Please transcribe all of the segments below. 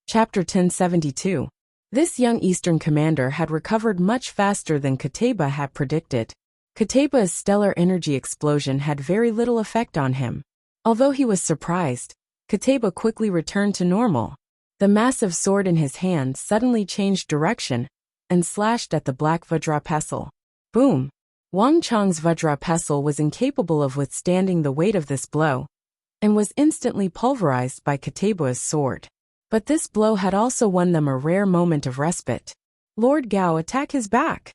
Chapter 1072. This young Eastern commander had recovered much faster than Kateba had predicted. Kateba's stellar energy explosion had very little effect on him. Although he was surprised, Kateba quickly returned to normal. The massive sword in his hand suddenly changed direction and slashed at the black Vajra pestle. Boom! Wang Chong's Vajra pestle was incapable of withstanding the weight of this blow and was instantly pulverized by Kateba's sword. But this blow had also won them a rare moment of respite. Lord Gao, attack his back.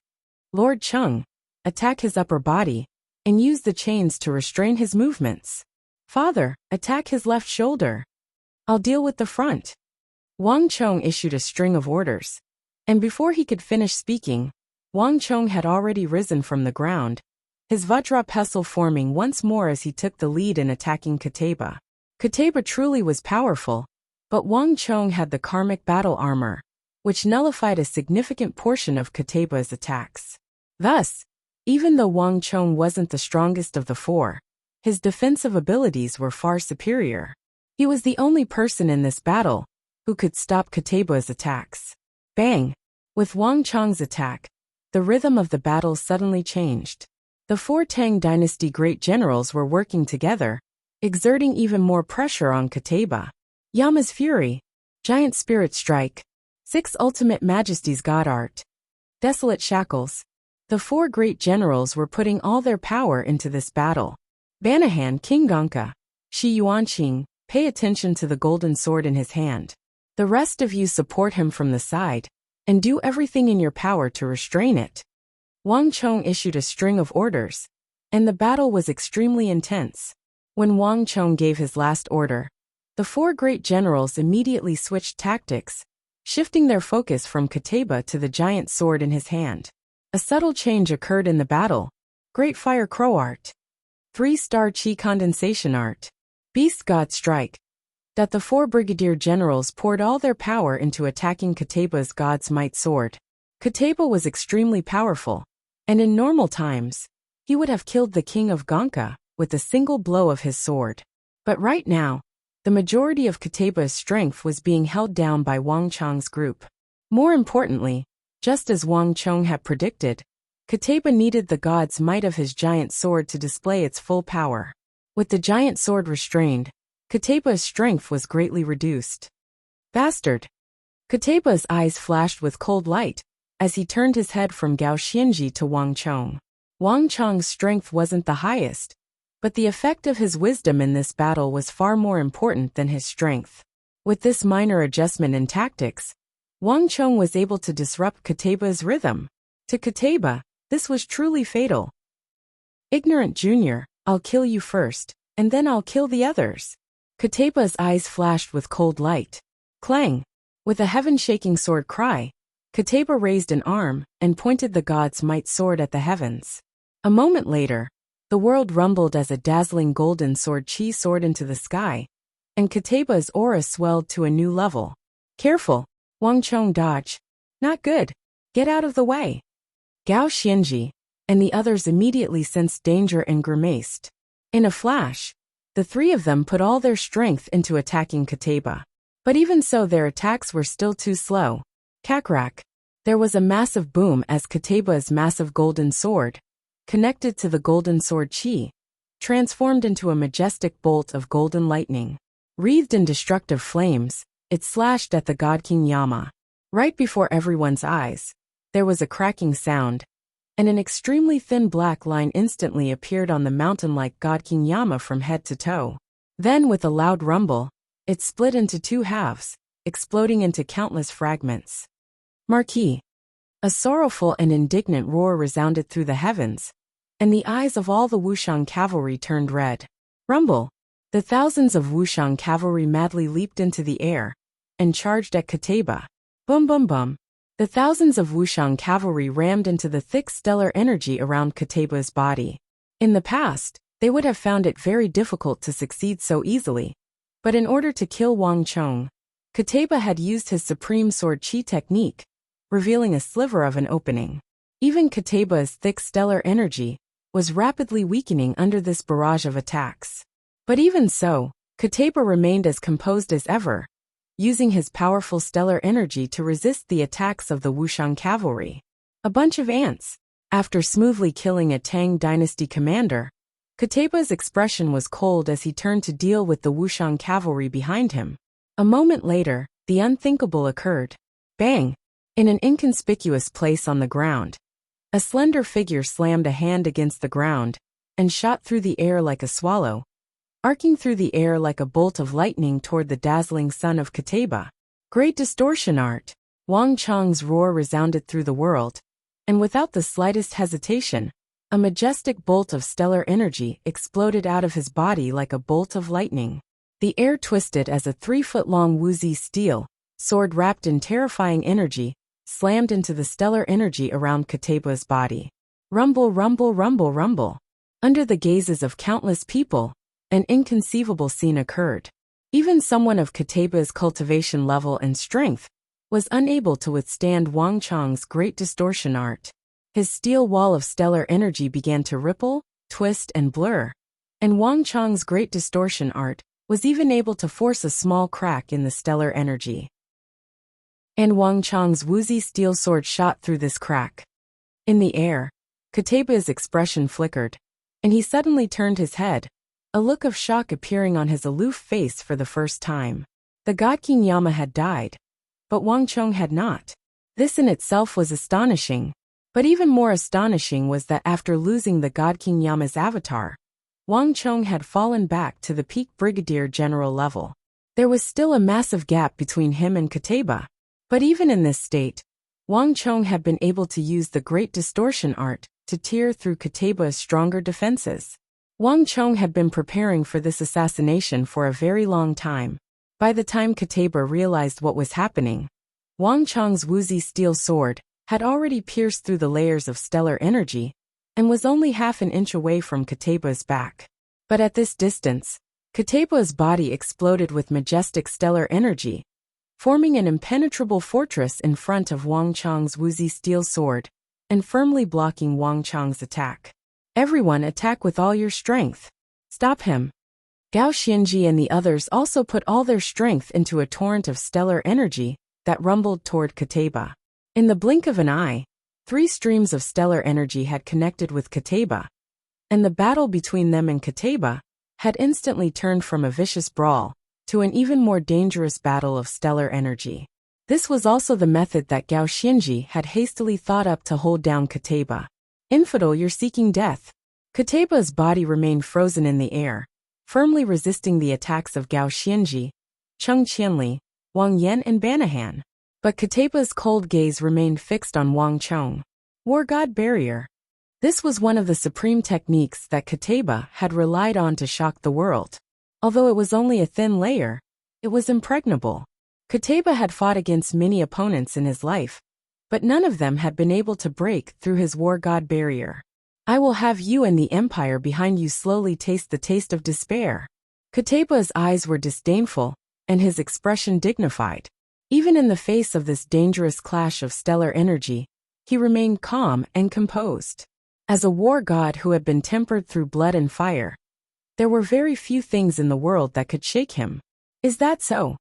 Lord Chung, attack his upper body, and use the chains to restrain his movements. Father, attack his left shoulder. I'll deal with the front. Wang Chong issued a string of orders. And before he could finish speaking, Wang Chong had already risen from the ground, his Vajra pestle forming once more as he took the lead in attacking Kateba. Kateba truly was powerful, but Wang Chong had the karmic battle armor, which nullified a significant portion of Kateba's attacks. Thus, even though Wang Chong wasn't the strongest of the four, his defensive abilities were far superior. He was the only person in this battle who could stop Kateba's attacks. Bang! With Wang Chong's attack, the rhythm of the battle suddenly changed. The four Tang Dynasty great generals were working together, exerting even more pressure on Kateba. Yama's Fury, Giant Spirit Strike, 6 Ultimate Majesty's God Art, Desolate Shackles. The four great generals were putting all their power into this battle. Banahan King Gonka, Shi Yuanqing, pay attention to the golden sword in his hand. The rest of you support him from the side, and do everything in your power to restrain it. Wang Chong issued a string of orders, and the battle was extremely intense. When Wang Chong gave his last order, the four great generals immediately switched tactics, shifting their focus from Kateba to the giant sword in his hand. A subtle change occurred in the battle. Great Fire Crow Art, 3-star Chi Condensation Art, Beast God Strike. That the four brigadier generals poured all their power into attacking Kateba's God's Might sword. Kateba was extremely powerful, and in normal times, he would have killed the king of Gonka with a single blow of his sword. But right now, the majority of Kateba's strength was being held down by Wang Chong's group. More importantly, just as Wang Chong had predicted, Kateba needed the god's might of his giant sword to display its full power. With the giant sword restrained, Kateba's strength was greatly reduced. Bastard! Kateba's eyes flashed with cold light as he turned his head from Gao Xianji to Wang Chong. Wang Chong's strength wasn't the highest, but the effect of his wisdom in this battle was far more important than his strength. With this minor adjustment in tactics, Wang Chong was able to disrupt Kateba's rhythm. To Kateba, this was truly fatal. Ignorant Junior, I'll kill you first, and then I'll kill the others. Kateba's eyes flashed with cold light. Clang! With a heaven-shaking sword cry, Kateba raised an arm and pointed the god's might sword at the heavens. A moment later, the world rumbled as a dazzling golden sword Chi soared into the sky, and Kateba's aura swelled to a new level. Careful! Wang Chong dodge. Not good. Get out of the way. Gao Xianji and the others immediately sensed danger and grimaced. In a flash, the three of them put all their strength into attacking Kateba. But even so, their attacks were still too slow. Kakrak! There was a massive boom as Kateba's massive golden sword, connected to the golden sword Chi, transformed into a majestic bolt of golden lightning. Wreathed in destructive flames, it slashed at the god King Yama. Right before everyone's eyes, there was a cracking sound, and an extremely thin black line instantly appeared on the mountain-like god King Yama from head to toe. Then with a loud rumble, it split into 2 halves, exploding into countless fragments. Marquis! A sorrowful and indignant roar resounded through the heavens, and the eyes of all the Wuxian cavalry turned red. Rumble! The thousands of Wuxian cavalry madly leaped into the air and charged at Kateba. Boom boom boom! The thousands of Wuxian cavalry rammed into the thick stellar energy around Kateba's body. In the past, they would have found it very difficult to succeed so easily. But in order to kill Wang Chong, Kateba had used his supreme sword Chi technique, revealing a sliver of an opening. Even Kateba's thick stellar energy was rapidly weakening under this barrage of attacks. But even so, Kateba remained as composed as ever, using his powerful stellar energy to resist the attacks of the Wuxian cavalry. A bunch of ants. After smoothly killing a Tang dynasty commander, Kateba's expression was cold as he turned to deal with the Wuxian cavalry behind him. A moment later, the unthinkable occurred. Bang! In an inconspicuous place on the ground, a slender figure slammed a hand against the ground and shot through the air like a swallow, arcing through the air like a bolt of lightning toward the dazzling sun of Kateba. Great distortion art! Wang Chang's roar resounded through the world, and without the slightest hesitation, a majestic bolt of stellar energy exploded out of his body like a bolt of lightning. The air twisted as a 3-foot-long Wuxia steel sword wrapped in terrifying energy slammed into the stellar energy around Kateba's body. Rumble, rumble, rumble, rumble. Under the gazes of countless people, an inconceivable scene occurred. Even someone of Kateba's cultivation level and strength was unable to withstand Wang Chang's great distortion art. His steel wall of stellar energy began to ripple, twist, and blur, and Wang Chang's great distortion art was even able to force a small crack in the stellar energy. And Wang Chang's Wuxia steel sword shot through this crack. In the air, Kateba's expression flickered, and he suddenly turned his head, a look of shock appearing on his aloof face for the first time. The god King Yama had died, but Wang Chang had not. This in itself was astonishing. But even more astonishing was that after losing the god King Yama's avatar, Wang Chang had fallen back to the peak brigadier general level. There was still a massive gap between him and Kateba. But even in this state, Wang Chang had been able to use the great distortion art to tear through Kateba's stronger defenses. Wang Chang had been preparing for this assassination for a very long time. By the time Kateba realized what was happening, Wang Chang's Wuxia steel sword had already pierced through the layers of stellar energy and was only half an inch away from Kateba's back. But at this distance, Kateba's body exploded with majestic stellar energy, forming an impenetrable fortress in front of Wang Chang's Wuxia steel sword and firmly blocking Wang Chang's attack. Everyone attack with all your strength. Stop him. Gao Xianji and the others also put all their strength into a torrent of stellar energy that rumbled toward Kateba. In the blink of an eye, 3 streams of stellar energy had connected with Kateba, and the battle between them and Kateba had instantly turned from a vicious brawl to an even more dangerous battle of stellar energy. This was also the method that Gao Xianji had hastily thought up to hold down Kateba. Infidel, you're seeking death. Kateba's body remained frozen in the air, firmly resisting the attacks of Gao Xianji, Cheng Qianli, Wang Yan and Banahan. But Kateba's cold gaze remained fixed on Wang Chang. War God Barrier. This was one of the supreme techniques that Kateba had relied on to shock the world. Although it was only a thin layer, it was impregnable. Kateba had fought against many opponents in his life, but none of them had been able to break through his War God Barrier. I will have you and the empire behind you slowly taste the taste of despair. Kateba's eyes were disdainful, and his expression dignified. Even in the face of this dangerous clash of stellar energy, he remained calm and composed. As a war god who had been tempered through blood and fire, there were very few things in the world that could shake him. Is that so?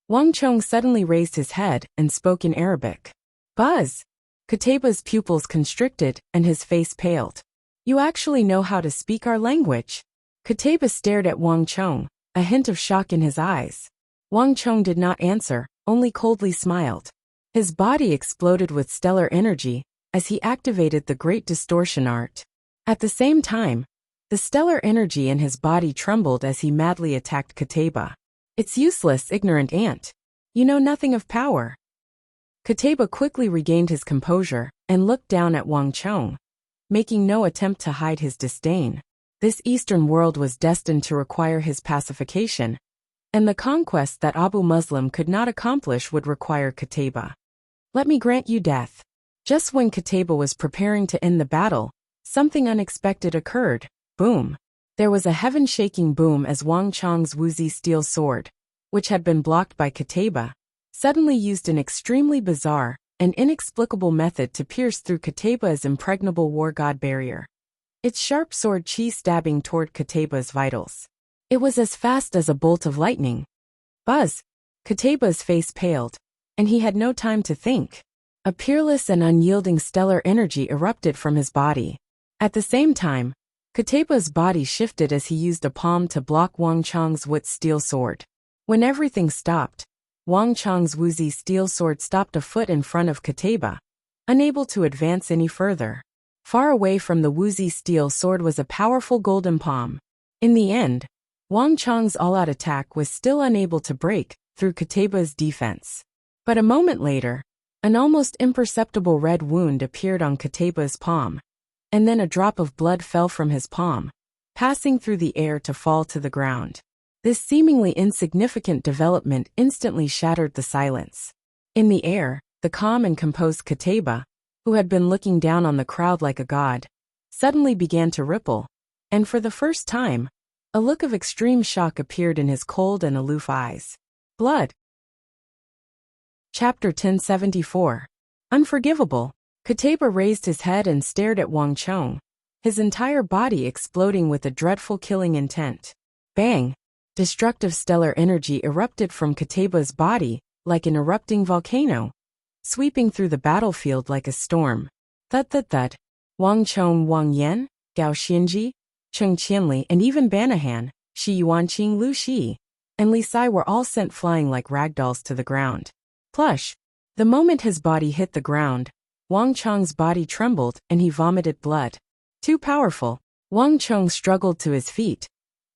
Wang Chang suddenly raised his head and spoke in Arabic. Buzz! Kateba's pupils constricted and his face paled. You actually know how to speak our language? Kateba stared at Wang Chang, a hint of shock in his eyes. Wang Chang did not answer, only coldly smiled. His body exploded with stellar energy as he activated the great distortion art. At the same time, the stellar energy in his body trembled as he madly attacked Kateba. It's useless, ignorant ant. You know nothing of power. Kateba quickly regained his composure and looked down at Wang Chang, making no attempt to hide his disdain. This Eastern world was destined to require his pacification, and the conquest that Abu Muslim could not accomplish would require Kateba. Let me grant you death. Just when Kateba was preparing to end the battle, something unexpected occurred. Boom! There was a heaven-shaking boom as Wang Chang's Wuxia steel sword, which had been blocked by Kateba, suddenly used an extremely bizarre and inexplicable method to pierce through Kateba's impregnable war god barrier. Its sharp sword stabbing toward Kateba's vitals. It was as fast as a bolt of lightning. Buzz! Kataba's face paled, and he had no time to think. A peerless and unyielding stellar energy erupted from his body. At the same time, Kataba's body shifted as he used a palm to block Wang Chong's Wu's steel sword. When everything stopped, Wang Chong's Wuzi steel sword stopped a foot in front of Kataba, unable to advance any further. Far away from the Wuzi steel sword was a powerful golden palm. In the end, Wang Chong's all-out attack was still unable to break through Kataba's defense. But a moment later, an almost imperceptible red wound appeared on Kataba's palm, and then a drop of blood fell from his palm, passing through the air to fall to the ground. This seemingly insignificant development instantly shattered the silence. In the air, the calm and composed Kataba, who had been looking down on the crowd like a god, suddenly began to ripple, and for the first time, a look of extreme shock appeared in his cold and aloof eyes. Blood. Chapter 1074. Unforgivable. Kataba raised his head and stared at Wang Chong, his entire body exploding with a dreadful killing intent. Bang! Destructive stellar energy erupted from Kataba's body, like an erupting volcano, sweeping through the battlefield like a storm. Thud thud thud. Wang Chong, Wang Yan, Gao Xianji, Cheng Qianli, and even Banahan, Shi Yuanqing, Lu Shi, and Li Sai were all sent flying like ragdolls to the ground. Plush! The moment his body hit the ground, Wang Chong's body trembled and he vomited blood. Too powerful. Wang Chong struggled to his feet,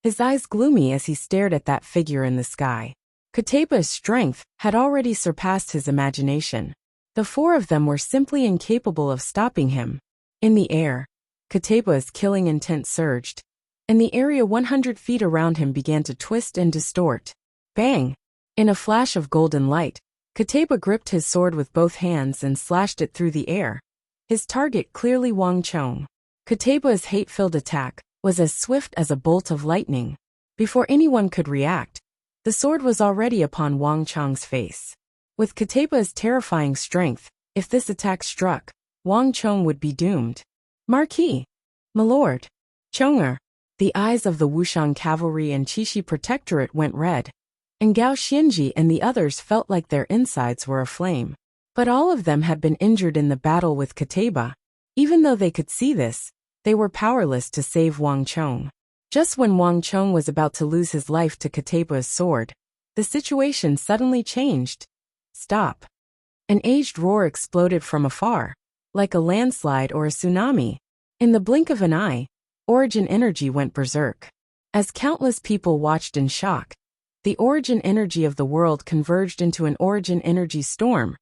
his eyes gloomy as he stared at that figure in the sky. Kataba's strength had already surpassed his imagination. The four of them were simply incapable of stopping him. In the air, Kataba's killing intent surged, and the area 100 feet around him began to twist and distort. Bang! In a flash of golden light, Kataba gripped his sword with both hands and slashed it through the air, his target clearly Wang Chong. Kataba's hate-filled attack was as swift as a bolt of lightning. Before anyone could react, the sword was already upon Wang Chong's face. With Kataba's terrifying strength, if this attack struck, Wang Chong would be doomed. Marquis! Milord! Chonger! The eyes of the Wuxian cavalry and Qixi protectorate went red, and Gao Xianji and the others felt like their insides were aflame. But all of them had been injured in the battle with Kataba. Even though they could see this, they were powerless to save Wang Chong. Just when Wang Chong was about to lose his life to Kataba's sword, the situation suddenly changed. Stop! An aged roar exploded from afar, like a landslide or a tsunami. In the blink of an eye, origin energy went berserk. As countless people watched in shock, the origin energy of the world converged into an origin energy storm,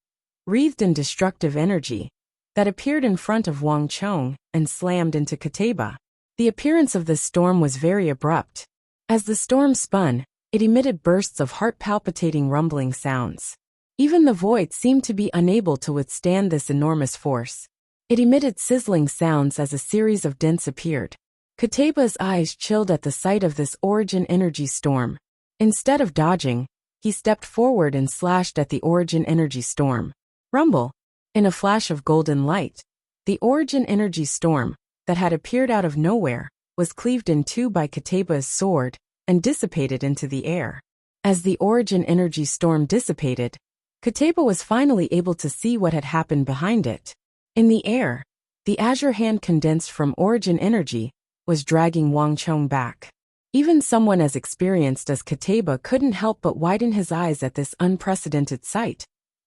wreathed in destructive energy, that appeared in front of Wang Chong and slammed into Kataba. The appearance of this storm was very abrupt. As the storm spun, it emitted bursts of heart-palpitating rumbling sounds. Even the void seemed to be unable to withstand this enormous force. It emitted sizzling sounds as a series of dents appeared. Kataba's eyes chilled at the sight of this origin energy storm. Instead of dodging, he stepped forward and slashed at the origin energy storm. Rumble! In a flash of golden light, the origin energy storm, that had appeared out of nowhere, was cleaved in two by Kataba's sword and dissipated into the air. As the origin energy storm dissipated, Kataba was finally able to see what had happened behind it. In the air, the azure hand condensed from origin energy was dragging Wang Chong back. Even someone as experienced as Kataba couldn't help but widen his eyes at this unprecedented sight,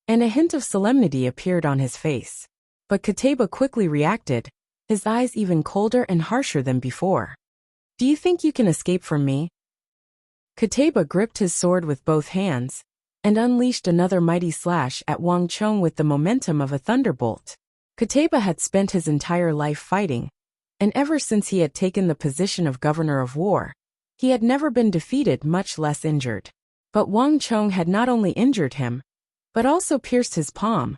and a hint of solemnity appeared on his face. But Kataba quickly reacted, his eyes even colder and harsher than before. Do you think you can escape from me? Kataba gripped his sword with both hands, and unleashed another mighty slash at Wang Chong with the momentum of a thunderbolt. Kataba had spent his entire life fighting, and ever since he had taken the position of governor of war, he had never been defeated, much less injured. But Wang Chong had not only injured him, but also pierced his palm,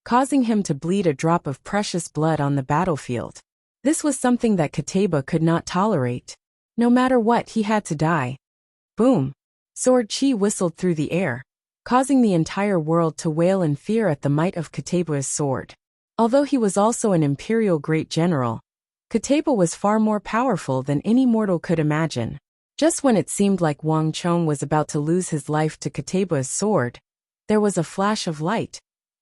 causing him to bleed a drop of precious blood on the battlefield. This was something that Kataba could not tolerate. No matter what, he had to die. Boom! Sword chi whistled through the air, causing the entire world to wail in fear at the might of Kataba's sword. Although he was also an imperial great general, Kataba was far more powerful than any mortal could imagine. Just when it seemed like Wang Chong was about to lose his life to Kataba's sword, there was a flash of light,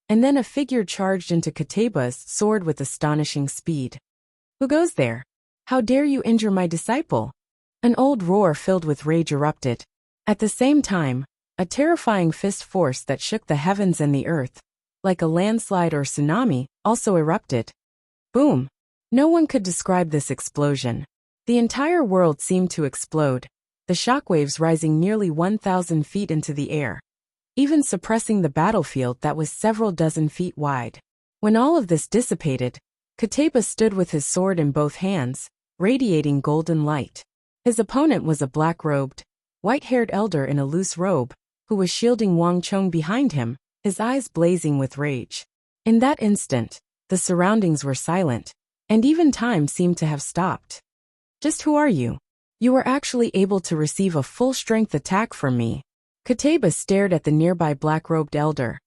and then a figure charged into Kataba's sword with astonishing speed. "Who goes there? How dare you injure my disciple?" An old roar filled with rage erupted. At the same time, a terrifying fist force that shook the heavens and the earth, like a landslide or tsunami, also erupted. Boom! No one could describe this explosion. The entire world seemed to explode, the shockwaves rising nearly 1,000 feet into the air, even suppressing the battlefield that was several dozen feet wide. When all of this dissipated, Kataba stood with his sword in both hands, radiating golden light. His opponent was a black-robed, white-haired elder in a loose robe, who was shielding Wang Chong behind him, his eyes blazing with rage. In that instant, the surroundings were silent, and even time seemed to have stopped. "Just who are you? You were actually able to receive a full-strength attack from me." Kataba stared at the nearby black-robed elder,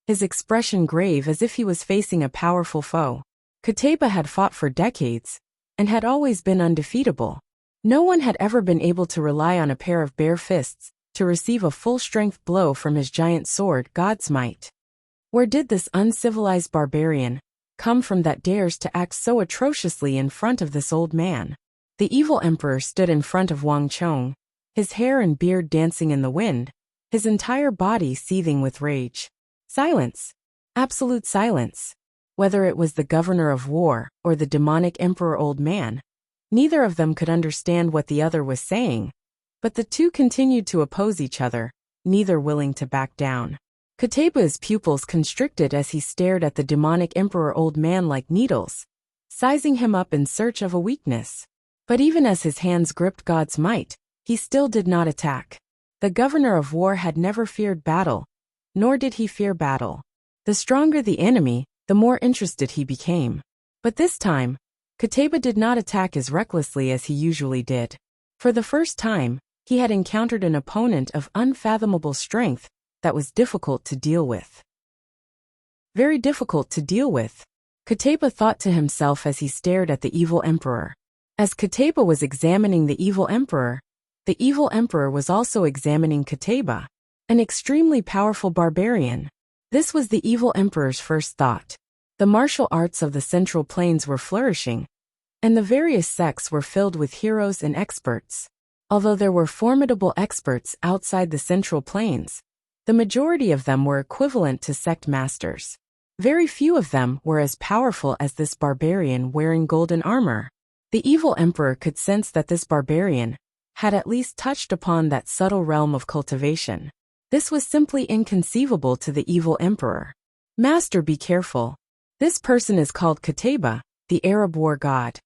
his expression grave as if he was facing a powerful foe. Kataba had fought for decades, and had always been undefeatable. No one had ever been able to rely on a pair of bare fists to receive a full-strength blow from his giant sword, God's might. Where did this uncivilized barbarian come from that dares to act so atrociously in front of this old man? The evil emperor stood in front of Wang Chong, his hair and beard dancing in the wind, his entire body seething with rage. Silence. Absolute silence. Whether it was the governor of war or the demonic emperor old man, neither of them could understand what the other was saying, but the two continued to oppose each other, neither willing to back down. Kataba's pupils constricted as he stared at the demonic emperor old man like needles, sizing him up in search of a weakness. But even as his hands gripped God's might, he still did not attack. The governor of war had never feared battle, nor did he fear battle. The stronger the enemy, the more interested he became. But this time, Kataba did not attack as recklessly as he usually did. For the first time, he had encountered an opponent of unfathomable strength that was difficult to deal with. Very difficult to deal with, Kataba thought to himself as he stared at the evil emperor. As Kataba was examining the evil emperor was also examining Kataba, an extremely powerful barbarian. This was the evil emperor's first thought. The martial arts of the Central Plains were flourishing, and the various sects were filled with heroes and experts. Although there were formidable experts outside the Central Plains, the majority of them were equivalent to sect masters. Very few of them were as powerful as this barbarian wearing golden armor. The evil emperor could sense that this barbarian had at least touched upon that subtle realm of cultivation. This was simply inconceivable to the evil emperor. "Master, be careful. This person is called Kataba, the Arab war god."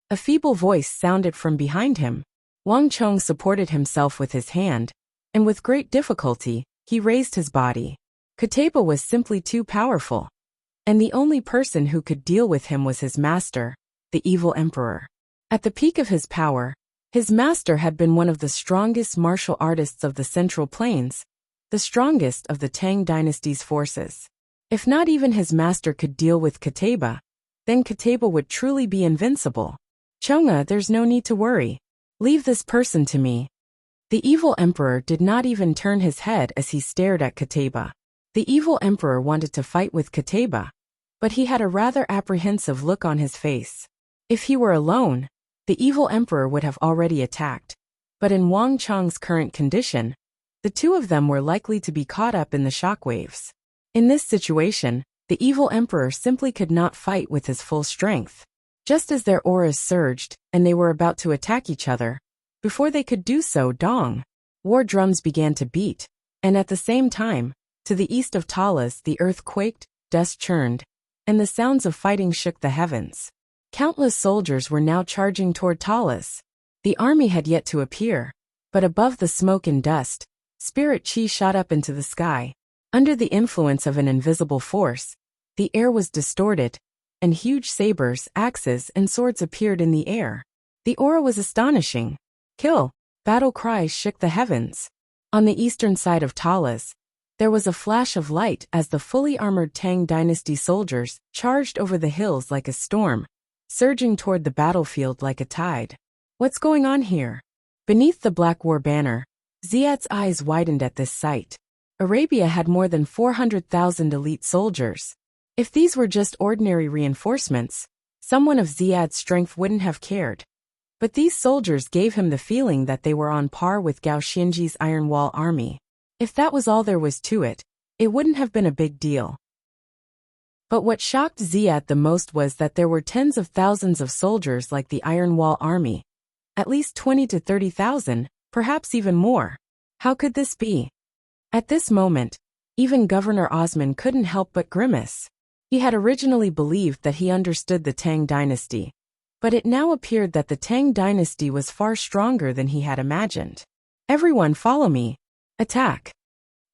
A feeble voice sounded from behind him. Wang Chong supported himself with his hand, and with great difficulty, he raised his body. Kataba was simply too powerful, and the only person who could deal with him was his master, the evil emperor. At the peak of his power, his master had been one of the strongest martial artists of the Central Plains, the strongest of the Tang dynasty's forces. If not even his master could deal with Kataba, then Kataba would truly be invincible. "Chonga, there's no need to worry. Leave this person to me." The evil emperor did not even turn his head as he stared at Kataba. The evil emperor wanted to fight with Kataba, but he had a rather apprehensive look on his face. If he were alone, the evil emperor would have already attacked. But in Wang Chong's current condition, the two of them were likely to be caught up in the shockwaves. In this situation, the evil emperor simply could not fight with his full strength. Just as their auras surged, and they were about to attack each other, before they could do so, dong! War drums began to beat, and at the same time, to the east of Talas the earth quaked, dust churned, and the sounds of fighting shook the heavens. Countless soldiers were now charging toward Talas. The army had yet to appear, but above the smoke and dust, spirit chi shot up into the sky. Under the influence of an invisible force, the air was distorted, and huge sabers, axes, and swords appeared in the air. The aura was astonishing. "Kill!" Battle cries shook the heavens. On the eastern side of Talas, there was a flash of light as the fully armored Tang dynasty soldiers charged over the hills like a storm, surging toward the battlefield like a tide. "What's going on here?" Beneath the Black War banner, Ziyad's eyes widened at this sight. Arabia had more than 400,000 elite soldiers. If these were just ordinary reinforcements, someone of Ziyad's strength wouldn't have cared. But these soldiers gave him the feeling that they were on par with Gao Xinji's Iron Wall army. If that was all there was to it, it wouldn't have been a big deal. But what shocked Ziyad the most was that there were tens of thousands of soldiers like the Iron Wall army. At least 20 to 30,000, perhaps even more. How could this be? At this moment, even Governor Osman couldn't help but grimace. He had originally believed that he understood the Tang dynasty, but it now appeared that the Tang dynasty was far stronger than he had imagined. Everyone follow me. Attack.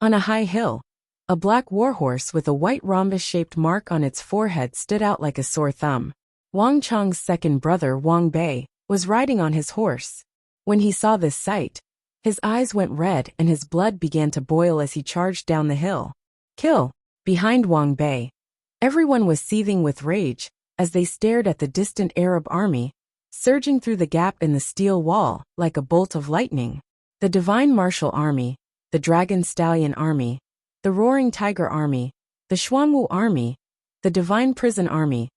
On a high hill, a black warhorse with a white rhombus-shaped mark on its forehead stood out like a sore thumb. Wang Chang's second brother, Wang Bei, was riding on his horse. When he saw this sight, his eyes went red and his blood began to boil as he charged down the hill. Kill! Behind Wang Bei, everyone was seething with rage as they stared at the distant Arab army, surging through the gap in the steel wall like a bolt of lightning. The Divine Martial Army, the Dragon Stallion Army, the Roaring Tiger Army, the Xuanwu Army, the Divine Prison Army,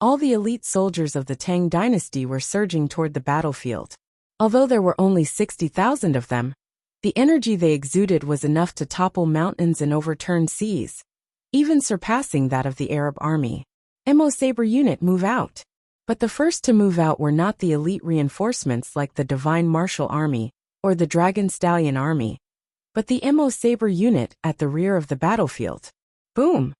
all the elite soldiers of the Tang dynasty were surging toward the battlefield. Although there were only 60,000 of them, the energy they exuded was enough to topple mountains and overturn seas, even surpassing that of the Arab army. Mo Saber unit, move out. But the first to move out were not the elite reinforcements like the Divine Martial Army or the Dragon Stallion Army, but the Mo Saber unit at the rear of the battlefield. Boom!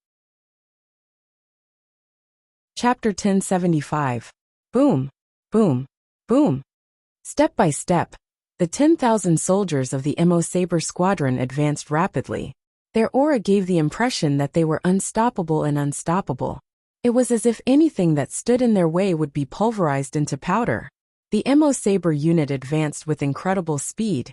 Chapter 1075. Boom, boom, boom. Step by step, the 10,000 soldiers of the Mo Saber squadron advanced rapidly. Their aura gave the impression that they were unstoppable and unstoppable. It was as if anything that stood in their way would be pulverized into powder. The Mo Saber unit advanced with incredible speed,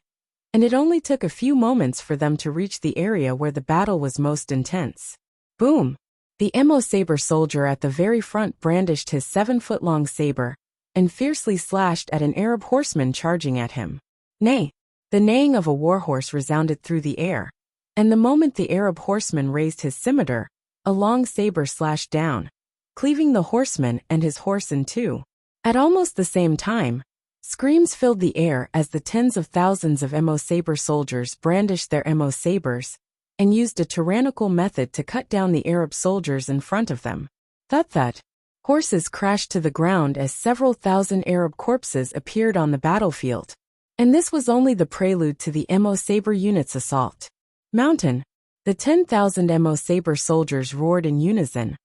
and it only took a few moments for them to reach the area where the battle was most intense. Boom! The Mo Saber soldier at the very front brandished his 7-foot-long saber and fiercely slashed at an Arab horseman charging at him. Neigh! The neighing of a warhorse resounded through the air, and the moment the Arab horseman raised his scimitar, a long saber slashed down, cleaving the horseman and his horse in two. At almost the same time, screams filled the air as the tens of thousands of Mo Saber soldiers brandished their Mo Sabers and used a tyrannical method to cut down the Arab soldiers in front of them. Thud-thud. Horses crashed to the ground as several thousand Arab corpses appeared on the battlefield. And this was only the prelude to the Mo Saber unit's assault. Mountain. The 10,000 Mo Saber soldiers roared in unison,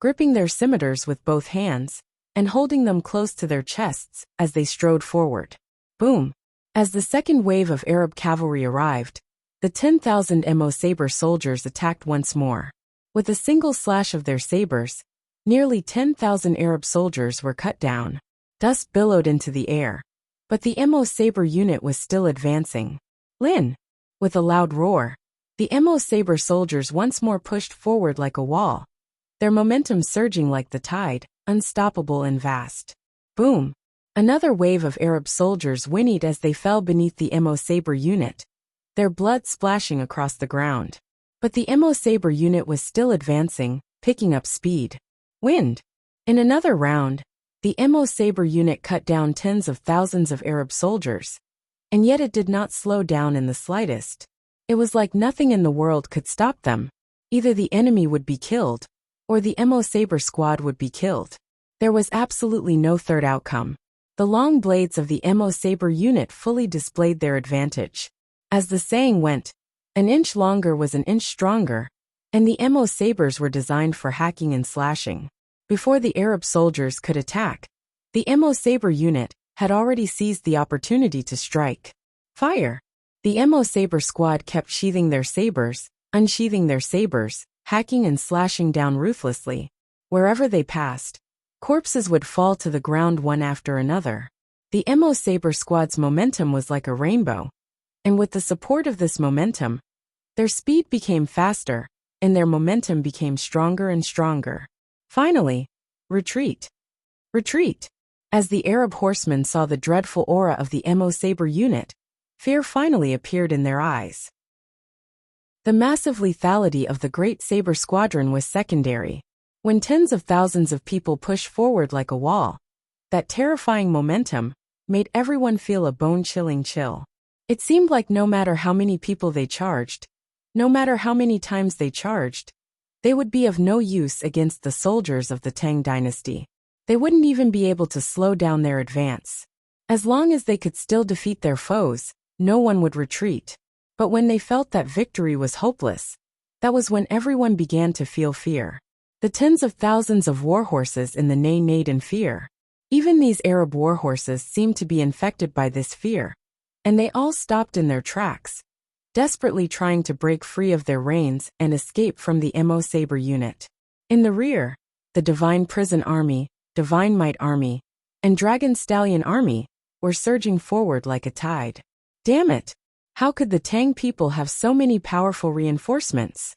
gripping their scimitars with both hands and holding them close to their chests as they strode forward. Boom! As the second wave of Arab cavalry arrived, the 10,000 Mo Saber soldiers attacked once more. With a single slash of their sabers, nearly 10,000 Arab soldiers were cut down. Dust billowed into the air, but the Mo Saber unit was still advancing. Lin! With a loud roar, the Mo Saber soldiers once more pushed forward like a wall, their momentum surging like the tide, unstoppable and vast. Boom! Another wave of Arab soldiers whinnied as they fell beneath the Mo Saber unit, their blood splashing across the ground. But the Mo Saber unit was still advancing, picking up speed. Wind! In another round, the Mo Saber unit cut down tens of thousands of Arab soldiers, and yet it did not slow down in the slightest. It was like nothing in the world could stop them. Either the enemy would be killed, or the Mo Saber squad would be killed. There was absolutely no third outcome. The long blades of the Mo Saber unit fully displayed their advantage. As the saying went, an inch longer was an inch stronger, and the Mo Sabers were designed for hacking and slashing. Before the Arab soldiers could attack, the Mo Saber unit had already seized the opportunity to strike. Fire! The Mo Saber squad kept sheathing their sabers, unsheathing their sabers, hacking and slashing down ruthlessly. Wherever they passed, corpses would fall to the ground one after another. The Mo Saber squad's momentum was like a rainbow, and with the support of this momentum, their speed became faster, and their momentum became stronger and stronger. Finally, retreat! Retreat! As the Arab horsemen saw the dreadful aura of the Mo Saber unit, fear finally appeared in their eyes. The massive lethality of the Great Saber Squadron was secondary. When tens of thousands of people pushed forward like a wall, that terrifying momentum made everyone feel a bone-chilling chill. It seemed like no matter how many people they charged, no matter how many times they charged, they would be of no use against the soldiers of the Tang dynasty. They wouldn't even be able to slow down their advance. As long as they could still defeat their foes, no one would retreat. But when they felt that victory was hopeless, that was when everyone began to feel fear. The tens of thousands of warhorses in the neighed in fear. Even these Arab warhorses seemed to be infected by this fear, and they all stopped in their tracks, desperately trying to break free of their reins and escape from the Mo Saber unit. In the rear, the Divine Prison Army, Divine Might Army, and Dragon Stallion Army were surging forward like a tide. Damn it! How could the Tang people have so many powerful reinforcements?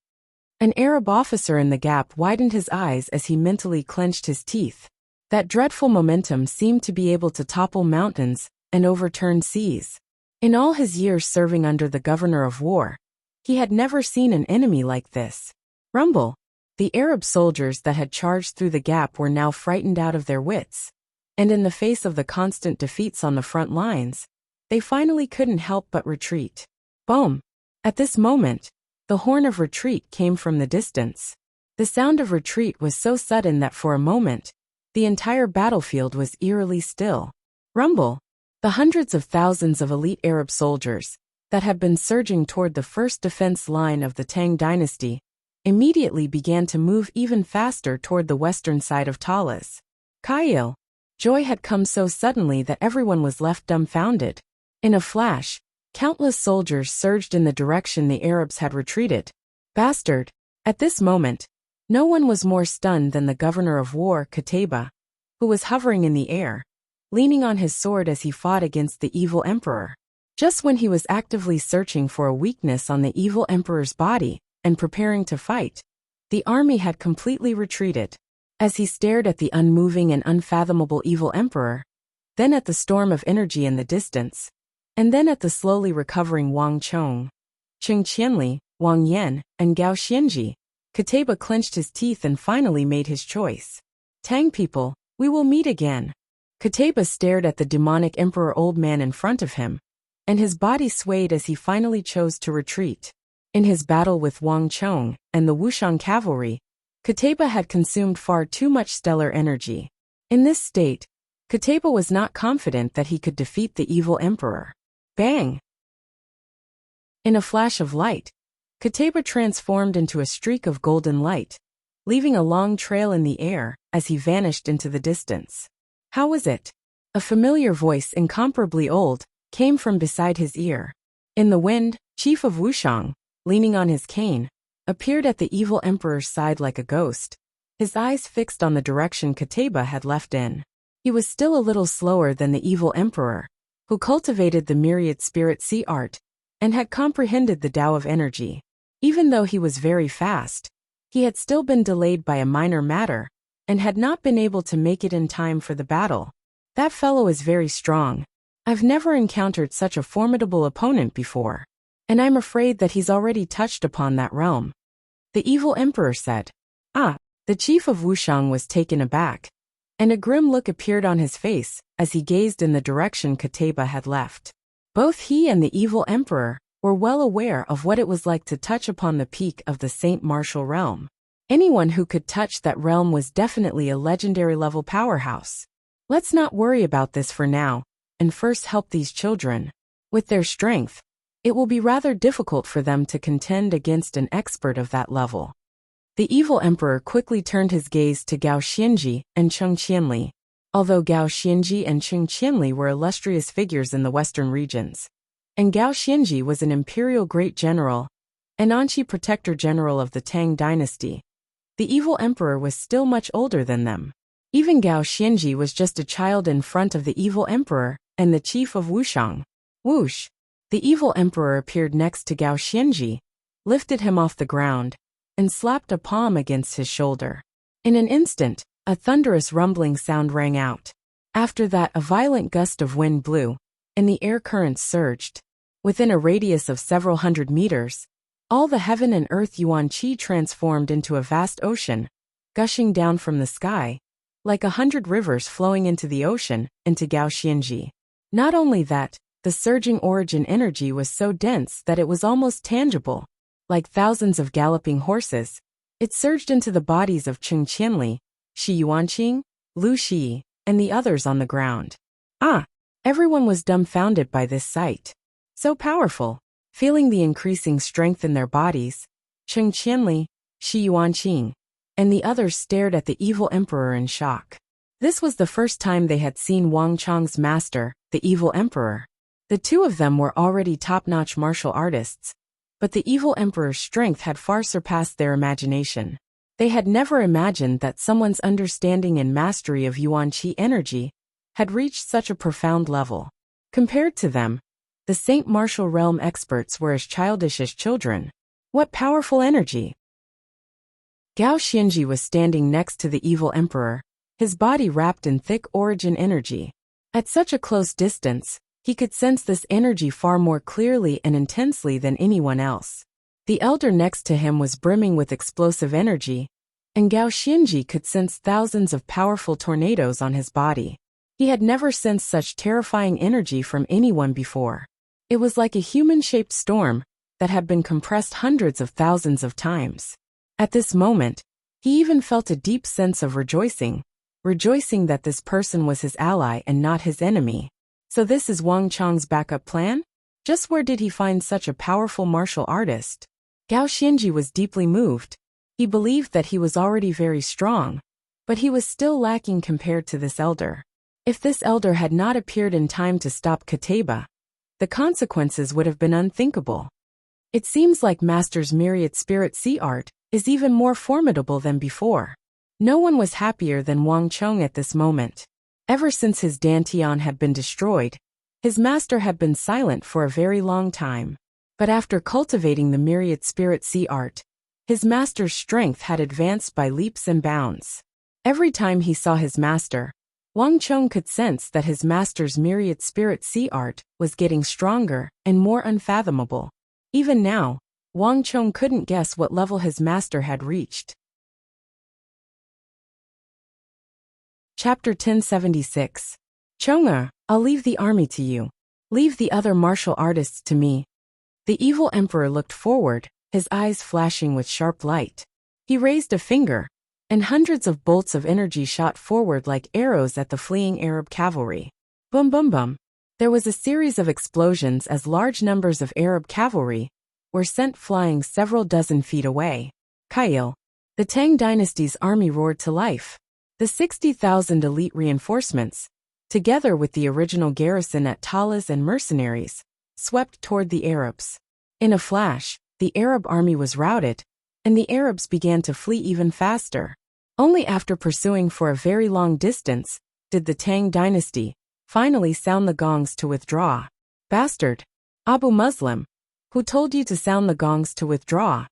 An Arab officer in the gap widened his eyes as he mentally clenched his teeth. That dreadful momentum seemed to be able to topple mountains and overturn seas. In all his years serving under the governor of war, he had never seen an enemy like this. Rumble! The Arab soldiers that had charged through the gap were now frightened out of their wits, and in the face of the constant defeats on the front lines, they finally couldn't help but retreat. Boom! At this moment, the horn of retreat came from the distance. The sound of retreat was so sudden that for a moment, the entire battlefield was eerily still. Rumble! The hundreds of thousands of elite Arab soldiers that had been surging toward the first defense line of the Tang dynasty immediately began to move even faster toward the western side of Talas. Kail! Joy had come so suddenly that everyone was left dumbfounded. In a flash, countless soldiers surged in the direction the Arabs had retreated. Bastard! At this moment, no one was more stunned than the governor of war, Qutayba, who was hovering in the air, leaning on his sword as he fought against the evil emperor. Just when he was actively searching for a weakness on the evil emperor's body and preparing to fight, the army had completely retreated. As he stared at the unmoving and unfathomable evil emperor, then at the storm of energy in the distance, and then at the slowly recovering Wang Chong, Cheng Qianli, Wang Yan, and Gao Xianji, Qutayba clenched his teeth and finally made his choice. Tang people, we will meet again. Qutayba stared at the demonic emperor old man in front of him, and his body swayed as he finally chose to retreat. In his battle with Wang Chong and the Wuxian cavalry, Qutayba had consumed far too much stellar energy. In this state, Qutayba was not confident that he could defeat the evil emperor. Bang! In a flash of light, Qutayba transformed into a streak of golden light, leaving a long trail in the air as he vanished into the distance. How was it? A familiar voice, incomparably old, came from beside his ear. In the wind, Chief of Wuxiang, leaning on his cane, appeared at the evil emperor's side like a ghost, his eyes fixed on the direction Qutayba had left in. He was still a little slower than the evil emperor, who cultivated the myriad spirit sea art, and had comprehended the Tao of energy. Even though he was very fast, he had still been delayed by a minor matter, and had not been able to make it in time for the battle. That fellow is very strong. I've never encountered such a formidable opponent before, and I'm afraid that he's already touched upon that realm. The evil emperor said. The chief of Wuxiang was taken aback, and a grim look appeared on his face as he gazed in the direction Qutayba had left. Both he and the evil emperor were well aware of what it was like to touch upon the peak of the Saint Martial realm. Anyone who could touch that realm was definitely a legendary level powerhouse. Let's not worry about this for now, and first help these children. With their strength, it will be rather difficult for them to contend against an expert of that level. The evil emperor quickly turned his gaze to Gao Xianji and Cheng Qianli. Although Gao Xianji and Cheng Qianli were illustrious figures in the western regions, and Gao Xianji was an imperial great general, an Anqi protector general of the Tang dynasty, the evil emperor was still much older than them. Even Gao Xianji was just a child in front of the evil emperor and the chief of Wuxiang. Whoosh! The evil emperor appeared next to Gao Xianji, lifted him off the ground, and slapped a palm against his shoulder. In an instant, a thunderous rumbling sound rang out. After that, a violent gust of wind blew, and the air currents surged. Within a radius of several hundred meters, all the heaven and earth yuan qi transformed into a vast ocean, gushing down from the sky, like 100 rivers flowing into the ocean, into Gaoxianji. Not only that, the surging origin energy was so dense that it was almost tangible. Like thousands of galloping horses, it surged into the bodies of Cheng Qianli, Shi Yuanqing, Lu Shi, and the others on the ground. Everyone was dumbfounded by this sight. So powerful. Feeling the increasing strength in their bodies, Cheng Qianli, Shi Yuanqing, and the others stared at the evil emperor in shock. This was the first time they had seen Wang Chang's master, the evil emperor. The two of them were already top-notch martial artists, but the evil emperor's strength had far surpassed their imagination. They had never imagined that someone's understanding and mastery of yuan qi energy had reached such a profound level. Compared to them, the Saint Martial Realm experts were as childish as children. What powerful energy! Gao Xianji was standing next to the evil emperor, his body wrapped in thick origin energy. At such a close distance, he could sense this energy far more clearly and intensely than anyone else. The elder next to him was brimming with explosive energy, and Gao Xianji could sense thousands of powerful tornadoes on his body. He had never sensed such terrifying energy from anyone before. It was like a human-shaped storm that had been compressed hundreds of thousands of times. At this moment, he even felt a deep sense of rejoicing that this person was his ally and not his enemy. So this is Wang Chang's backup plan? Just where did he find such a powerful martial artist? Gao Xianji was deeply moved. He believed that he was already very strong, but he was still lacking compared to this elder. If this elder had not appeared in time to stop Kateba, the consequences would have been unthinkable. It seems like Master's myriad spirit sea art is even more formidable than before. No one was happier than Wang Chong at this moment. Ever since his Dantian had been destroyed, his master had been silent for a very long time. But after cultivating the myriad spirit sea art, his master's strength had advanced by leaps and bounds. Every time he saw his master, Wang Chong could sense that his master's myriad spirit sea art was getting stronger and more unfathomable. Even now, Wang Chong couldn't guess what level his master had reached. Chapter 1076. Chong'er, I'll leave the army to you. Leave the other martial artists to me. The evil emperor looked forward, his eyes flashing with sharp light. He raised a finger, and hundreds of bolts of energy shot forward like arrows at the fleeing Arab cavalry. Boom boom boom. There was a series of explosions as large numbers of Arab cavalry were sent flying several dozen feet away. Kail. The Tang dynasty's army roared to life. The 60,000 elite reinforcements, together with the original garrison at Talas and mercenaries, swept toward the Arabs. In a flash, the Arab army was routed, and the Arabs began to flee even faster. Only after pursuing for a very long distance did the Tang dynasty finally sound the gongs to withdraw. Bastard! Abu Muslim! Who told you to sound the gongs to withdraw?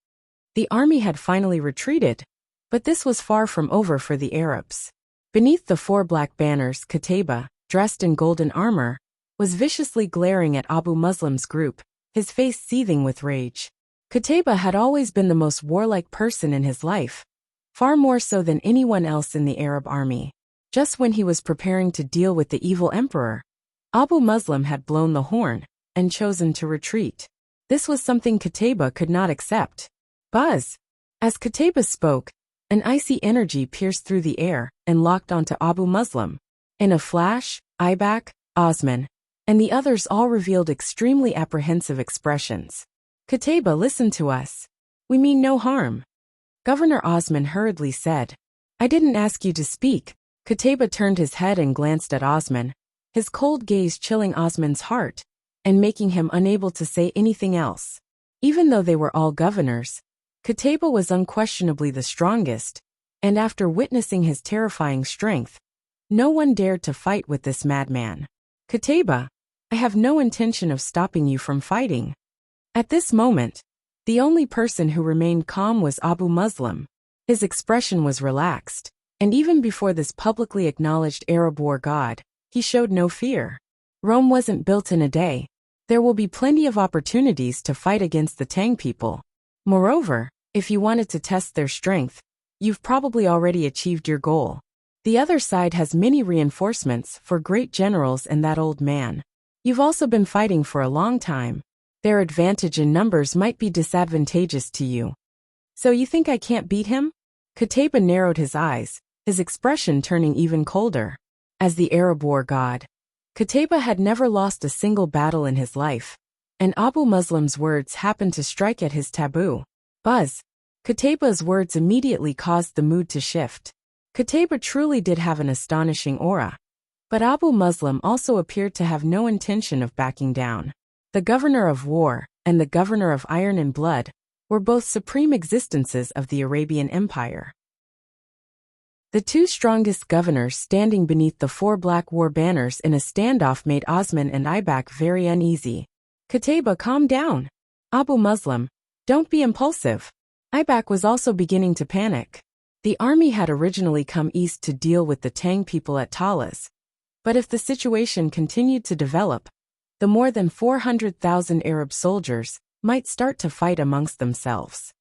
The army had finally retreated, but this was far from over for the Arabs. Beneath the 4 black banners, Kateba, dressed in golden armor, was viciously glaring at Abu Muslim's group, his face seething with rage. Kateba had always been the most warlike person in his life, far more so than anyone else in the Arab army. Just when he was preparing to deal with the evil emperor, Abu Muslim had blown the horn and chosen to retreat. This was something Kateba could not accept. Buzz! As Kateba spoke, an icy energy pierced through the air and locked onto Abu Muslim. In a flash, Ibak, Osman, and the others all revealed extremely apprehensive expressions. Kateba, listen to us. We mean no harm. Governor Osman hurriedly said. I didn't ask you to speak. Kateba turned his head and glanced at Osman, his cold gaze chilling Osman's heart and making him unable to say anything else. Even though they were all governors, Kateba was unquestionably the strongest, and after witnessing his terrifying strength, no one dared to fight with this madman. Kateba, I have no intention of stopping you from fighting. At this moment, the only person who remained calm was Abu Muslim. His expression was relaxed, and even before this publicly acknowledged Arab war god, He showed no fear. Rome wasn't built in a day. There will be plenty of opportunities to fight against the Tang people. Moreover, if you wanted to test their strength, you've probably already achieved your goal. The other side has many reinforcements for great generals and that old man. You've also been fighting for a long time. Their advantage in numbers might be disadvantageous to you. So you think I can't beat him? Qutayba narrowed his eyes, his expression turning even colder. As the Arab war god, Qutayba had never lost a single battle in his life, and Abu Muslim's words happened to strike at his taboo. Buzz. Qutayba's words immediately caused the mood to shift. Qutayba truly did have an astonishing aura. But Abu Muslim also appeared to have no intention of backing down. The governor of war and the governor of iron and blood were both supreme existences of the Arabian Empire. The two strongest governors standing beneath the four black war banners in a standoff made Osman and Ibak very uneasy. Qutayba, calm down. Abu Muslim, don't be impulsive. Ibak was also beginning to panic. The army had originally come east to deal with the Tang people at Talas. But if the situation continued to develop, the more than 400,000 Arab soldiers might start to fight amongst themselves.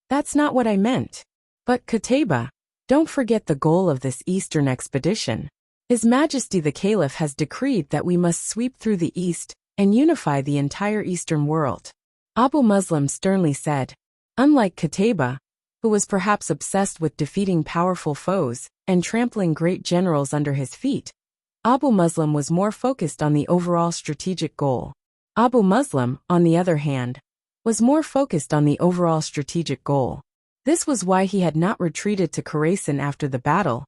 That's not what I meant. But Qutayba, don't forget the goal of this eastern expedition. His Majesty the Caliph has decreed that we must sweep through the east and unify the entire eastern world. Abu Muslim sternly said. Unlike Qutayba, who was perhaps obsessed with defeating powerful foes and trampling great generals under his feet, Abu Muslim was more focused on the overall strategic goal. Abu Muslim, on the other hand, was more focused on the overall strategic goal. This was why he had not retreated to Khorasan after the battle,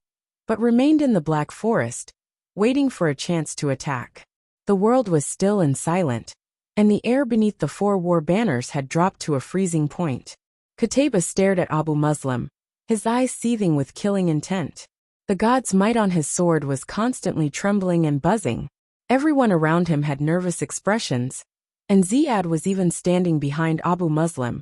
but remained in the Black Forest, waiting for a chance to attack. The world was still and silent, and the air beneath the four war banners had dropped to a freezing point. Qutayba stared at Abu Muslim, his eyes seething with killing intent. The god's might on his sword was constantly trembling and buzzing. Everyone around him had nervous expressions, and Ziyad was even standing behind Abu Muslim,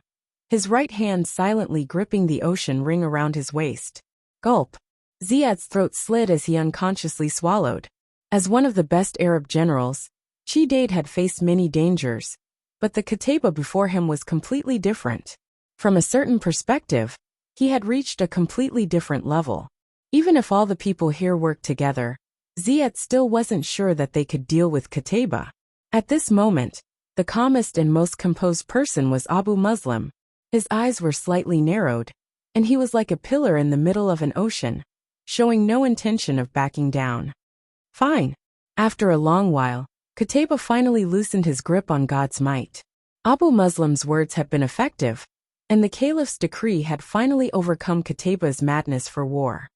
his right hand silently gripping the ocean ring around his waist. Gulp. Ziyad's throat slid as he unconsciously swallowed. As one of the best Arab generals, Qutayba had faced many dangers, but the Qutayba before him was completely different. From a certain perspective, he had reached a completely different level. Even if all the people here worked together, Ziyad still wasn't sure that they could deal with Qutayba. At this moment, the calmest and most composed person was Abu Muslim. His eyes were slightly narrowed, and he was like a pillar in the middle of an ocean, showing no intention of backing down. Fine. After a long while, Qutayba finally loosened his grip on God's might. Abu Muslim's words had been effective, and the Caliph's decree had finally overcome Qutayba's madness for war.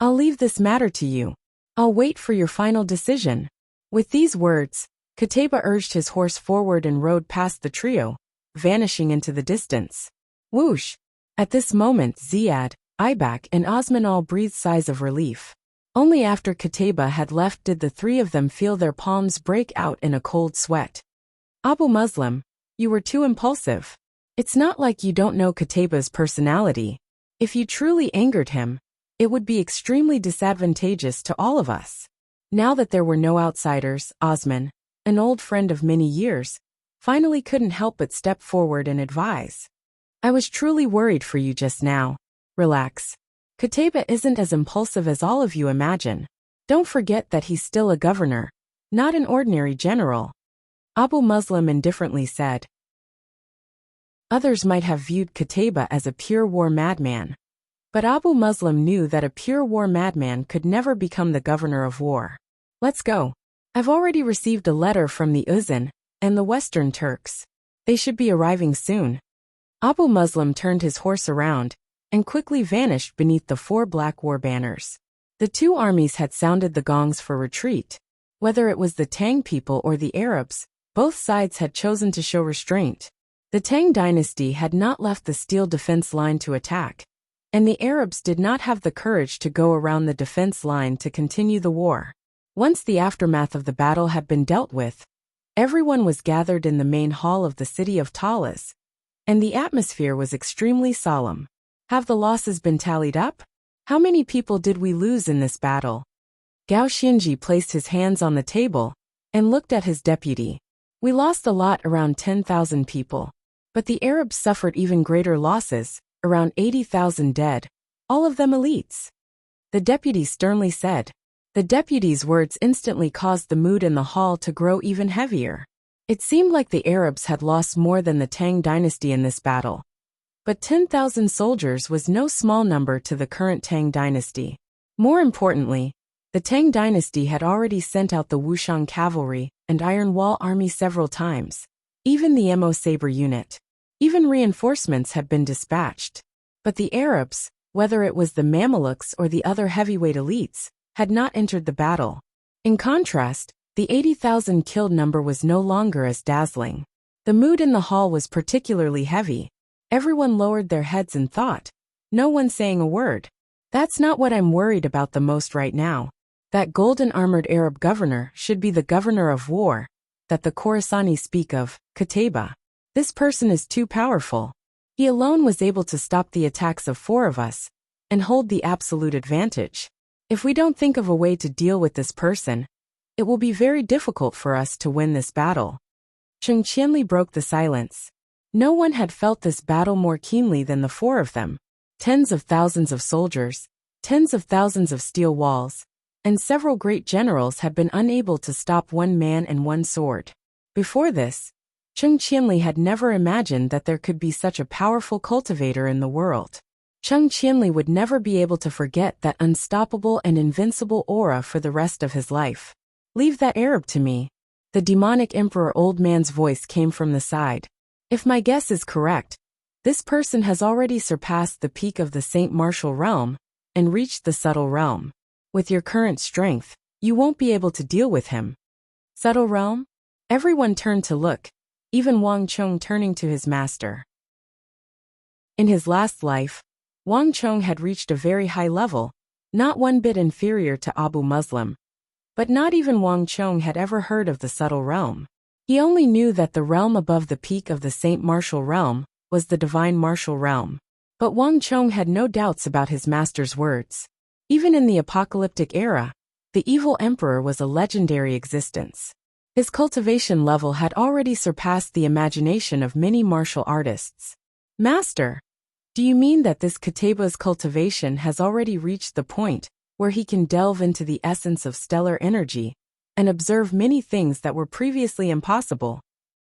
I'll leave this matter to you. I'll wait for your final decision. With these words, Qutayba urged his horse forward and rode past the trio, vanishing into the distance. Whoosh! At this moment Ziyad, Ibak and Osman all breathed sighs of relief. Only after Qutayba had left did the three of them feel their palms break out in a cold sweat. Abu Muslim, you were too impulsive. It's not like you don't know Qutayba's personality. If you truly angered him, it would be extremely disadvantageous to all of us. Now that there were no outsiders, Osman, an old friend of many years, finally couldn't help but step forward and advise. I was truly worried for you just now. Relax. Qutayba isn't as impulsive as all of you imagine. Don't forget that he's still a governor, not an ordinary general. Abu Muslim indifferently said. Others might have viewed Qutayba as a pure war madman. But Abu Muslim knew that a pure war madman could never become the governor of war. Let's go. I've already received a letter from the Uzan and the Western Turks. They should be arriving soon. Abu Muslim turned his horse around and quickly vanished beneath the four black war banners. The two armies had sounded the gongs for retreat. Whether it was the Tang people or the Arabs, both sides had chosen to show restraint. The Tang dynasty had not left the steel defense line to attack, and the Arabs did not have the courage to go around the defense line to continue the war. Once the aftermath of the battle had been dealt with, everyone was gathered in the main hall of the city of Talas, and the atmosphere was extremely solemn. Have the losses been tallied up? How many people did we lose in this battle? Gao Xianji placed his hands on the table and looked at his deputy. We lost a lot, around 10,000 people. But the Arabs suffered even greater losses, around 80,000 dead, all of them elites. The deputy sternly said. The deputy's words instantly caused the mood in the hall to grow even heavier. It seemed like the Arabs had lost more than the Tang dynasty in this battle. But 10,000 soldiers was no small number to the current Tang dynasty. More importantly, the Tang dynasty had already sent out the Wuxiang cavalry and Iron Wall army several times, even the Mo Saber unit. Even reinforcements had been dispatched. But the Arabs, whether it was the Mamelukes or the other heavyweight elites, had not entered the battle. In contrast, the 80,000 killed number was no longer as dazzling. The mood in the hall was particularly heavy. Everyone lowered their heads in thought, no one saying a word. That's not what I'm worried about the most right now. That golden-armored Arab governor should be the governor of war, that the Khorasani speak of, Qutayba. This person is too powerful. He alone was able to stop the attacks of 4 of us, and hold the absolute advantage. If we don't think of a way to deal with this person, it will be very difficult for us to win this battle. Cheng Qianli broke the silence. No one had felt this battle more keenly than the 4 of them. Tens of thousands of soldiers, tens of thousands of steel walls, and several great generals had been unable to stop 1 man and 1 sword. Before this, Cheng Qianli had never imagined that there could be such a powerful cultivator in the world. Cheng Qianli would never be able to forget that unstoppable and invincible aura for the rest of his life. Leave that Arab to me. The demonic emperor old man's voice came from the side. If my guess is correct, this person has already surpassed the peak of the Saint Martial realm and reached the subtle realm. With your current strength, you won't be able to deal with him. Subtle realm? Everyone turned to look, even Wang Chong turning to his master. In his last life, Wang Chong had reached a very high level, not one bit inferior to Abu Muslim. But not even Wang Chong had ever heard of the subtle realm. He only knew that the realm above the peak of the Saint Martial realm was the divine martial realm. But Wang Chong had no doubts about his master's words. Even in the apocalyptic era, the evil emperor was a legendary existence. His cultivation level had already surpassed the imagination of many martial artists. Master, do you mean that this Qutayba's cultivation has already reached the point where he can delve into the essence of stellar energy and observe many things that were previously impossible?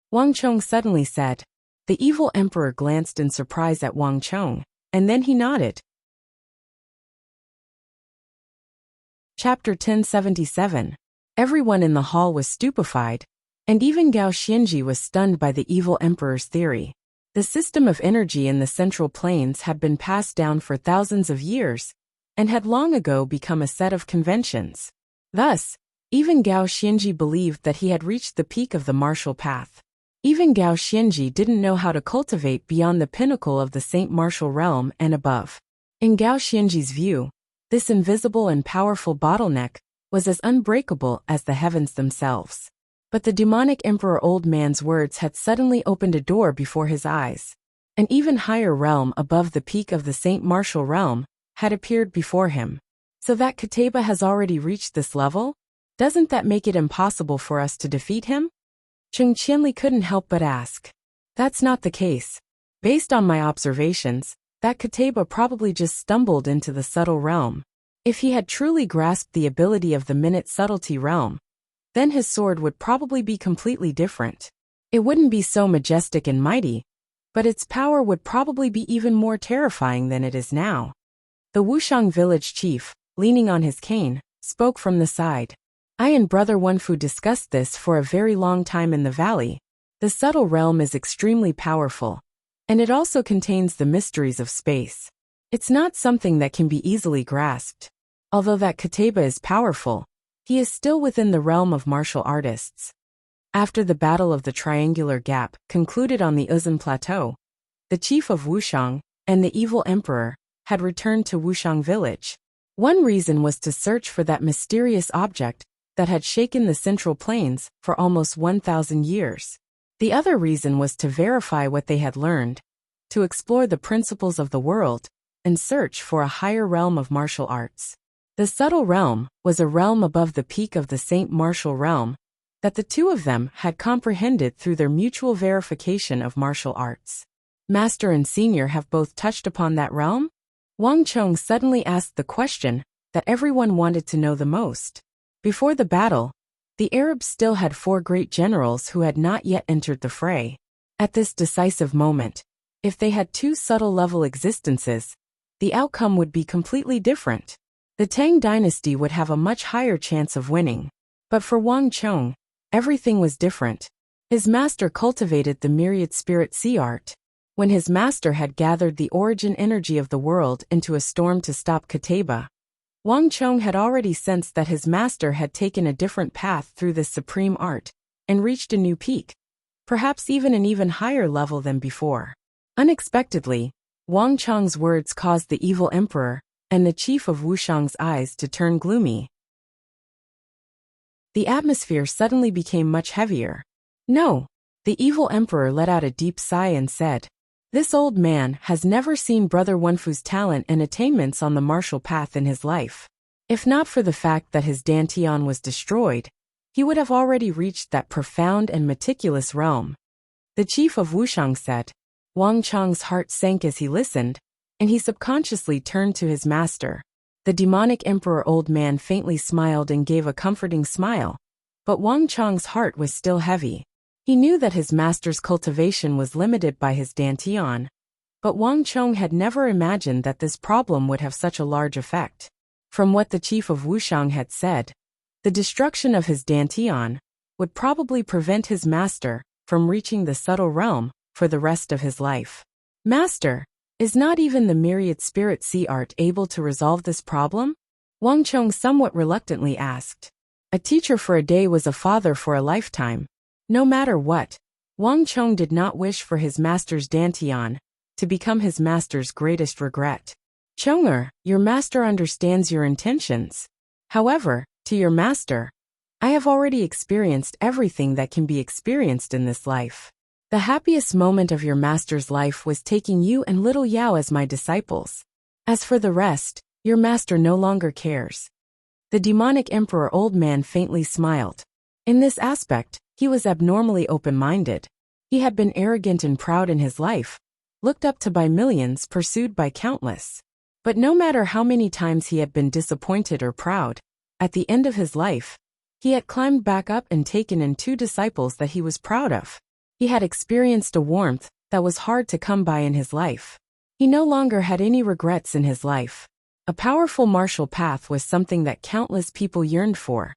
Wang Chong suddenly said. The evil emperor glanced in surprise at Wang Chong, and then he nodded. Chapter 1077. Everyone in the hall was stupefied, and even Gao Xianji was stunned by the evil emperor's theory. The system of energy in the central plains had been passed down for thousands of years, and had long ago become a set of conventions. Thus, even Gao Xianji believed that he had reached the peak of the martial path. Even Gao Xianji didn't know how to cultivate beyond the pinnacle of the Saint Martial realm and above. In Gao Xianji's view, this invisible and powerful bottleneck was as unbreakable as the heavens themselves. But the demonic emperor old man's words had suddenly opened a door before his eyes. An even higher realm above the peak of the Saint Martial realm had appeared before him. So that Qutayba has already reached this level? Doesn't that make it impossible for us to defeat him? Cheng Qianli couldn't help but ask. That's not the case. Based on my observations, that Qutayba probably just stumbled into the subtle realm. If he had truly grasped the ability of the minute subtlety realm, then his sword would probably be completely different. It wouldn't be so majestic and mighty, but its power would probably be even more terrifying than it is now. The Wuxiang village chief, leaning on his cane, spoke from the side. I and Brother Wenfu discussed this for a very long time in the valley. The subtle realm is extremely powerful, and it also contains the mysteries of space. It's not something that can be easily grasped. Although that Qutayba is powerful, he is still within the realm of martial artists. After the Battle of the Triangular Gap concluded on the Uzun Plateau, the chief of Wuxiang and the evil emperor had returned to Wuxiang village. One reason was to search for that mysterious object that had shaken the Central Plains for almost 1,000 years. The other reason was to verify what they had learned, to explore the principles of the world, and search for a higher realm of martial arts. The subtle realm was a realm above the peak of the Saint Martial realm that the two of them had comprehended through their mutual verification of martial arts. Master and Senior have both touched upon that realm? Wang Chong suddenly asked the question that everyone wanted to know the most. Before the battle, the Arabs still had 4 great generals who had not yet entered the fray. At this decisive moment, if they had 2 subtle-level existences, the outcome would be completely different. The Tang dynasty would have a much higher chance of winning. But for Wang Chong, everything was different. His master cultivated the myriad spirit sea art. When his master had gathered the origin energy of the world into a storm to stop Kateba, Wang Chong had already sensed that his master had taken a different path through this supreme art and reached a new peak, perhaps even an even higher level than before. Unexpectedly, Wang Chong's words caused the evil emperor and the chief of Wuxiang's eyes to turn gloomy. The atmosphere suddenly became much heavier. No, the evil emperor let out a deep sigh and said, "This old man has never seen Brother Wenfu's talent and attainments on the martial path in his life. If not for the fact that his Dantian was destroyed, he would have already reached that profound and meticulous realm." The chief of Wuxiang said. Wang Chong's heart sank as he listened, and he subconsciously turned to his master. The demonic emperor old man faintly smiled and gave a comforting smile, but Wang Chong's heart was still heavy. He knew that his master's cultivation was limited by his Dantian, but Wang Chong had never imagined that this problem would have such a large effect. From what the chief of Wuxiang had said, the destruction of his Dantian would probably prevent his master from reaching the subtle realm for the rest of his life. Master, is not even the myriad spirit sea art able to resolve this problem? Wang Chong somewhat reluctantly asked. A teacher for a day was a father for a lifetime. No matter what, Wang Chong did not wish for his master's Dantian to become his master's greatest regret. Chonger, your master understands your intentions. However, to your master, I have already experienced everything that can be experienced in this life. The happiest moment of your master's life was taking you and little Yao as my disciples. As for the rest, your master no longer cares. The demonic emperor old man faintly smiled. In this aspect, he was abnormally open-minded. He had been arrogant and proud in his life, looked up to by millions, pursued by countless. But no matter how many times he had been disappointed or proud, at the end of his life, he had climbed back up and taken in 2 disciples that he was proud of. He had experienced a warmth that was hard to come by in his life. He no longer had any regrets in his life. A powerful martial path was something that countless people yearned for.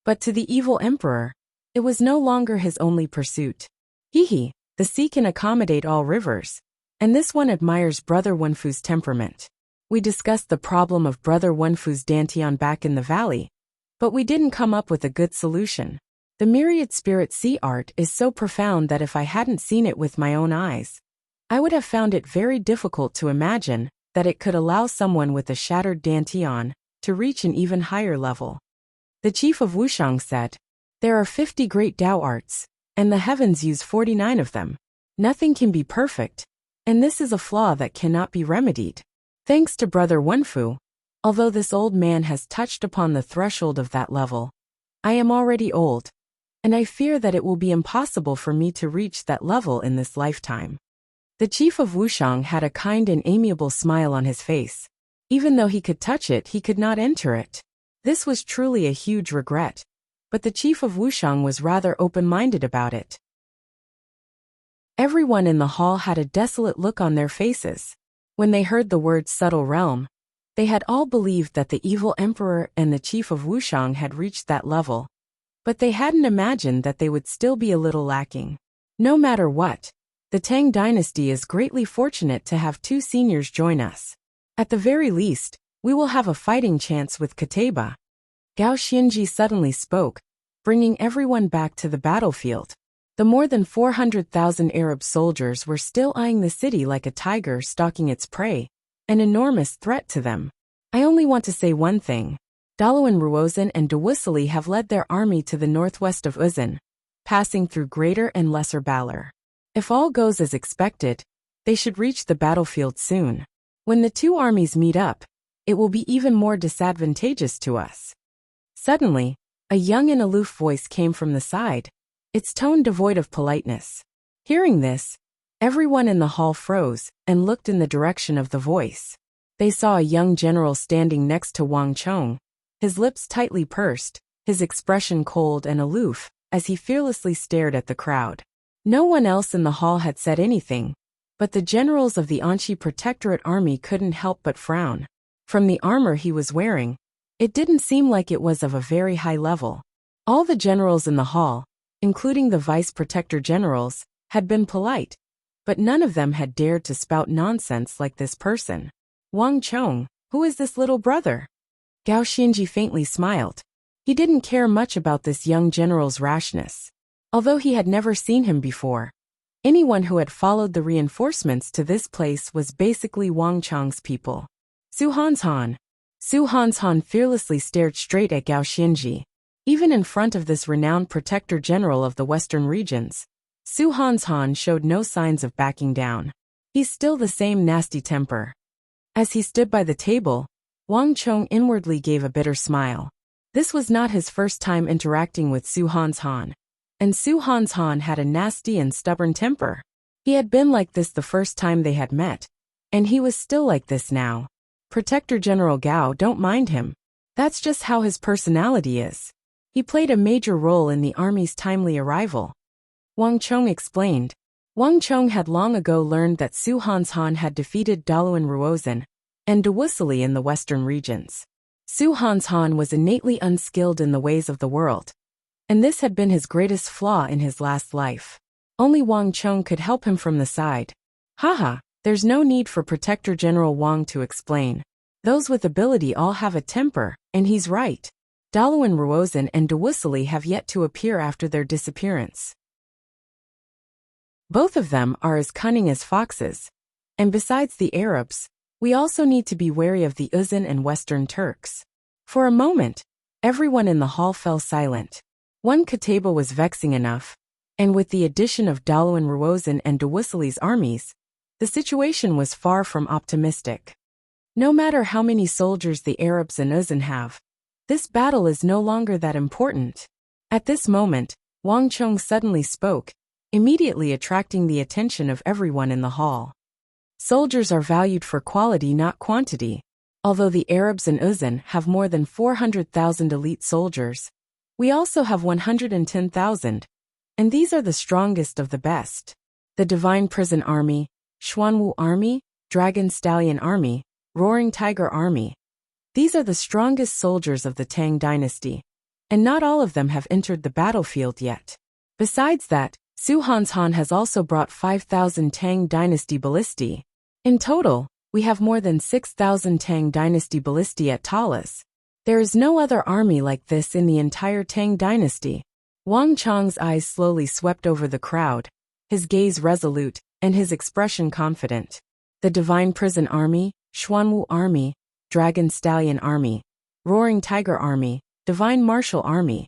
But to the evil emperor, it was no longer his only pursuit. The sea can accommodate all rivers, and this one admires Brother Wenfu's temperament. We discussed the problem of Brother Wenfu's Dantian back in the valley, but we didn't come up with a good solution. The myriad spirit sea art is so profound that if I hadn't seen it with my own eyes, I would have found it very difficult to imagine that it could allow someone with a shattered Dantian to reach an even higher level. The chief of Wuxiang said, "There are 50 great Tao arts, and the heavens use 49 of them. Nothing can be perfect, and this is a flaw that cannot be remedied. Thanks to Brother Wenfu, although this old man has touched upon the threshold of that level, I am already old, and I fear that it will be impossible for me to reach that level in this lifetime." The chief of Wuxiang had a kind and amiable smile on his face. Even though he could touch it, he could not enter it. This was truly a huge regret, but the chief of Wuxiang was rather open-minded about it. Everyone in the hall had a desolate look on their faces. When they heard the word subtle realm, they had all believed that the evil emperor and the chief of Wuxiang had reached that level, but they hadn't imagined that they would still be a little lacking. No matter what, the Tang dynasty is greatly fortunate to have 2 seniors join us. At the very least, we will have a fighting chance with Kateba. Gao Xianji suddenly spoke, bringing everyone back to the battlefield. The more than 400,000 Arab soldiers were still eyeing the city like a tiger stalking its prey, an enormous threat to them. I only want to say one thing. Dalawan Ruozan and Dawusili have led their army to the northwest of Uzan, passing through Greater and Lesser Balar. If all goes as expected, they should reach the battlefield soon. When the 2 armies meet up, it will be even more disadvantageous to us. Suddenly, a young and aloof voice came from the side, its tone devoid of politeness. Hearing this, everyone in the hall froze and looked in the direction of the voice. They saw a young general standing next to Wang Chong, his lips tightly pursed, his expression cold and aloof, as he fearlessly stared at the crowd. No one else in the hall had said anything, but the generals of the Anxi Protectorate army couldn't help but frown. From the armor he was wearing, it didn't seem like it was of a very high level. All the generals in the hall, including the vice protector generals, had been polite, but none of them had dared to spout nonsense like this person. Wang Chong, who is this little brother? Gao Xinji faintly smiled. He didn't care much about this young general's rashness. Although he had never seen him before, anyone who had followed the reinforcements to this place was basically Wang Chong's people. Su Hanshan. Su Hanshan fearlessly stared straight at Gao Xinji. Even in front of this renowned protector general of the western regions, Su Hanshan showed no signs of backing down. He's still the same nasty temper. As he stood by the table, Wang Chong inwardly gave a bitter smile. This was not his first time interacting with Su Hanshan, and Su Hanshan had a nasty and stubborn temper. He had been like this the first time they had met, and he was still like this now. Protector General Gao don't mind him. That's just how his personality is. He played a major role in the army's timely arrival. Wang Chong explained. Wang Chong had long ago learned that Su Hanshan had defeated Daluan Ruozhen and Dewussili in the western regions. Su Hanshan was innately unskilled in the ways of the world, and this had been his greatest flaw in his last life. Only Wang Chong could help him from the side. Haha, there's no need for Protector General Wang to explain. Those with ability all have a temper, and he's right. Daluan Ruozhen and Dewussili have yet to appear after their disappearance. Both of them are as cunning as foxes. And besides the Arabs, we also need to be wary of the Uzan and Western Turks. For a moment, everyone in the hall fell silent. One Kataba was vexing enough, and with the addition of Daluan Ruozhen and Dewussili's armies, the situation was far from optimistic. No matter how many soldiers the Arabs and Uzan have, this battle is no longer that important. At this moment, Wang Chong suddenly spoke, immediately attracting the attention of everyone in the hall. Soldiers are valued for quality, not quantity. Although the Arabs and Uzan have more than 400,000 elite soldiers, we also have 110,000, and these are the strongest of the best. The Divine Prison Army, Xuanwu Army, Dragon Stallion Army, Roaring Tiger Army. These are the strongest soldiers of the Tang dynasty, and not all of them have entered the battlefield yet. Besides that, Su Hanshan has also brought 5,000 Tang dynasty ballistae. In total, we have more than 6,000 Tang dynasty ballistae at Talas. There is no other army like this in the entire Tang dynasty. Wang Chong's eyes slowly swept over the crowd, his gaze resolute, and his expression confident. The Divine Prison Army, Xuanwu Army, Dragon Stallion Army, Roaring Tiger Army, Divine Martial Army.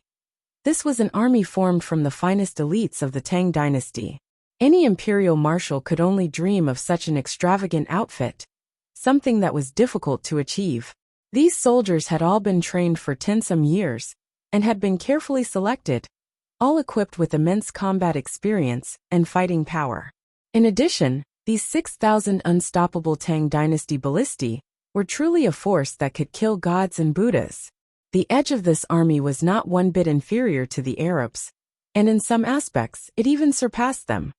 This was an army formed from the finest elites of the Tang dynasty. Any imperial marshal could only dream of such an extravagant outfit, something that was difficult to achieve. These soldiers had all been trained for 10-some years, and had been carefully selected, all equipped with immense combat experience and fighting power. In addition, these 6,000 unstoppable Tang dynasty ballistae were truly a force that could kill gods and Buddhas. The edge of this army was not one bit inferior to the Arabs, and in some aspects it even surpassed them.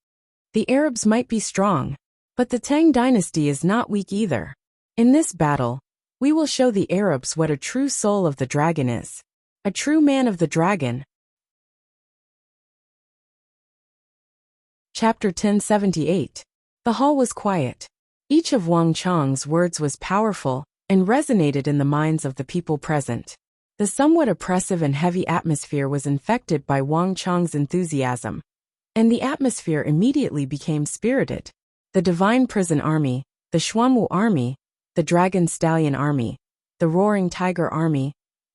The Arabs might be strong, but the Tang dynasty is not weak either. In this battle, we will show the Arabs what a true soul of the dragon is. A true man of the dragon. Chapter 1078. The hall was quiet. Each of Wang Chong's words was powerful and resonated in the minds of the people present. The somewhat oppressive and heavy atmosphere was infected by Wang Chong's enthusiasm, and the atmosphere immediately became spirited. The Divine Prison Army, the Xuanwu Army, the Dragon Stallion Army, the Roaring Tiger Army,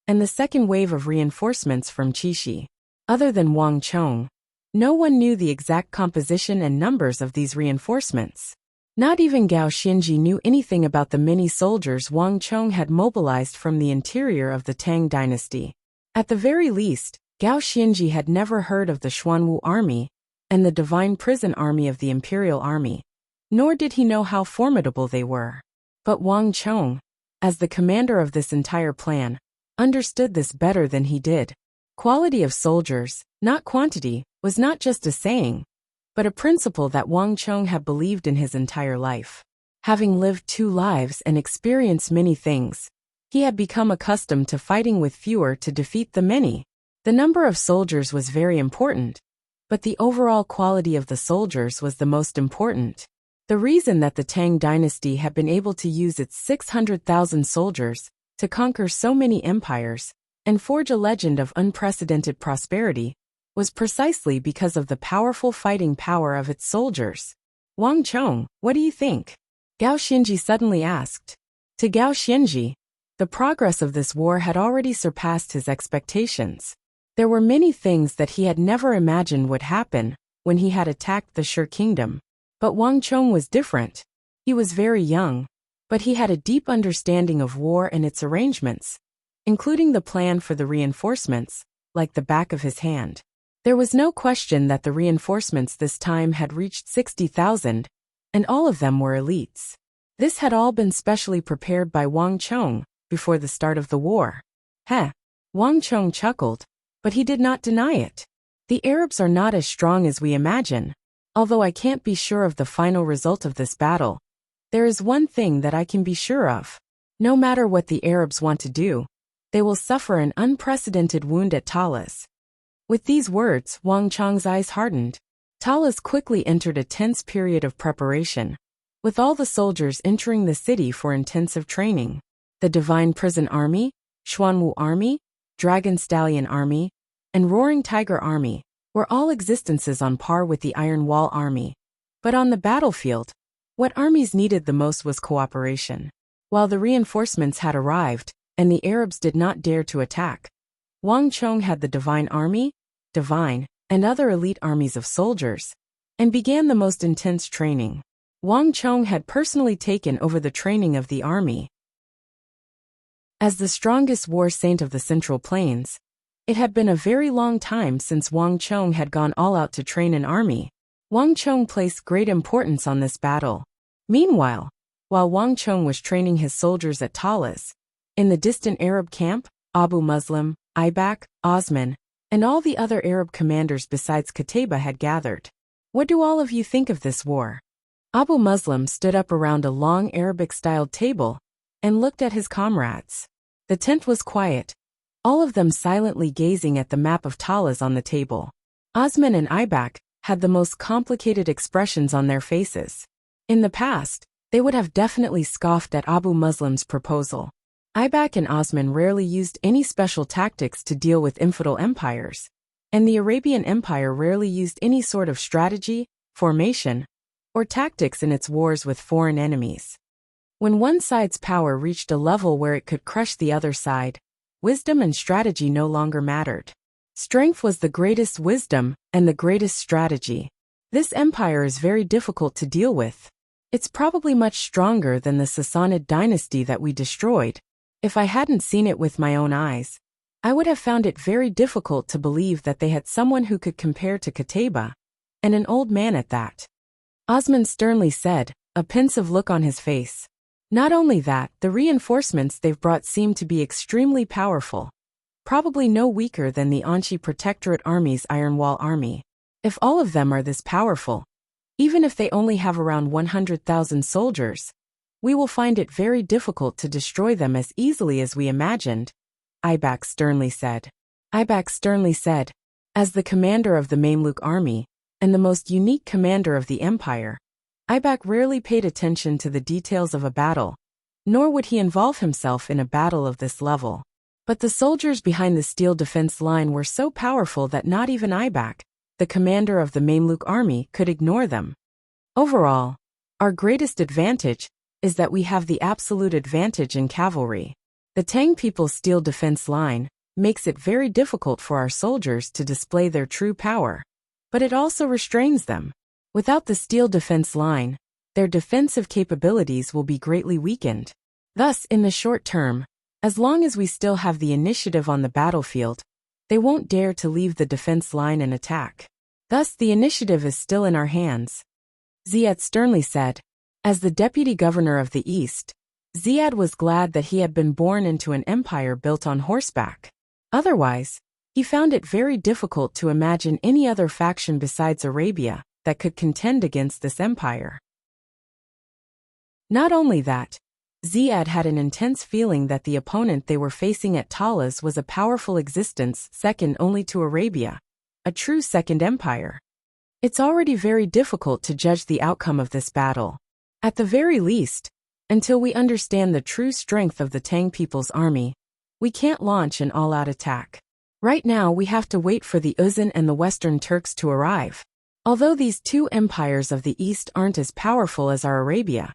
and the second wave of reinforcements from Qixi. Other than Wang Chong, no one knew the exact composition and numbers of these reinforcements. Not even Gao Xianji knew anything about the many soldiers Wang Chong had mobilized from the interior of the Tang dynasty. At the very least, Gao Xianji had never heard of the Xuanwu army and the divine prison army of the imperial army, nor did he know how formidable they were. But Wang Chong, as the commander of this entire plan, understood this better than he did. Quality of soldiers, not quantity, was not just a saying, but a principle that Wang Chong had believed in his entire life. Having lived 2 lives and experienced many things, he had become accustomed to fighting with fewer to defeat the many. The number of soldiers was very important, but the overall quality of the soldiers was the most important. The reason that the Tang dynasty had been able to use its 600,000 soldiers to conquer so many empires and forge a legend of unprecedented prosperity was precisely because of the powerful fighting power of its soldiers. Wang Chong, what do you think? Gao Xianji suddenly asked. To Gao Xianji, the progress of this war had already surpassed his expectations. There were many things that he had never imagined would happen when he had attacked the Shi kingdom. But Wang Chong was different. He was very young, but he had a deep understanding of war and its arrangements, including the plan for the reinforcements, like the back of his hand. There was no question that the reinforcements this time had reached 60,000, and all of them were elites. This had all been specially prepared by Wang Chong before the start of the war. Heh! Wang Chong chuckled, but he did not deny it. The Arabs are not as strong as we imagine. Although I can't be sure of the final result of this battle, there is one thing that I can be sure of. No matter what the Arabs want to do, they will suffer an unprecedented wound at Talas. With these words, Wang Chong's eyes hardened. Talas quickly entered a tense period of preparation, with all the soldiers entering the city for intensive training. The Divine Prison Army, Xuanwu Army, Dragon Stallion Army, and Roaring Tiger Army were all existences on par with the Iron Wall Army. But on the battlefield, what armies needed the most was cooperation. While the reinforcements had arrived, and the Arabs did not dare to attack, Wang Chong had the Divine Army, Divine, and other elite armies of soldiers, and began the most intense training. Wang Chong had personally taken over the training of the army. As the strongest war saint of the Central Plains, it had been a very long time since Wang Chong had gone all out to train an army. Wang Chong placed great importance on this battle. Meanwhile, while Wang Chong was training his soldiers at Talas, in the distant Arab camp, Abu Muslim, Ibak, Osman, and all the other Arab commanders besides Qutayba had gathered. What do all of you think of this war? Abu Muslim stood up around a long Arabic-styled table and looked at his comrades. The tent was quiet, all of them silently gazing at the map of Talas on the table. Osman and Ibak had the most complicated expressions on their faces. In the past, they would have definitely scoffed at Abu Muslim's proposal. Ibak and Osman rarely used any special tactics to deal with infidel empires, and the Arabian Empire rarely used any sort of strategy, formation, or tactics in its wars with foreign enemies. When one side's power reached a level where it could crush the other side, wisdom and strategy no longer mattered. Strength was the greatest wisdom and the greatest strategy. This empire is very difficult to deal with. It's probably much stronger than the Sassanid dynasty that we destroyed. If I hadn't seen it with my own eyes, I would have found it very difficult to believe that they had someone who could compare to Qutayba, and an old man at that. Osman sternly said, a pensive look on his face. Not only that, the reinforcements they've brought seem to be extremely powerful, probably no weaker than the Anshi Protectorate Army's Iron Wall Army. If all of them are this powerful, even if they only have around 100,000 soldiers, we will find it very difficult to destroy them as easily as we imagined, Ibak sternly said. Ibak sternly said, as the commander of the Mamluk army, and the most unique commander of the empire, Ibak rarely paid attention to the details of a battle, nor would he involve himself in a battle of this level. But the soldiers behind the steel defense line were so powerful that not even Ibak, the commander of the Mamluk army, could ignore them. Overall, our greatest advantage is that we have the absolute advantage in cavalry. The Tang people's steel defense line makes it very difficult for our soldiers to display their true power, but it also restrains them. Without the steel defense line, their defensive capabilities will be greatly weakened. Thus, in the short term, as long as we still have the initiative on the battlefield, they won't dare to leave the defense line and attack. Thus, the initiative is still in our hands. Ziad sternly said. As the deputy governor of the East, Ziad was glad that he had been born into an empire built on horseback. Otherwise, he found it very difficult to imagine any other faction besides Arabia that could contend against this empire. Not only that, Ziad had an intense feeling that the opponent they were facing at Talas was a powerful existence second only to Arabia, a true second empire. It's already very difficult to judge the outcome of this battle. At the very least, until we understand the true strength of the Tang people's army, we can't launch an all-out attack. Right now we have to wait for the Uzun and the Western Turks to arrive. Although these two empires of the East aren't as powerful as our Arabia,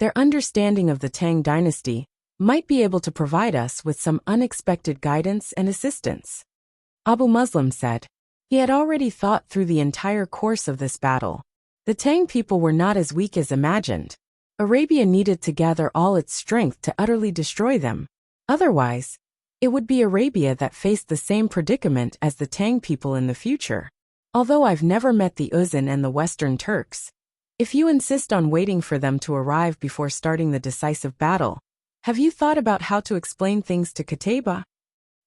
their understanding of the Tang dynasty might be able to provide us with some unexpected guidance and assistance. Abu Muslim said. He had already thought through the entire course of this battle. The Tang people were not as weak as imagined. Arabia needed to gather all its strength to utterly destroy them. Otherwise, it would be Arabia that faced the same predicament as the Tang people in the future. Although I've never met the Uzun and the Western Turks, if you insist on waiting for them to arrive before starting the decisive battle, have you thought about how to explain things to Qutayba?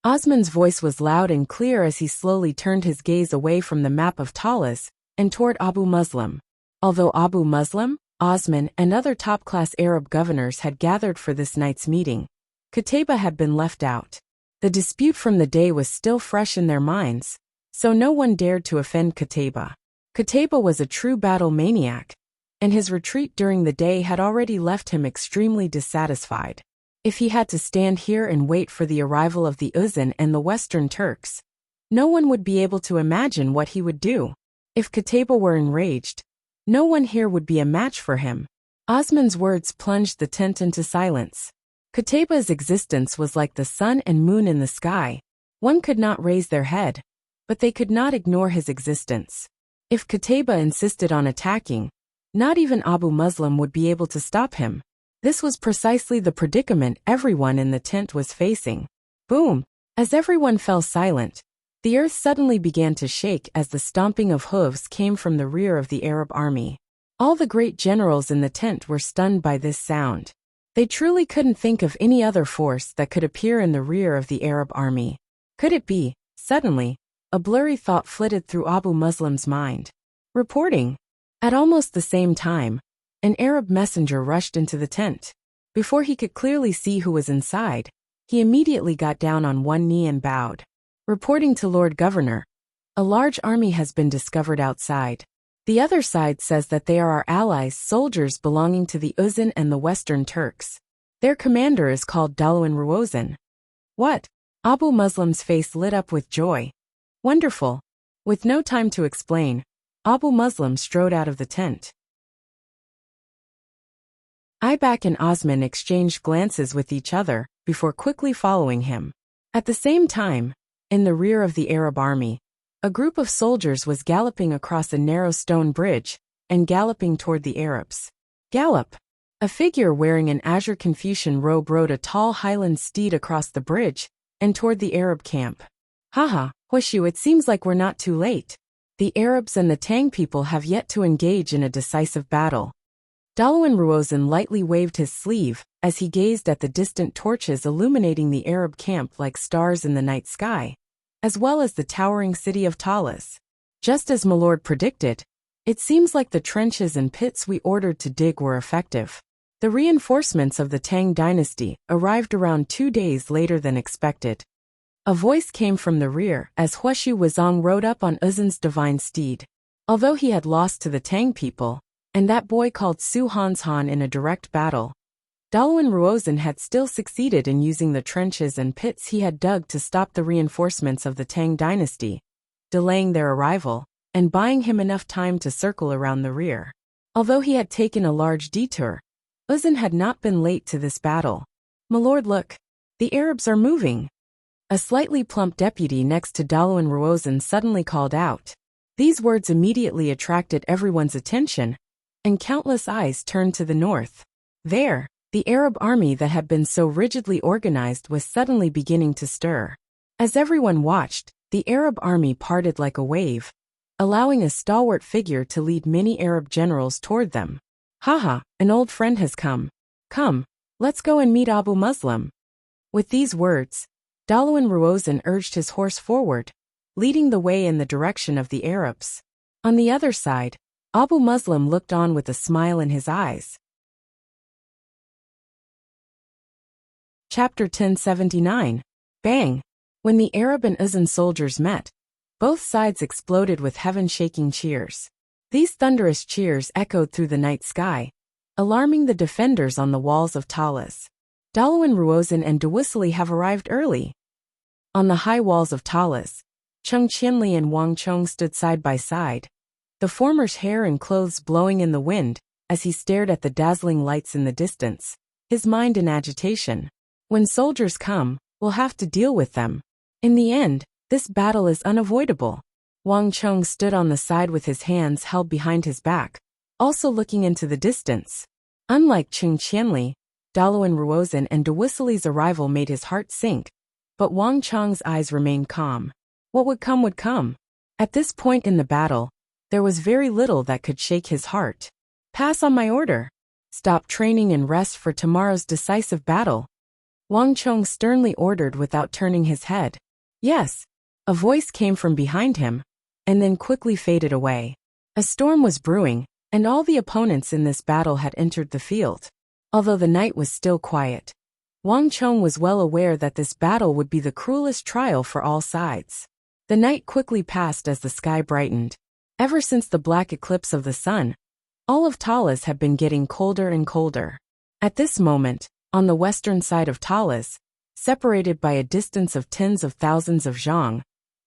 Osman's voice was loud and clear as he slowly turned his gaze away from the map of Talas and toward Abu Muslim. Although Abu Muslim, Osman, and other top-class Arab governors had gathered for this night's meeting, Qutayba had been left out. The dispute from the day was still fresh in their minds, so no one dared to offend Qutayba. Qutayba was a true battle maniac, and his retreat during the day had already left him extremely dissatisfied. If he had to stand here and wait for the arrival of the Uzun and the Western Turks, no one would be able to imagine what he would do. If Qutayba were enraged, no one here would be a match for him. Osman's words plunged the tent into silence. Qutayba's existence was like the sun and moon in the sky. One could not raise their head, but they could not ignore his existence. If Qutayba insisted on attacking, not even Abu Muslim would be able to stop him. This was precisely the predicament everyone in the tent was facing. Boom! As everyone fell silent, the earth suddenly began to shake as the stomping of hooves came from the rear of the Arab army. All the great generals in the tent were stunned by this sound. They truly couldn't think of any other force that could appear in the rear of the Arab army. Could it be? Suddenly, a blurry thought flitted through Abu Muslim's mind. Reporting. At almost the same time, an Arab messenger rushed into the tent. Before he could clearly see who was inside, he immediately got down on one knee and bowed. Reporting to Lord Governor, a large army has been discovered outside. The other side says that they are our allies, soldiers belonging to the Uzun and the Western Turks. Their commander is called Dalwan Ruozan. What? Abu Muslim's face lit up with joy. Wonderful. With no time to explain, Abu Muslim strode out of the tent. Ibak and Osman exchanged glances with each other before quickly following him. At the same time, in the rear of the Arab army, a group of soldiers was galloping across a narrow stone bridge and galloping toward the Arabs. Gallop! A figure wearing an azure Confucian robe rode a tall Highland steed across the bridge and toward the Arab camp. Haha, Wuxia, it seems like we're not too late. The Arabs and the Tang people have yet to engage in a decisive battle. Dalwan Ruozan lightly waved his sleeve as he gazed at the distant torches illuminating the Arab camp like stars in the night sky, as well as the towering city of Talas. Just as Milord predicted, it seems like the trenches and pits we ordered to dig were effective. The reinforcements of the Tang dynasty arrived around 2 days later than expected. A voice came from the rear as Wuxia Wuzong rode up on Uzun's divine steed. Although he had lost to the Tang people, and that boy called Su Hanshan in a direct battle, Dalwan Ruozan had still succeeded in using the trenches and pits he had dug to stop the reinforcements of the Tang dynasty, delaying their arrival, and buying him enough time to circle around the rear. Although he had taken a large detour, Uzun had not been late to this battle. "Milord, look! The Arabs are moving!" A slightly plump deputy next to Dalwan Ruozan suddenly called out. These words immediately attracted everyone's attention, and countless eyes turned to the north. There, the Arab army that had been so rigidly organized was suddenly beginning to stir. As everyone watched, the Arab army parted like a wave, allowing a stalwart figure to lead many Arab generals toward them. Haha, an old friend has come. Come, let's go and meet Abu Muslim. With these words, Dalawan Ruozan urged his horse forward, leading the way in the direction of the Arabs. On the other side, Abu Muslim looked on with a smile in his eyes. Chapter 1079. Bang! When the Arab and Uzan soldiers met, both sides exploded with heaven-shaking cheers. These thunderous cheers echoed through the night sky, alarming the defenders on the walls of Talas. Dalawan Ruozan and Dawusili have arrived early. On the high walls of Talas, Cheng Qianli and Wang Chong stood side by side, the former's hair and clothes blowing in the wind as he stared at the dazzling lights in the distance, his mind in agitation. When soldiers come, we'll have to deal with them. In the end, this battle is unavoidable. Wang Chong stood on the side with his hands held behind his back, also looking into the distance. Unlike Cheng Qianli, Dalawan Ruozan and Dawusili's arrival made his heart sink, but Wang Chong's eyes remained calm. What would come would come. At this point in the battle, there was very little that could shake his heart. Pass on my order. Stop training and rest for tomorrow's decisive battle. Wang Chong sternly ordered without turning his head. Yes. A voice came from behind him, and then quickly faded away. A storm was brewing, and all the opponents in this battle had entered the field. Although the night was still quiet, Wang Chong was well aware that this battle would be the cruelest trial for all sides. The night quickly passed as the sky brightened. Ever since the black eclipse of the sun, all of Talas had been getting colder and colder. At this moment, on the western side of Talas, separated by a distance of tens of thousands of zhang,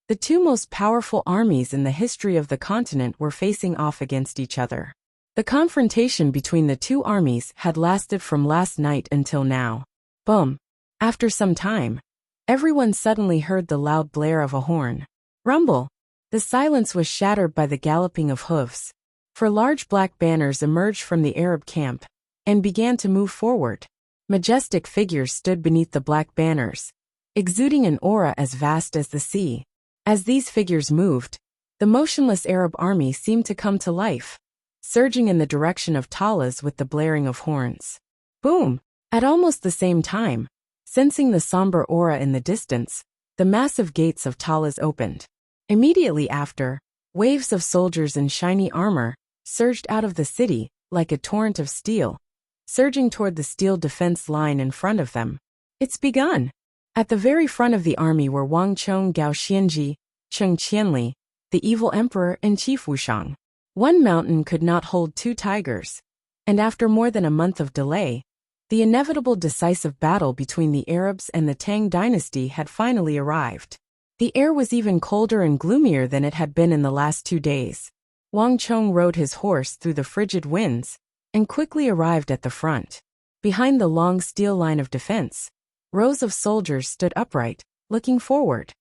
the two most powerful armies in the history of the continent were facing off against each other. The confrontation between the two armies had lasted from last night until now. Boom! After some time, everyone suddenly heard the loud blare of a horn. Rumble! The silence was shattered by the galloping of hoofs. For large black banners emerged from the Arab camp and began to move forward. Majestic figures stood beneath the black banners, exuding an aura as vast as the sea. As these figures moved, the motionless Arab army seemed to come to life, surging in the direction of Talas with the blaring of horns. Boom! At almost the same time, sensing the somber aura in the distance, the massive gates of Talas opened. Immediately after, waves of soldiers in shiny armor surged out of the city like a torrent of steel, surging toward the steel defense line in front of them. It's begun! At the very front of the army were Wang Chong, Gao Xianji, Cheng Qianli, the evil emperor, and Chief Wuxiang. One mountain could not hold two tigers, and after more than a month of delay, the inevitable decisive battle between the Arabs and the Tang dynasty had finally arrived. The air was even colder and gloomier than it had been in the last 2 days. Wang Chong rode his horse through the frigid winds and quickly arrived at the front. Behind the long steel line of defense, rows of soldiers stood upright, looking forward.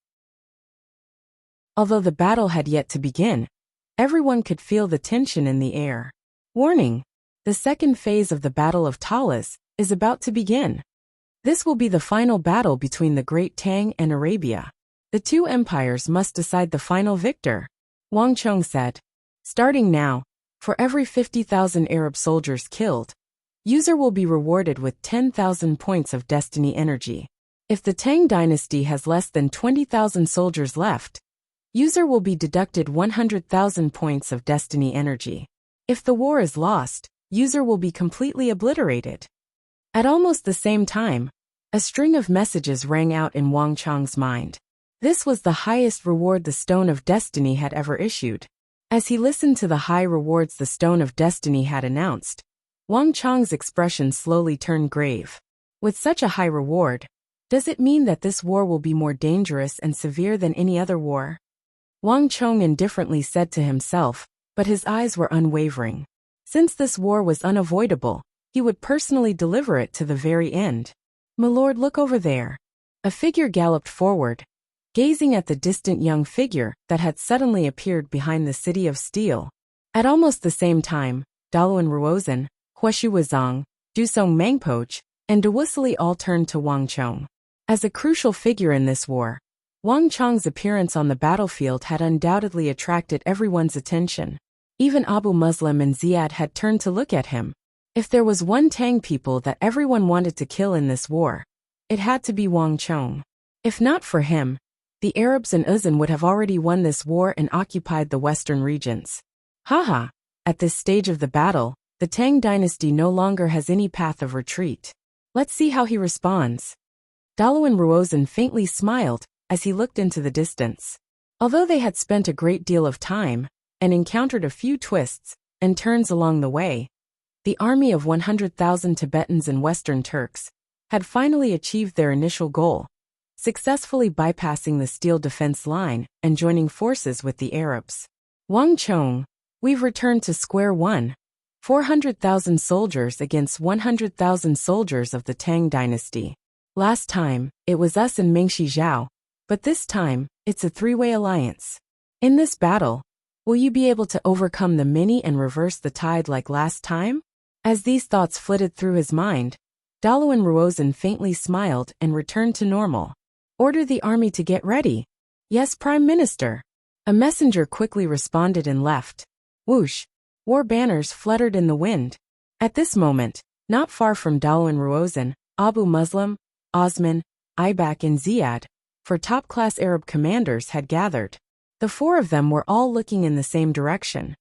Although the battle had yet to begin, everyone could feel the tension in the air. Warning! The second phase of the Battle of Talas is about to begin. This will be the final battle between the Great Tang and Arabia. The two empires must decide the final victor. Wang Chong said. Starting now, for every 50,000 Arab soldiers killed, user will be rewarded with 10,000 points of destiny energy. If the Tang dynasty has less than 20,000 soldiers left, user will be deducted 100,000 points of destiny energy. If the war is lost, user will be completely obliterated. At almost the same time, a string of messages rang out in Wang Chong's mind. This was the highest reward the Stone of Destiny had ever issued. As he listened to the high rewards the Stone of Destiny had announced, Wang Chong's expression slowly turned grave. With such a high reward, does it mean that this war will be more dangerous and severe than any other war? Wang Chong indifferently said to himself, but his eyes were unwavering. Since this war was unavoidable, he would personally deliver it to the very end. My lord, look over there. A figure galloped forward, gazing at the distant young figure that had suddenly appeared behind the city of steel. At almost the same time, Daluan Ruozan, Hueshu Wuzong, Dusong Mangpoch, and Dawusili all turned to Wang Chong. As a crucial figure in this war, Wang Chong's appearance on the battlefield had undoubtedly attracted everyone's attention. Even Abu Muslim and Ziyad had turned to look at him. If there was one Tang people that everyone wanted to kill in this war, it had to be Wang Chong. If not for him, the Arabs and Uzan would have already won this war and occupied the western regions. Haha, at this stage of the battle, the Tang dynasty no longer has any path of retreat. Let's see how he responds. Daluan Ruozan faintly smiled as he looked into the distance. Although they had spent a great deal of time and encountered a few twists and turns along the way, the army of 100,000 Tibetans and Western Turks had finally achieved their initial goal, successfully bypassing the steel defense line and joining forces with the Arabs. Wang Chong, we've returned to square one. 400,000 soldiers against 100,000 soldiers of the Tang dynasty. Last time, it was us and Mengshi Zhao, but this time, it's a three-way alliance. In this battle, will you be able to overcome the many and reverse the tide like last time? As these thoughts flitted through his mind, Daluan Ruozan faintly smiled and returned to normal. Order the army to get ready. Yes, Prime Minister. A messenger quickly responded and left. Whoosh! War banners fluttered in the wind. At this moment, not far from Daluan Ruozan, Abu Muslim, Osman, Ibak and Ziyad, for top-class Arab commanders had gathered. The four of them were all looking in the same direction.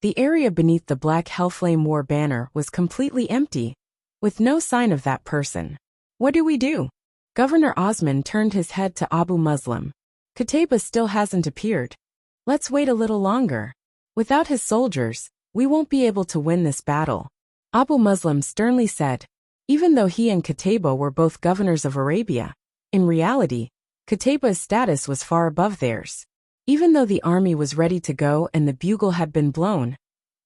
The area beneath the black Hellflame war banner was completely empty, with no sign of that person. What do we do? Governor Osman turned his head to Abu Muslim. Qutayba still hasn't appeared. Let's wait a little longer. Without his soldiers, we won't be able to win this battle. Abu Muslim sternly said. Even though he and Qutayba were both governors of Arabia, in reality, Qutayba's status was far above theirs. Even though the army was ready to go and the bugle had been blown,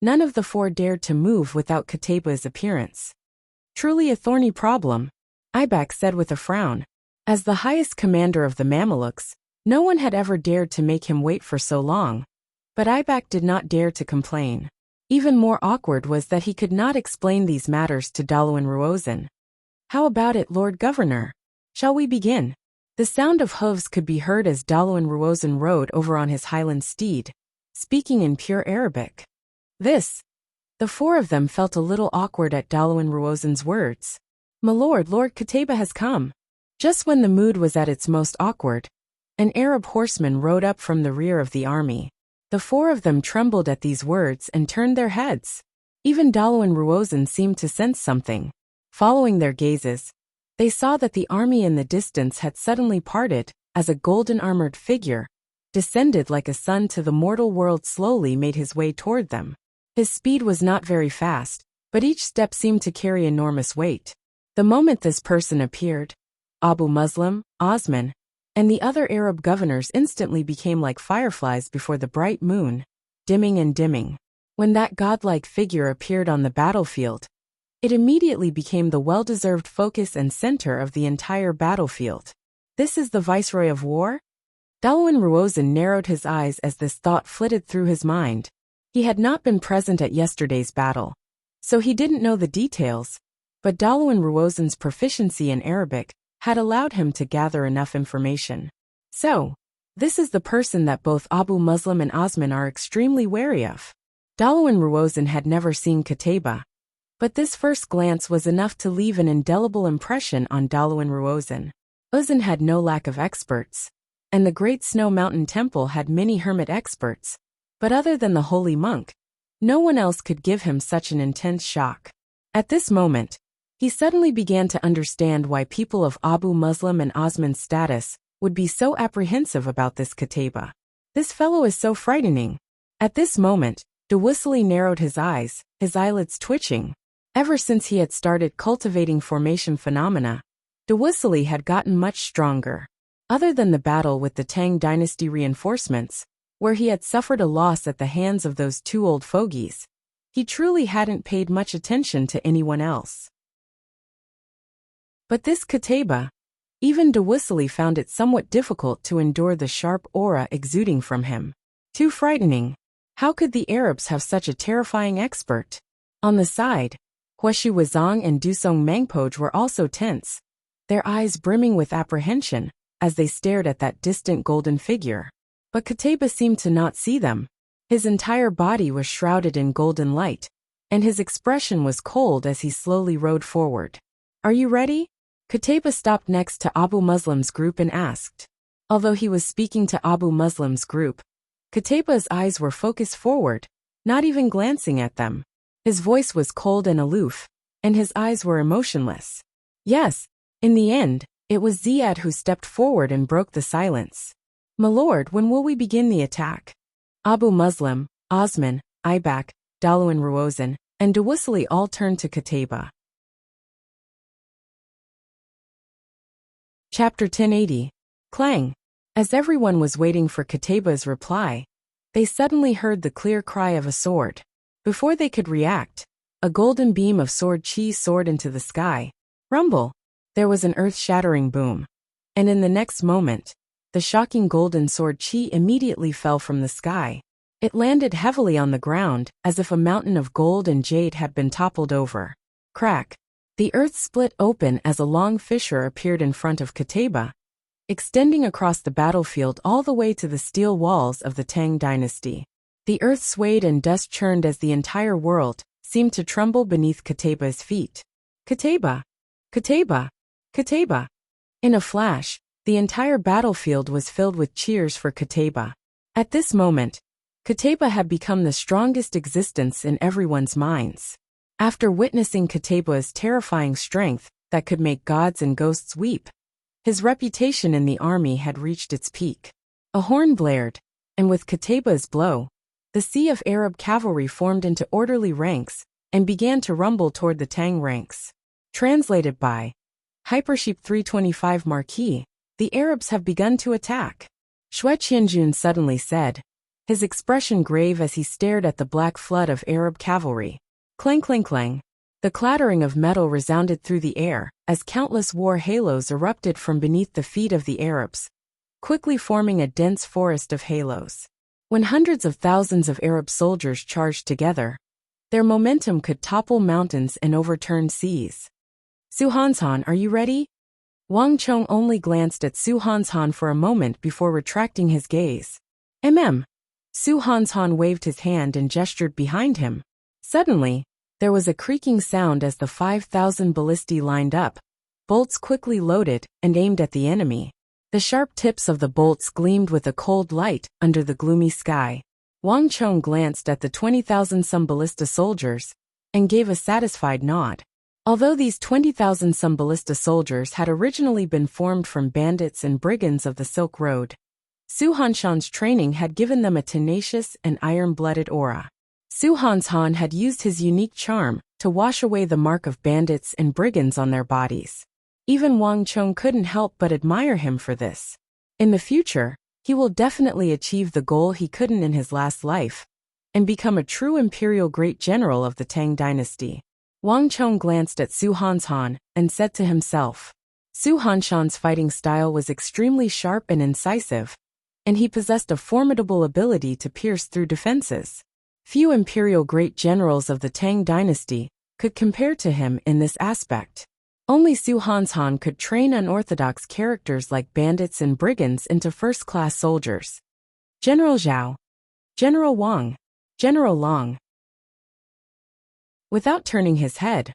none of the four dared to move without Qutayba's appearance. Truly a thorny problem, Ibak said with a frown. As the highest commander of the Mamelukes, no one had ever dared to make him wait for so long. But Ibak did not dare to complain. Even more awkward was that he could not explain these matters to Daluan Ruozan. How about it, Lord Governor? Shall we begin? The sound of hooves could be heard as Daluan Ruozan rode over on his highland steed, speaking in pure Arabic. The four of them felt a little awkward at Daluan Ruozan's words. My lord, Lord Qutayba has come. Just when the mood was at its most awkward, an Arab horseman rode up from the rear of the army. The four of them trembled at these words and turned their heads. Even Daluan Ruozan seemed to sense something. Following their gazes, they saw that the army in the distance had suddenly parted, as a golden-armored figure, descended like a sun to the mortal world slowly made his way toward them. His speed was not very fast, but each step seemed to carry enormous weight. The moment this person appeared, Abu Muslim, Osman, and the other Arab governors instantly became like fireflies before the bright moon, dimming and dimming. When that godlike figure appeared on the battlefield, it immediately became the well-deserved focus and center of the entire battlefield. This is the Viceroy of War? Daluan Ruozan narrowed his eyes as this thought flitted through his mind. He had not been present at yesterday's battle, so he didn't know the details, but Daluan Ruozan's proficiency in Arabic had allowed him to gather enough information. So, this is the person that both Abu Muslim and Osman are extremely wary of. Daluan Ruozan had never seen Qutayba, but this first glance was enough to leave an indelible impression on Daluan Ruozan. Uzan had no lack of experts, and the Great Snow Mountain Temple had many hermit experts, but other than the holy monk, no one else could give him such an intense shock. At this moment, he suddenly began to understand why people of Abu Muslim and Osman's status would be so apprehensive about this Qutayba. This fellow is so frightening. At this moment, Dawusili narrowed his eyes, his eyelids twitching. Ever since he had started cultivating formation phenomena, Dawusili had gotten much stronger. Other than the battle with the Tang dynasty reinforcements, where he had suffered a loss at the hands of those two old fogies, he truly hadn't paid much attention to anyone else. But this Qutayba, even Dawusili found it somewhat difficult to endure the sharp aura exuding from him. Too frightening. How could the Arabs have such a terrifying expert? On the side, Huishi Wuzong and Dusong Mangpoj were also tense, their eyes brimming with apprehension as they stared at that distant golden figure. But Qutayba seemed to not see them. His entire body was shrouded in golden light, and his expression was cold as he slowly rode forward. Are you ready? Qutayba stopped next to Abu Muslim's group and asked. Although he was speaking to Abu Muslim's group, Qutayba's eyes were focused forward, not even glancing at them. His voice was cold and aloof, and his eyes were emotionless. Yes, in the end, it was Ziyad who stepped forward and broke the silence. My lord, when will we begin the attack? Abu Muslim, Osman, Ibak, Daluan Ruozan, and Dawusali all turned to Qutayba. Chapter 1080. Clang. As everyone was waiting for Qutayba's reply, they suddenly heard the clear cry of a sword. Before they could react, a golden beam of sword chi soared into the sky. Rumble! There was an earth-shattering boom. And in the next moment, the shocking golden sword chi immediately fell from the sky. It landed heavily on the ground, as if a mountain of gold and jade had been toppled over. Crack! The earth split open as a long fissure appeared in front of Qutayba, extending across the battlefield all the way to the steel walls of the Tang dynasty. The earth swayed and dust churned as the entire world seemed to tremble beneath Qutayba's feet. Qutayba! Qutayba! Qutayba! In a flash, the entire battlefield was filled with cheers for Qutayba. At this moment, Qutayba had become the strongest existence in everyone's minds. After witnessing Qutayba's terrifying strength that could make gods and ghosts weep, his reputation in the army had reached its peak. A horn blared, and with Qutayba's blow, the sea of Arab cavalry formed into orderly ranks and began to rumble toward the Tang ranks. Translated by Hypersheep 325 Marquis, the Arabs have begun to attack. Xue Qianjun suddenly said, his expression grave as he stared at the black flood of Arab cavalry. Clang clang clang. The clattering of metal resounded through the air as countless war halos erupted from beneath the feet of the Arabs, quickly forming a dense forest of halos. When hundreds of thousands of Arab soldiers charged together, their momentum could topple mountains and overturn seas. Su Hanshan, are you ready? Wang Chong only glanced at Su Hanshan for a moment before retracting his gaze. Su Hanshan waved his hand and gestured behind him. Suddenly, there was a creaking sound as the 5,000 ballistae lined up, bolts quickly loaded and aimed at the enemy. The sharp tips of the bolts gleamed with a cold light under the gloomy sky. Wang Chong glanced at the 20,000-some ballista soldiers and gave a satisfied nod. Although these 20,000-some ballista soldiers had originally been formed from bandits and brigands of the Silk Road, Su Hanshan's training had given them a tenacious and iron-blooded aura. Su Hanshan had used his unique charm to wash away the mark of bandits and brigands on their bodies. Even Wang Chong couldn't help but admire him for this. In the future, he will definitely achieve the goal he couldn't in his last life, and become a true imperial great general of the Tang dynasty. Wang Chong glanced at Su Hanshan and said to himself, Su Hanshan's fighting style was extremely sharp and incisive, and he possessed a formidable ability to pierce through defenses. Few imperial great generals of the Tang dynasty could compare to him in this aspect. Only Su Hanshan could train unorthodox characters like bandits and brigands into first-class soldiers. General Zhao, General Wang, General Long. Without turning his head,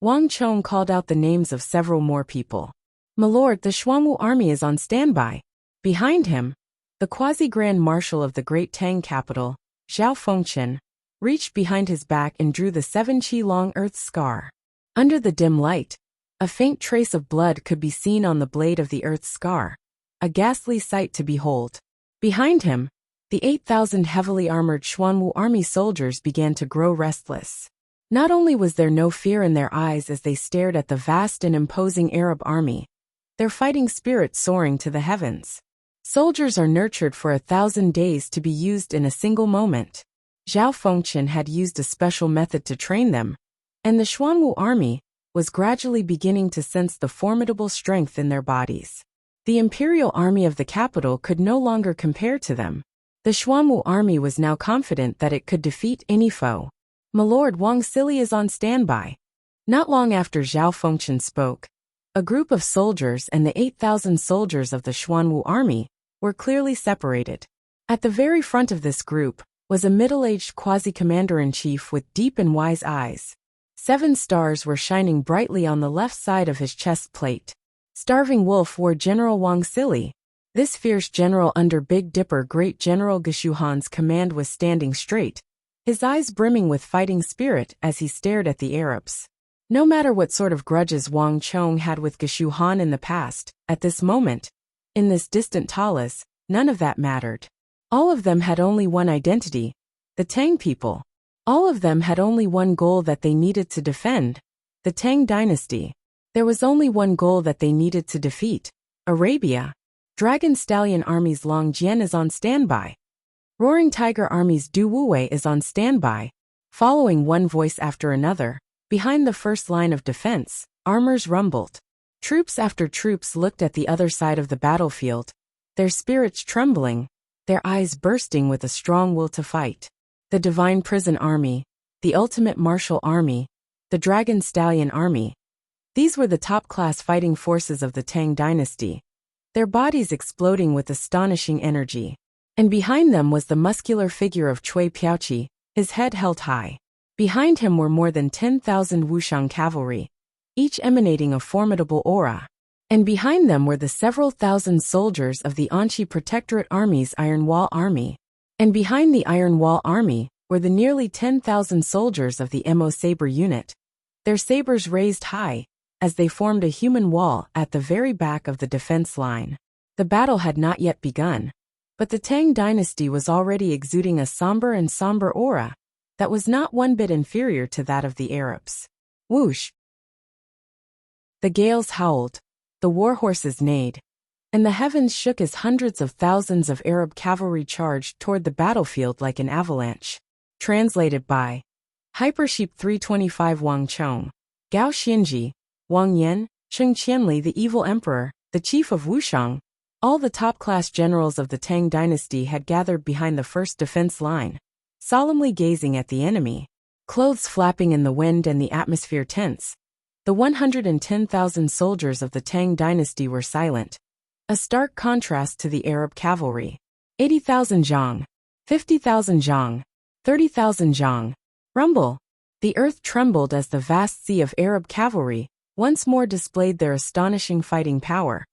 Wang Chong called out the names of several more people. My lord, the Xuanwu army is on standby. Behind him, the quasi-grand marshal of the great Tang capital, Zhao Fengchen, reached behind his back and drew the 7-chi-long earth scar. Under the dim light, a faint trace of blood could be seen on the blade of the earth scar, a ghastly sight to behold. Behind him, the 8,000 heavily armored Xuanwu army soldiers began to grow restless. Not only was there no fear in their eyes as they stared at the vast and imposing Arab army, their fighting spirit soaring to the heavens. Soldiers are nurtured for 1,000 days to be used in a single moment. Zhao Fengchen had used a special method to train them, and the Xuanwu army was gradually beginning to sense the formidable strength in their bodies. The imperial army of the capital could no longer compare to them. The Xuanwu army was now confident that it could defeat any foe. "My lord, Wang Sili is on standby." Not long after Zhao Fengchen spoke, a group of soldiers and the 8,000 soldiers of the Xuanwu army were clearly separated. At the very front of this group was a middle-aged quasi-commander-in-chief with deep and wise eyes. 7 stars were shining brightly on the left side of his chest plate. Starving Wolf wore General Wang Sili. This fierce general under Big Dipper Great General Geshuhan's command was standing straight, his eyes brimming with fighting spirit as he stared at the Arabs. No matter what sort of grudges Wang Chong had with Geshuhan in the past, at this moment, in this distant Talas, none of that mattered. All of them had only one identity, the Tang people. All of them had only one goal that they needed to defend, the Tang dynasty. There was only one goal that they needed to defeat, Arabia. Dragon Stallion Army's Long Jian is on standby. Roaring Tiger Army's Du Wuwei is on standby. Following one voice after another, behind the first line of defense, armors rumbled. Troops after troops looked at the other side of the battlefield, their spirits trembling, their eyes bursting with a strong will to fight. The Divine Prison Army, the Ultimate Martial Army, the Dragon Stallion Army. These were the top-class fighting forces of the Tang dynasty, their bodies exploding with astonishing energy. And behind them was the muscular figure of Cui Piaoqi, his head held high. Behind him were more than 10,000 Wuxiang cavalry, each emanating a formidable aura. And behind them were the several thousand soldiers of the Anqi Protectorate Army's Iron Wall Army. And behind the Iron Wall Army were the nearly 10,000 soldiers of the Mo Saber Unit, their sabers raised high, as they formed a human wall at the very back of the defense line. The battle had not yet begun, but the Tang dynasty was already exuding a somber aura that was not one bit inferior to that of the Arabs. Whoosh! The gales howled, the war horses neighed, and the heavens shook as hundreds of thousands of Arab cavalry charged toward the battlefield like an avalanche. Translated by Hypersheep 325 Wang Chong, Gao Xinji, Wang Yan, Cheng Qianli the evil emperor, the chief of Wuxiang. All the top-class generals of the Tang dynasty had gathered behind the first defense line, solemnly gazing at the enemy. Clothes flapping in the wind and the atmosphere tense, the 110,000 soldiers of the Tang dynasty were silent, a stark contrast to the Arab cavalry. 80,000 zhang, 50,000 zhang, 30,000 zhang. Rumble! The earth trembled as the vast sea of Arab cavalry once more displayed their astonishing fighting power,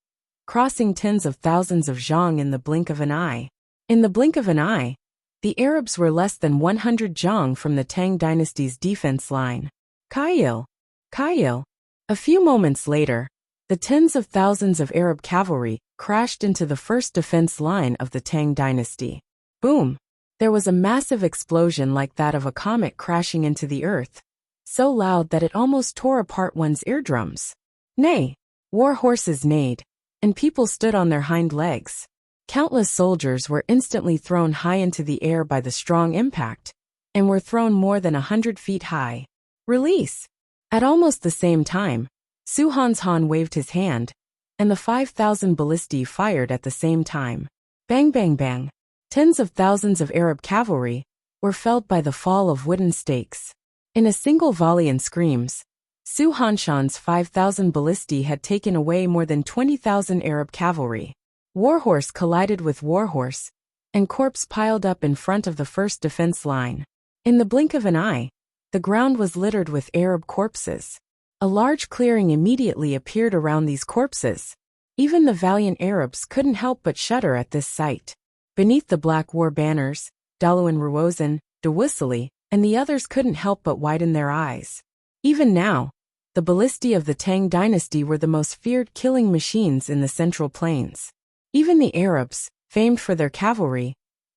crossing tens of thousands of zhang in the blink of an eye. In the blink of an eye, the Arabs were less than 100 zhang from the Tang dynasty's defense line. Kaiyil! Kaiyil! A few moments later, the tens of thousands of Arab cavalry crashed into the first defense line of the Tang dynasty. Boom! There was a massive explosion like that of a comet crashing into the earth, so loud that it almost tore apart one's eardrums. Nay! War horses neighed, and people stood on their hind legs. Countless soldiers were instantly thrown high into the air by the strong impact, and were thrown more than 100 feet high. Release! At almost the same time, Su Han waved his hand, and the 5,000 ballistae fired at the same time. Bang bang bang! Tens of thousands of Arab cavalry were felled by the fall of wooden stakes. In a single volley and screams, Su Hanshan's 5,000 ballistae had taken away more than 20,000 Arab cavalry. Warhorse collided with warhorse, and corpse piled up in front of the first defense line. In the blink of an eye, the ground was littered with Arab corpses. A large clearing immediately appeared around these corpses. Even the valiant Arabs couldn't help but shudder at this sight. Beneath the black war banners, Daluan Ruozan, De Wissely, and the others couldn't help but widen their eyes. Even now, the ballistae of the Tang dynasty were the most feared killing machines in the Central Plains. Even the Arabs, famed for their cavalry,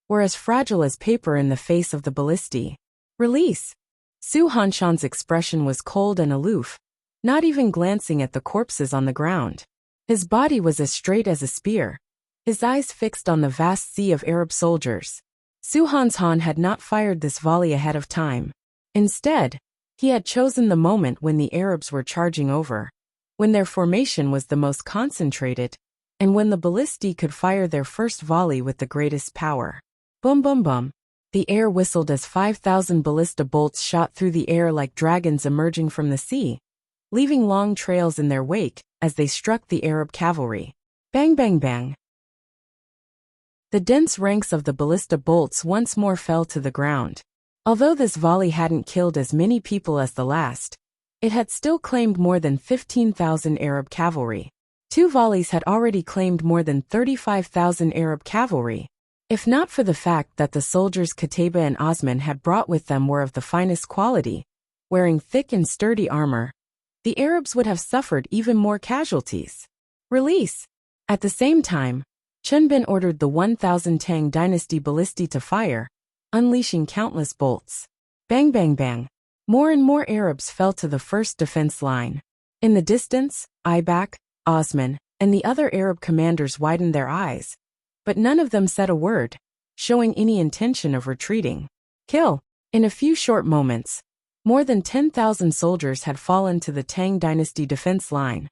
were as fragile as paper in the face of the ballistae. Release! Su Hanshan's expression was cold and aloof, not even glancing at the corpses on the ground. His body was as straight as a spear, his eyes fixed on the vast sea of Arab soldiers. Su Han had not fired this volley ahead of time. Instead, he had chosen the moment when the Arabs were charging over, when their formation was the most concentrated, and when the ballistae could fire their first volley with the greatest power. Boom boom boom. The air whistled as 5,000 ballista bolts shot through the air like dragons emerging from the sea, leaving long trails in their wake as they struck the Arab cavalry. Bang bang bang. The dense ranks of the ballista bolts once more fell to the ground. Although this volley hadn't killed as many people as the last, it had still claimed more than 15,000 Arab cavalry. 2 volleys had already claimed more than 35,000 Arab cavalry. If not for the fact that the soldiers Qutayba and Osman had brought with them were of the finest quality, wearing thick and sturdy armor, the Arabs would have suffered even more casualties. Release! At the same time, Chunbin ordered the 1,000 Tang dynasty ballistae to fire, unleashing countless bolts. Bang bang bang. More and more Arabs fell to the first defense line. In the distance, Ibak, Osman, and the other Arab commanders widened their eyes, but none of them said a word, showing any intention of retreating. Kill! In a few short moments, more than 10,000 soldiers had fallen to the Tang dynasty defense line,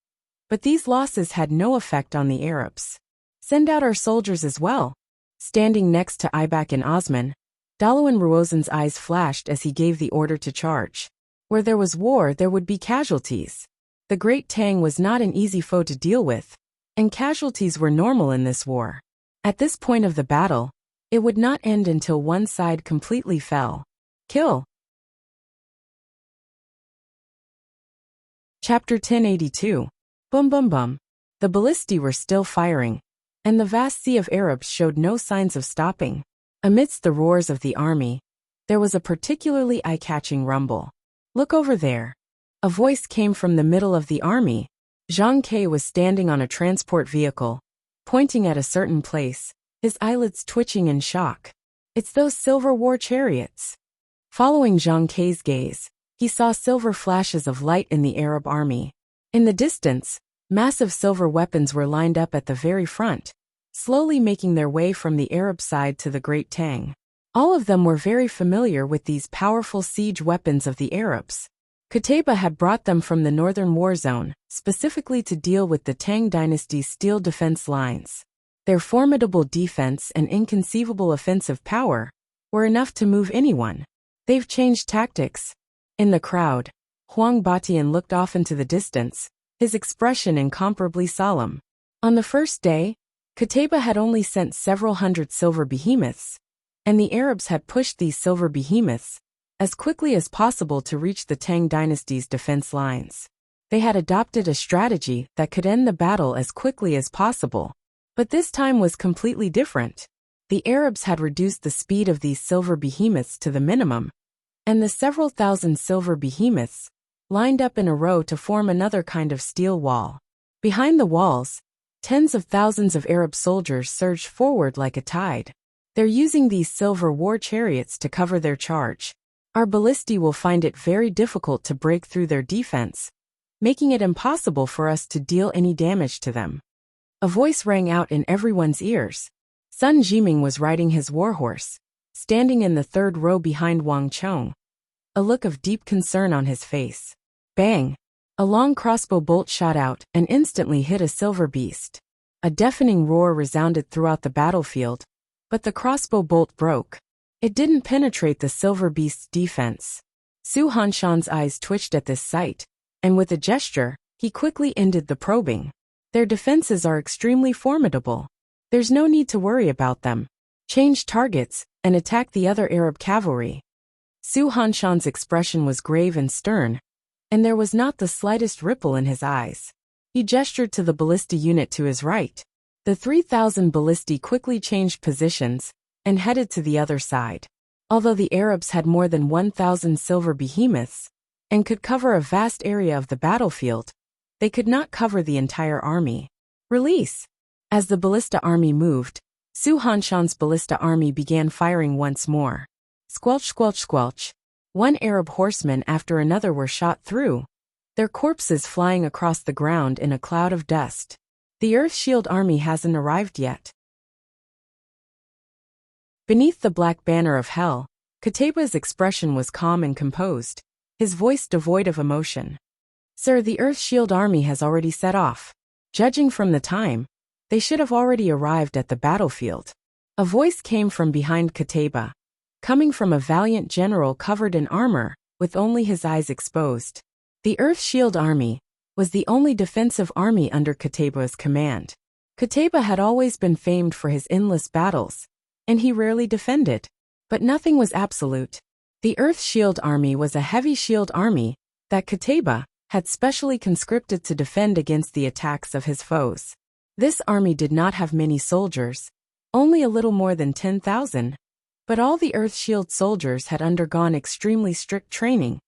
but these losses had no effect on the Arabs. Send out our soldiers as well. Standing next to Ibak and Osman, Dalawan Ruozen's eyes flashed as he gave the order to charge. Where there was war, there would be casualties. The Great Tang was not an easy foe to deal with, and casualties were normal in this war. At this point of the battle, it would not end until one side completely fell. Kill! Chapter 1082. Boom boom boom. The ballistae were still firing, and the vast sea of Arabs showed no signs of stopping. Amidst the roars of the army, there was a particularly eye-catching rumble. Look over there. A voice came from the middle of the army. Zhang Ke was standing on a transport vehicle, pointing at a certain place, his eyelids twitching in shock. It's those silver war chariots. Following Zhang Ke's gaze, he saw silver flashes of light in the Arab army. In the distance, massive silver weapons were lined up at the very front, slowly making their way from the Arab side to the Great Tang. All of them were very familiar with these powerful siege weapons of the Arabs. Qutayba had brought them from the northern war zone, specifically to deal with the Tang dynasty's steel defense lines. Their formidable defense and inconceivable offensive power were enough to move anyone. They've changed tactics. In the crowd, Huang Batian looked off into the distance, his expression incomparably solemn. On the first day, Qutayba had only sent several hundred silver behemoths, and the Arabs had pushed these silver behemoths as quickly as possible to reach the Tang dynasty's defense lines. They had adopted a strategy that could end the battle as quickly as possible. But this time was completely different. The Arabs had reduced the speed of these silver behemoths to the minimum, and the several thousand silver behemoths lined up in a row to form another kind of steel wall. Behind the walls, tens of thousands of Arab soldiers surged forward like a tide. They're using these silver war chariots to cover their charge. Our ballistae will find it very difficult to break through their defense, making it impossible for us to deal any damage to them. A voice rang out in everyone's ears. Sun Jiming was riding his warhorse, standing in the third row behind Wang Chong, a look of deep concern on his face. Bang! A long crossbow bolt shot out and instantly hit a silver beast. A deafening roar resounded throughout the battlefield, but the crossbow bolt broke. It didn't penetrate the silver beast's defense. Su Hanshan's eyes twitched at this sight, and with a gesture, he quickly ended the probing. Their defenses are extremely formidable. There's no need to worry about them. Change targets and attack the other Arab cavalry. Su Hanshan's expression was grave and stern, and there was not the slightest ripple in his eyes. He gestured to the ballista unit to his right. The 3,000 ballistae quickly changed positions and headed to the other side. Although the Arabs had more than 1,000 silver behemoths and could cover a vast area of the battlefield, they could not cover the entire army. Release! As the ballista army moved, Su Hanshan's ballista army began firing once more. Squelch squelch squelch. One Arab horseman after another were shot through, their corpses flying across the ground in a cloud of dust. The Earth Shield army hasn't arrived yet. Beneath the black banner of hell, Qutayba's expression was calm and composed, his voice devoid of emotion. Sir, the Earth Shield army has already set off. Judging from the time, they should have already arrived at the battlefield. A voice came from behind Kateba, coming from a valiant general covered in armor, with only his eyes exposed. The Earth Shield Army was the only defensive army under Kateba's command. Kateba had always been famed for his endless battles, and he rarely defended. But nothing was absolute. The Earth Shield Army was a heavy shield army that Kateba had specially conscripted to defend against the attacks of his foes. This army did not have many soldiers, only a little more than 10,000, but all the Earth Shield soldiers had undergone extremely strict training,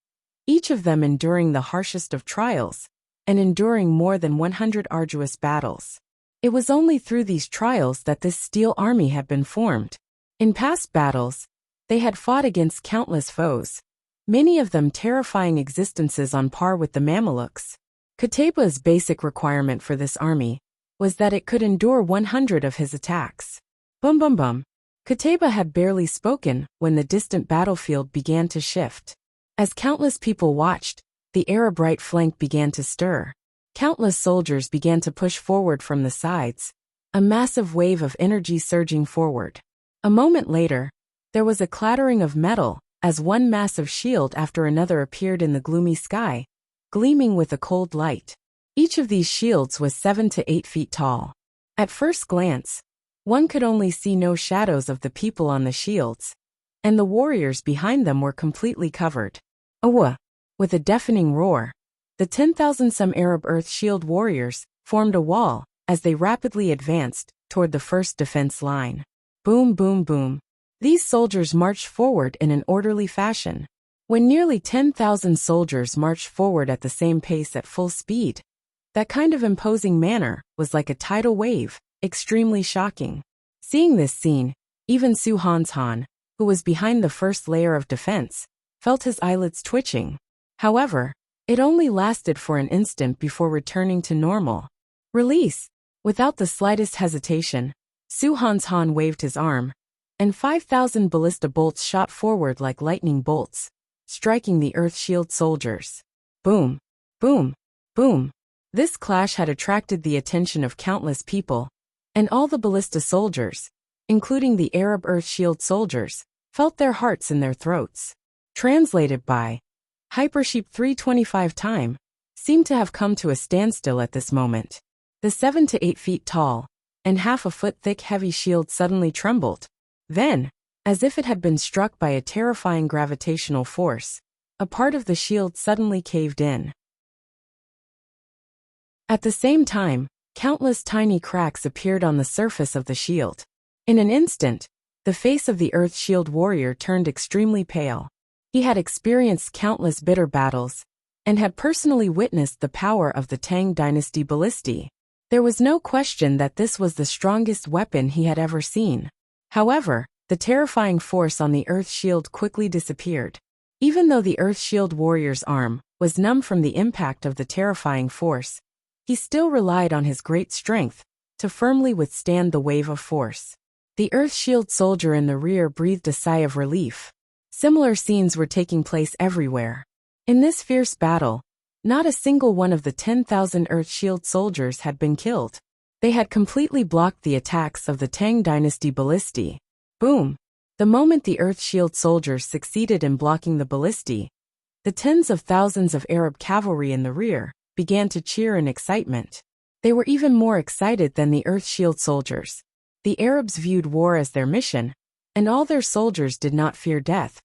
each of them enduring the harshest of trials, and enduring more than 100 arduous battles. It was only through these trials that this steel army had been formed. In past battles, they had fought against countless foes, many of them terrifying existences on par with the Mamelukes. Kateba's basic requirement for this army was that it could endure 100 of his attacks. Bum bum bum. Kateba had barely spoken when the distant battlefield began to shift. As countless people watched, the Arab right flank began to stir. Countless soldiers began to push forward from the sides, a massive wave of energy surging forward. A moment later, there was a clattering of metal as one massive shield after another appeared in the gloomy sky, gleaming with a cold light. Each of these shields was 7 to 8 feet tall. At first glance, one could only see no shadows of the people on the shields, and the warriors behind them were completely covered. Awa! With a deafening roar, the 10,000-some Arab Earth Shield warriors formed a wall as they rapidly advanced toward the first defense line. Boom, boom, boom. These soldiers marched forward in an orderly fashion. When nearly 10,000 soldiers marched forward at the same pace at full speed, that kind of imposing manner was like a tidal wave, extremely shocking. Seeing this scene, even Su Han, who was behind the first layer of defense, felt his eyelids twitching. However, it only lasted for an instant before returning to normal. Release! Without the slightest hesitation, Su Han waved his arm, and 5,000 ballista bolts shot forward like lightning bolts, striking the Earth Shield soldiers. Boom! Boom! Boom! This clash had attracted the attention of countless people, and all the ballista soldiers, including the Arab Earth Shield soldiers, felt their hearts in their throats. Translated by Hypersheep 325 time, seemed to have come to a standstill at this moment. The 7 to 8 feet tall, and half a foot thick heavy shield suddenly trembled. Then, as if it had been struck by a terrifying gravitational force, a part of the shield suddenly caved in. At the same time, countless tiny cracks appeared on the surface of the shield. In an instant, the face of the Earth Shield warrior turned extremely pale. He had experienced countless bitter battles, and had personally witnessed the power of the Tang Dynasty ballistae. There was no question that this was the strongest weapon he had ever seen. However, the terrifying force on the Earth Shield quickly disappeared. Even though the Earth Shield warrior's arm was numb from the impact of the terrifying force, he still relied on his great strength to firmly withstand the wave of force. The Earth Shield soldier in the rear breathed a sigh of relief. Similar scenes were taking place everywhere. In this fierce battle, not a single one of the 10,000 Earth Shield soldiers had been killed. They had completely blocked the attacks of the Tang Dynasty ballistae. Boom! The moment the Earth Shield soldiers succeeded in blocking the ballistae, the tens of thousands of Arab cavalry in the rear began to cheer in excitement. They were even more excited than the Earth Shield soldiers. The Arabs viewed war as their mission, and all their soldiers did not fear death.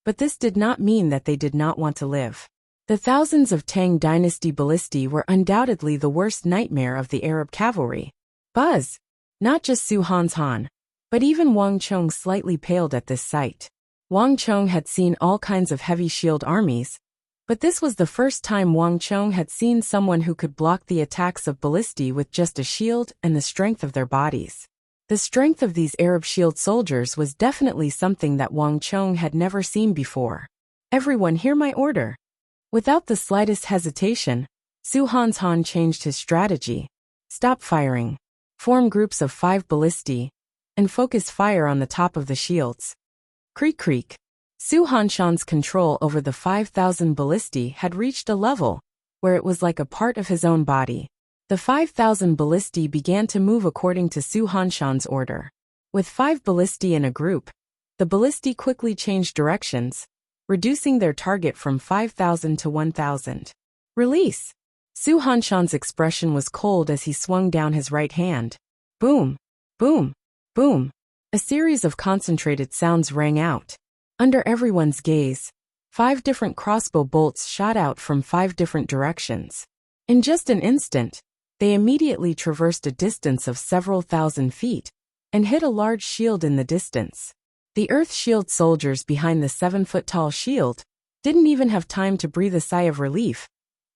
But this did not mean that they did not want to live. The thousands of Tang Dynasty ballistae were undoubtedly the worst nightmare of the Arab cavalry. Buzz! Not just Su Han, but even Wang Chong slightly paled at this sight. Wang Chong had seen all kinds of heavy shield armies, but this was the first time Wang Chong had seen someone who could block the attacks of ballistae with just a shield and the strength of their bodies. The strength of these Arab shield soldiers was definitely something that Wang Chong had never seen before. Everyone hear my order. Without the slightest hesitation, Su Han changed his strategy. Stop firing. Form groups of 5 ballistae, and focus fire on the top of the shields. Creak creak. Su Han's control over the 5,000 ballistae had reached a level where it was like a part of his own body. The 5,000 ballistae began to move according to Su Han's order. With 5 ballistae in a group, the ballistae quickly changed directions, reducing their target from 5,000 to 1,000. Release! Su Hanshan's expression was cold as he swung down his right hand. Boom! Boom! Boom! A series of concentrated sounds rang out. Under everyone's gaze, 5 different crossbow bolts shot out from 5 different directions. In just an instant, they immediately traversed a distance of several thousand feet and hit a large shield in the distance. The Earth Shield soldiers behind the 7-foot-tall shield didn't even have time to breathe a sigh of relief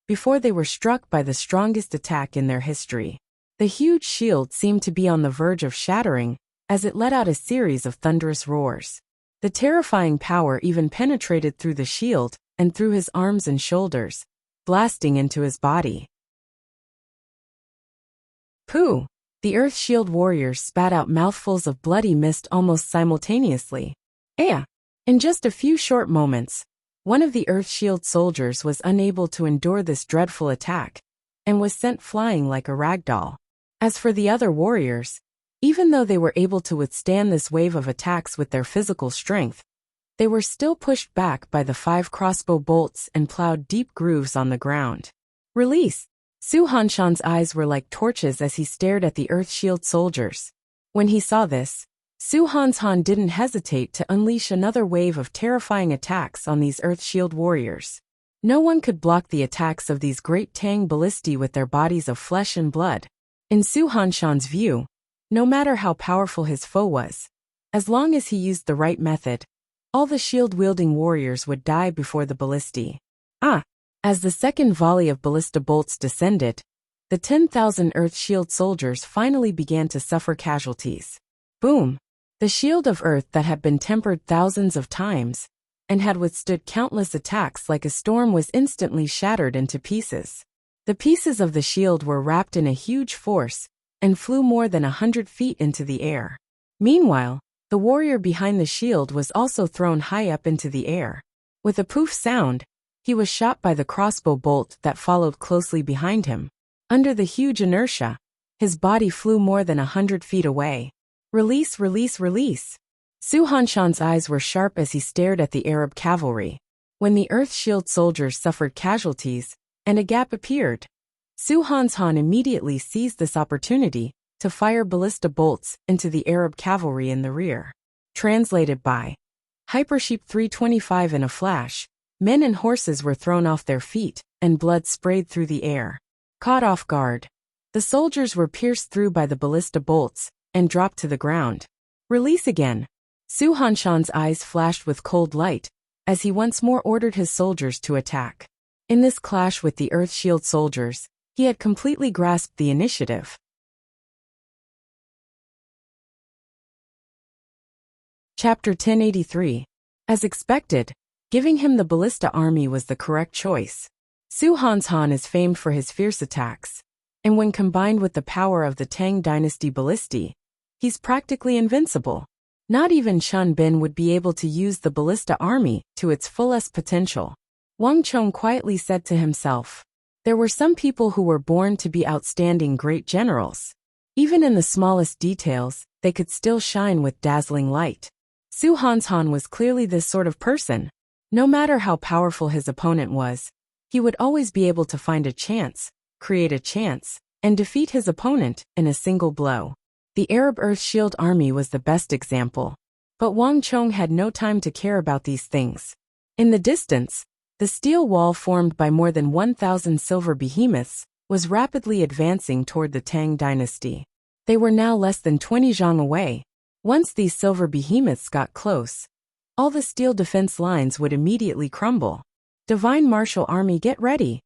before they were struck by the strongest attack in their history. The huge shield seemed to be on the verge of shattering as it let out a series of thunderous roars. The terrifying power even penetrated through the shield and through his arms and shoulders, blasting into his body. Pooh! The Earth Shield warriors spat out mouthfuls of bloody mist almost simultaneously. In just a few short moments, one of the Earth Shield soldiers was unable to endure this dreadful attack and was sent flying like a ragdoll. As for the other warriors, even though they were able to withstand this wave of attacks with their physical strength, they were still pushed back by the 5 crossbow bolts and plowed deep grooves on the ground. Release! Su Hanshan's eyes were like torches as he stared at the Earth Shield soldiers. When he saw this, Su Hanshan didn't hesitate to unleash another wave of terrifying attacks on these Earth Shield warriors. No one could block the attacks of these great Tang ballistae with their bodies of flesh and blood. In Su Hanshan's view, no matter how powerful his foe was, as long as he used the right method, all the shield-wielding warriors would die before the ballistae. As the second volley of ballista bolts descended, the 10,000 Earth Shield soldiers finally began to suffer casualties. Boom! The shield of Earth that had been tempered thousands of times and had withstood countless attacks like a storm was instantly shattered into pieces. The pieces of the shield were wrapped in a huge force and flew more than 100 feet into the air. Meanwhile, the warrior behind the shield was also thrown high up into the air. With a poof sound, he was shot by the crossbow bolt that followed closely behind him. Under the huge inertia, his body flew more than 100 feet away. Release, release, release! Su Hanshan's eyes were sharp as he stared at the Arab cavalry. When the Earth Shield soldiers suffered casualties, and a gap appeared, Su Hanshan immediately seized this opportunity to fire ballista bolts into the Arab cavalry in the rear. Translated by Hypersheep 325. In a flash, men and horses were thrown off their feet, and blood sprayed through the air. Caught off guard, the soldiers were pierced through by the ballista bolts and dropped to the ground. Release again! Su Hanshan's eyes flashed with cold light as he once more ordered his soldiers to attack. In this clash with the Earth Shield soldiers, he had completely grasped the initiative. Chapter 1083. As expected, giving him the ballista army was the correct choice. Su Hanshan is famed for his fierce attacks, and when combined with the power of the Tang dynasty ballistae, he's practically invincible. Not even Chun Bin would be able to use the ballista army to its fullest potential. Wang Chong quietly said to himself, there were some people who were born to be outstanding great generals. Even in the smallest details, they could still shine with dazzling light. Su Hanshan was clearly this sort of person. No matter how powerful his opponent was, he would always be able to find a chance, create a chance, and defeat his opponent in a single blow. The Arab Earth Shield army was the best example. But Wang Chong had no time to care about these things. In the distance, the steel wall formed by more than 1,000 silver behemoths was rapidly advancing toward the Tang dynasty. They were now less than 20 zhang away. Once these silver behemoths got close, all the steel defense lines would immediately crumble. Divine Martial Army, get ready!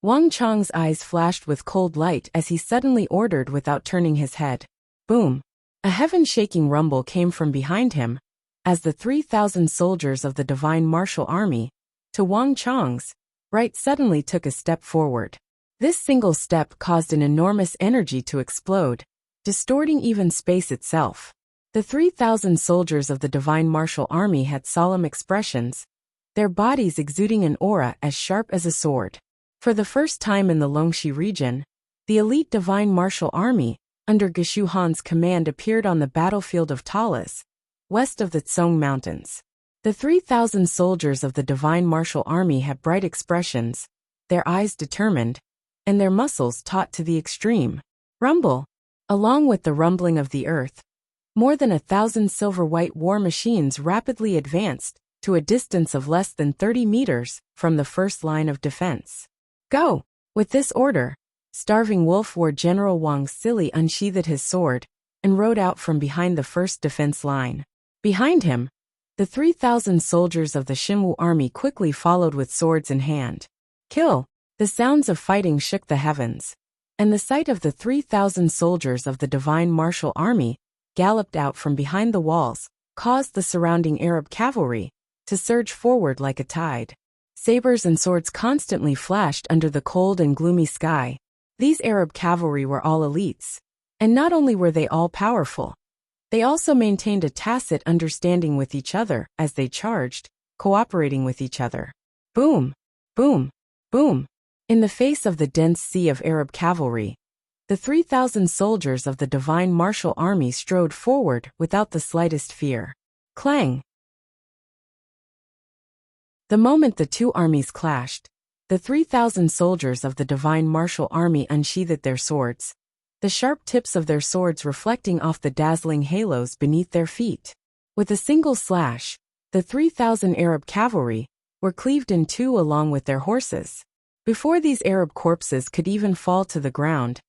Wang Chong's eyes flashed with cold light as he suddenly ordered without turning his head. Boom! A heaven-shaking rumble came from behind him, as the 3,000 soldiers of the Divine Martial Army, to Wang Chong's right, suddenly took a step forward. This single step caused an enormous energy to explode, distorting even space itself. The 3,000 soldiers of the Divine Martial Army had solemn expressions, their bodies exuding an aura as sharp as a sword. For the first time in the Longxi region, the elite Divine Martial Army under Geshu Han's command appeared on the battlefield of Talas, west of the Tsong Mountains. The 3,000 soldiers of the Divine Martial Army had bright expressions, their eyes determined, and their muscles taut to the extreme. Rumble! Along with the rumbling of the earth, more than 1,000 silver-white war machines rapidly advanced to a distance of less than 30 meters from the first line of defense. Go! With this order, Starving Wolf War General Wang Sili unsheathed his sword and rode out from behind the first defense line. Behind him, the 3,000 soldiers of the Xinwu army quickly followed with swords in hand. Kill! The sounds of fighting shook the heavens, and the sight of the 3,000 soldiers of the Divine Martial Army galloped out from behind the walls caused the surrounding Arab cavalry to surge forward like a tide. Sabers and swords constantly flashed under the cold and gloomy sky. These Arab cavalry were all elites, and not only were they all powerful, they also maintained a tacit understanding with each other as they charged, cooperating with each other. Boom! Boom! Boom! In the face of the dense sea of Arab cavalry, the 3,000 soldiers of the Divine Martial Army strode forward without the slightest fear. Clang! The moment the two armies clashed, the 3,000 soldiers of the Divine Martial Army unsheathed their swords, the sharp tips of their swords reflecting off the dazzling halos beneath their feet. With a single slash, the 3,000 Arab cavalry were cleaved in two along with their horses. Before these Arab corpses could even fall to the ground,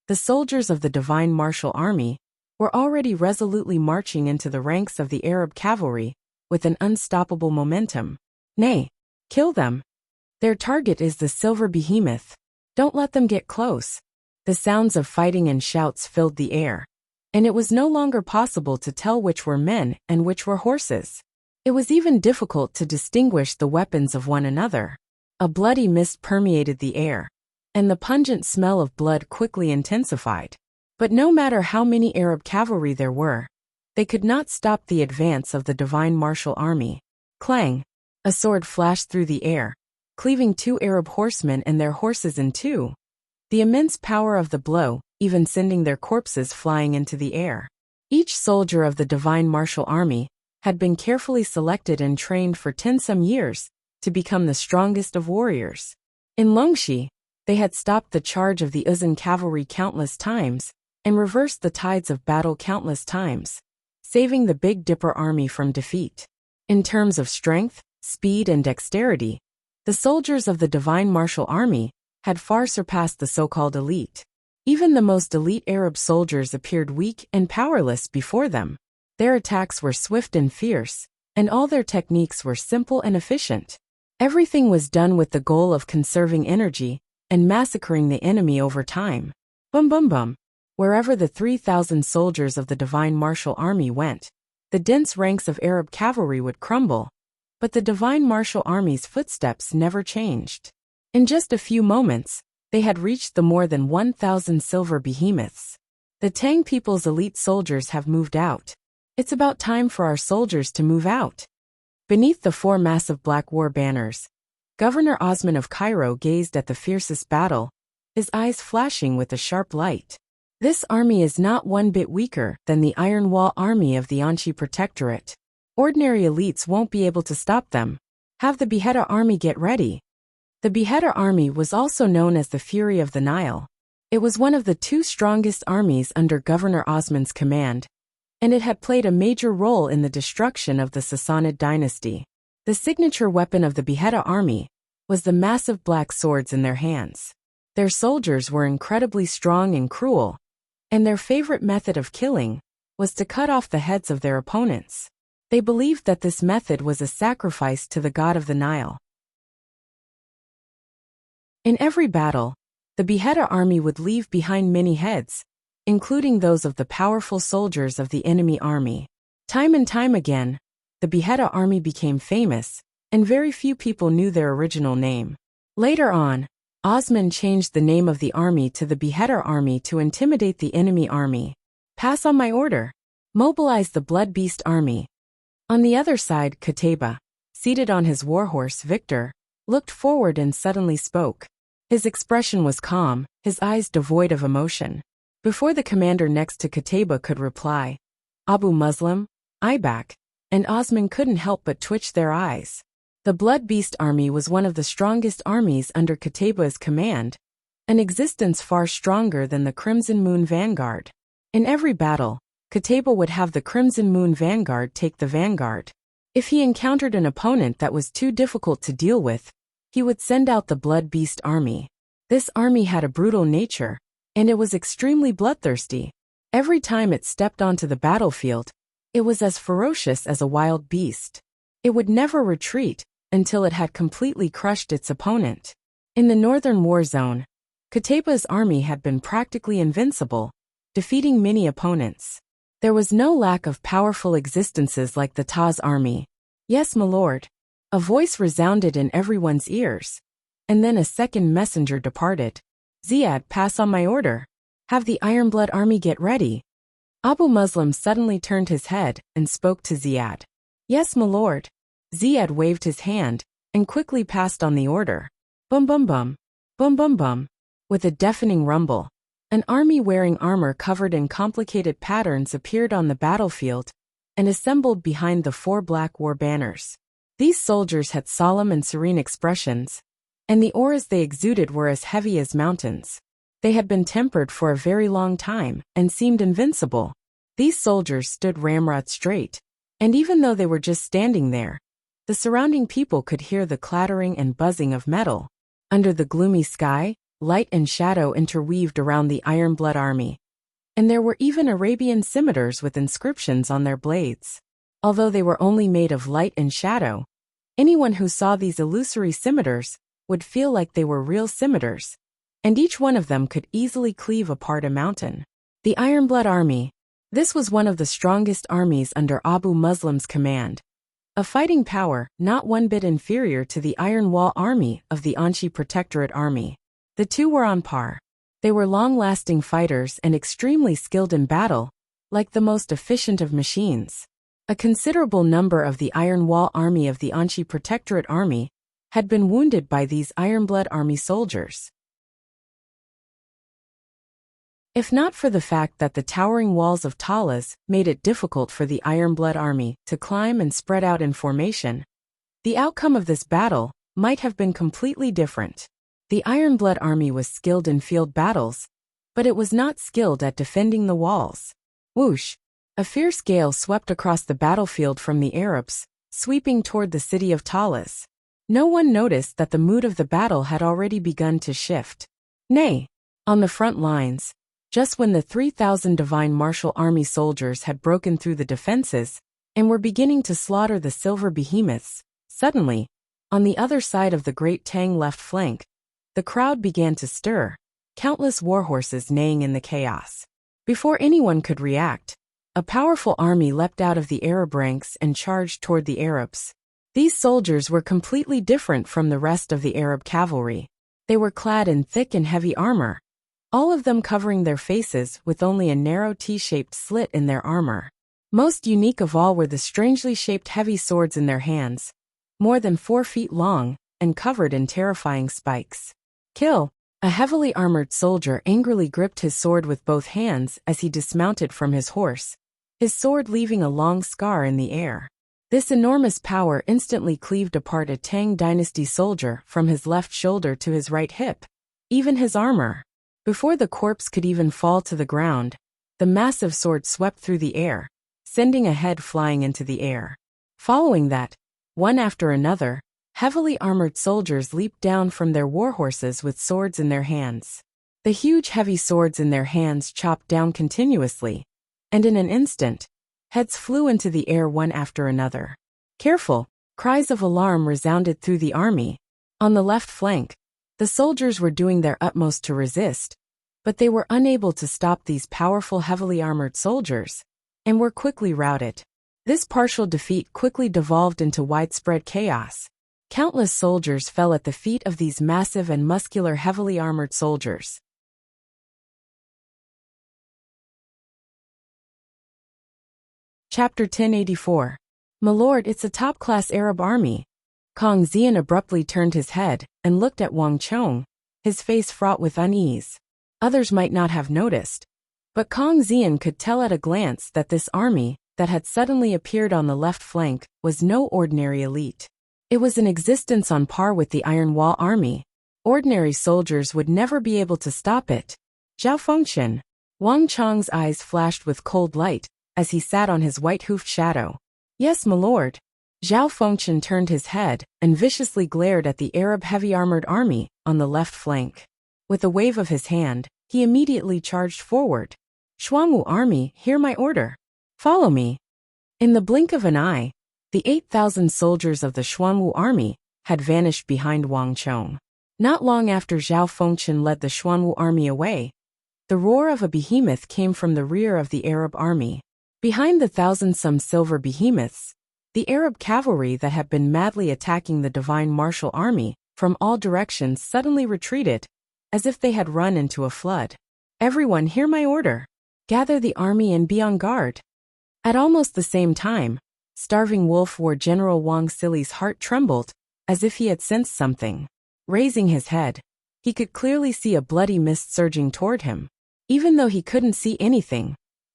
the soldiers of the Divine Martial Army were already resolutely marching into the ranks of the Arab cavalry with an unstoppable momentum. Nay, kill them! Their target is the silver behemoth. Don't let them get close. The sounds of fighting and shouts filled the air, and it was no longer possible to tell which were men and which were horses. It was even difficult to distinguish the weapons of one another. A bloody mist permeated the air, and the pungent smell of blood quickly intensified. But no matter how many Arab cavalry there were, they could not stop the advance of the Divine Martial Army. Clang! A sword flashed through the air, cleaving two Arab horsemen and their horses in two. The immense power of the blow, even sending their corpses flying into the air. Each soldier of the Divine Martial Army had been carefully selected and trained for 10-some years to become the strongest of warriors. In Longxi, they had stopped the charge of the Uzun cavalry countless times and reversed the tides of battle countless times, saving the Big Dipper army from defeat. In terms of strength, speed, and dexterity, the soldiers of the Divine Martial Army had far surpassed the so-called elite. Even the most elite Arab soldiers appeared weak and powerless before them. Their attacks were swift and fierce, and all their techniques were simple and efficient. Everything was done with the goal of conserving energy and massacring the enemy over time. Bum bum bum. Wherever the 3,000 soldiers of the Divine Martial Army went, the dense ranks of Arab cavalry would crumble, but the Divine Martial Army's footsteps never changed. In just a few moments, they had reached the more than 1,000 silver behemoths. The Tang people's elite soldiers have moved out. It's about time for our soldiers to move out. Beneath the four massive black war banners, Governor Osman of Cairo gazed at the fiercest battle, his eyes flashing with a sharp light. This army is not one bit weaker than the Iron Wall army of the Anshi Protectorate. Ordinary elites won't be able to stop them. Have the Beheadar army get ready. The Beheadar army was also known as the Fury of the Nile. It was one of the two strongest armies under Governor Osman's command, and it had played a major role in the destruction of the Sassanid dynasty. The signature weapon of the Beheadar army was the massive black swords in their hands. Their soldiers were incredibly strong and cruel, and their favorite method of killing was to cut off the heads of their opponents. They believed that this method was a sacrifice to the god of the Nile. In every battle, the Beheadar army would leave behind many heads, including those of the powerful soldiers of the enemy army. Time and time again, the Beheadar army became famous, and very few people knew their original name. Later on, Osman changed the name of the army to the Beheadar army to intimidate the enemy army. Pass on my order. Mobilize the Blood Beast army. On the other side, Qutayba, seated on his warhorse Victor, looked forward and suddenly spoke. His expression was calm, his eyes devoid of emotion. Before the commander next to Qutayba could reply, Abu Muslim, Ibak, and Osman couldn't help but twitch their eyes. The Blood Beast Army was one of the strongest armies under Qutayba's command, an existence far stronger than the Crimson Moon Vanguard. In every battle, Qutayba would have the Crimson Moon Vanguard take the vanguard. If he encountered an opponent that was too difficult to deal with, he would send out the Blood Beast Army. This army had a brutal nature, and it was extremely bloodthirsty. Every time it stepped onto the battlefield, it was as ferocious as a wild beast. It would never retreat until it had completely crushed its opponent. In the northern war zone, Qutayba's army had been practically invincible, defeating many opponents. There was no lack of powerful existences like the Taz army. Yes, my lord. A voice resounded in everyone's ears. And then a second messenger departed. Ziyad, pass on my order. Have the Ironblood army get ready. Abu Muslim suddenly turned his head and spoke to Ziyad. Yes, my lord. Ziyad waved his hand and quickly passed on the order. Bum bum bum. Bum bum bum. With a deafening rumble, an army wearing armor covered in complicated patterns appeared on the battlefield and assembled behind the 4 black war banners. These soldiers had solemn and serene expressions, and the auras they exuded were as heavy as mountains. They had been tempered for a very long time and seemed invincible. These soldiers stood ramrod straight, and even though they were just standing there, the surrounding people could hear the clattering and buzzing of metal. Under the gloomy sky, light and shadow interweaved around the Ironblood army, and there were even Arabian scimitars with inscriptions on their blades. Although they were only made of light and shadow, anyone who saw these illusory scimitars would feel like they were real scimitars, and each one of them could easily cleave apart a mountain. The Ironblood army. This was one of the strongest armies under Abu Muslim's command. A fighting power not one bit inferior to the Iron Wall army of the Anshi Protectorate army. The two were on par. They were long-lasting fighters and extremely skilled in battle, like the most efficient of machines. A considerable number of the Iron Wall army of the Anshi Protectorate army had been wounded by these Ironblood army soldiers. If not for the fact that the towering walls of Talas made it difficult for the Ironblood army to climb and spread out in formation, the outcome of this battle might have been completely different. The Ironblood army was skilled in field battles, but it was not skilled at defending the walls. Whoosh! A fierce gale swept across the battlefield from the Arabs, sweeping toward the city of Talas. No one noticed that the mood of the battle had already begun to shift. Nay, on the front lines, just when the 3,000 divine martial army soldiers had broken through the defenses and were beginning to slaughter the silver behemoths, suddenly, on the other side of the Great Tang left flank, the crowd began to stir, countless warhorses neighing in the chaos. Before anyone could react, a powerful army leapt out of the Arab ranks and charged toward the Arabs. These soldiers were completely different from the rest of the Arab cavalry. They were clad in thick and heavy armor, all of them covering their faces with only a narrow T-shaped slit in their armor. Most unique of all were the strangely shaped heavy swords in their hands, more than 4 feet long and covered in terrifying spikes. Kill! A heavily armored soldier angrily gripped his sword with both hands as he dismounted from his horse, his sword leaving a long scar in the air. This enormous power instantly cleaved apart a Tang dynasty soldier from his left shoulder to his right hip, even his armor. Before the corpse could even fall to the ground, the massive sword swept through the air, sending a head flying into the air. Following that, one after another, heavily armored soldiers leaped down from their warhorses with swords in their hands. The huge heavy swords in their hands chopped down continuously, and in an instant, heads flew into the air one after another. Careful! Cries of alarm resounded through the army. On the left flank, the soldiers were doing their utmost to resist, but they were unable to stop these powerful heavily armored soldiers, and were quickly routed. This partial defeat quickly devolved into widespread chaos. Countless soldiers fell at the feet of these massive and muscular heavily armored soldiers. Chapter 1084. My lord, it's a top-class Arab army. Kang Xian abruptly turned his head and looked at Wang Chong, his face fraught with unease. Others might not have noticed, But Kang Xian could tell at a glance that this army, that had suddenly appeared on the left flank, was no ordinary elite. It was an existence on par with the Iron Wall army. Ordinary soldiers would never be able to stop it. Zhao Fengchen. Wang Chang's eyes flashed with cold light, as he sat on his white-hoofed shadow. Yes, my lord. Zhao Fengchen turned his head, and viciously glared at the Arab heavy-armored army, on the left flank. With a wave of his hand, he immediately charged forward. Xuanwu army, hear my order. Follow me. In the blink of an eye, the 8,000 soldiers of the Xuanwu army had vanished behind Wang Chong. Not long after Zhao Fengchen led the Xuanwu army away, the roar of a behemoth came from the rear of the Arab army. Behind the thousand-some silver behemoths, the Arab cavalry that had been madly attacking the divine martial army from all directions suddenly retreated, as if they had run into a flood. Everyone hear my order. Gather the army and be on guard. At almost the same time, Starving Wolf War General Wang Sili's heart trembled, as if he had sensed something. Raising his head, he could clearly see a bloody mist surging toward him. Even though he couldn't see anything,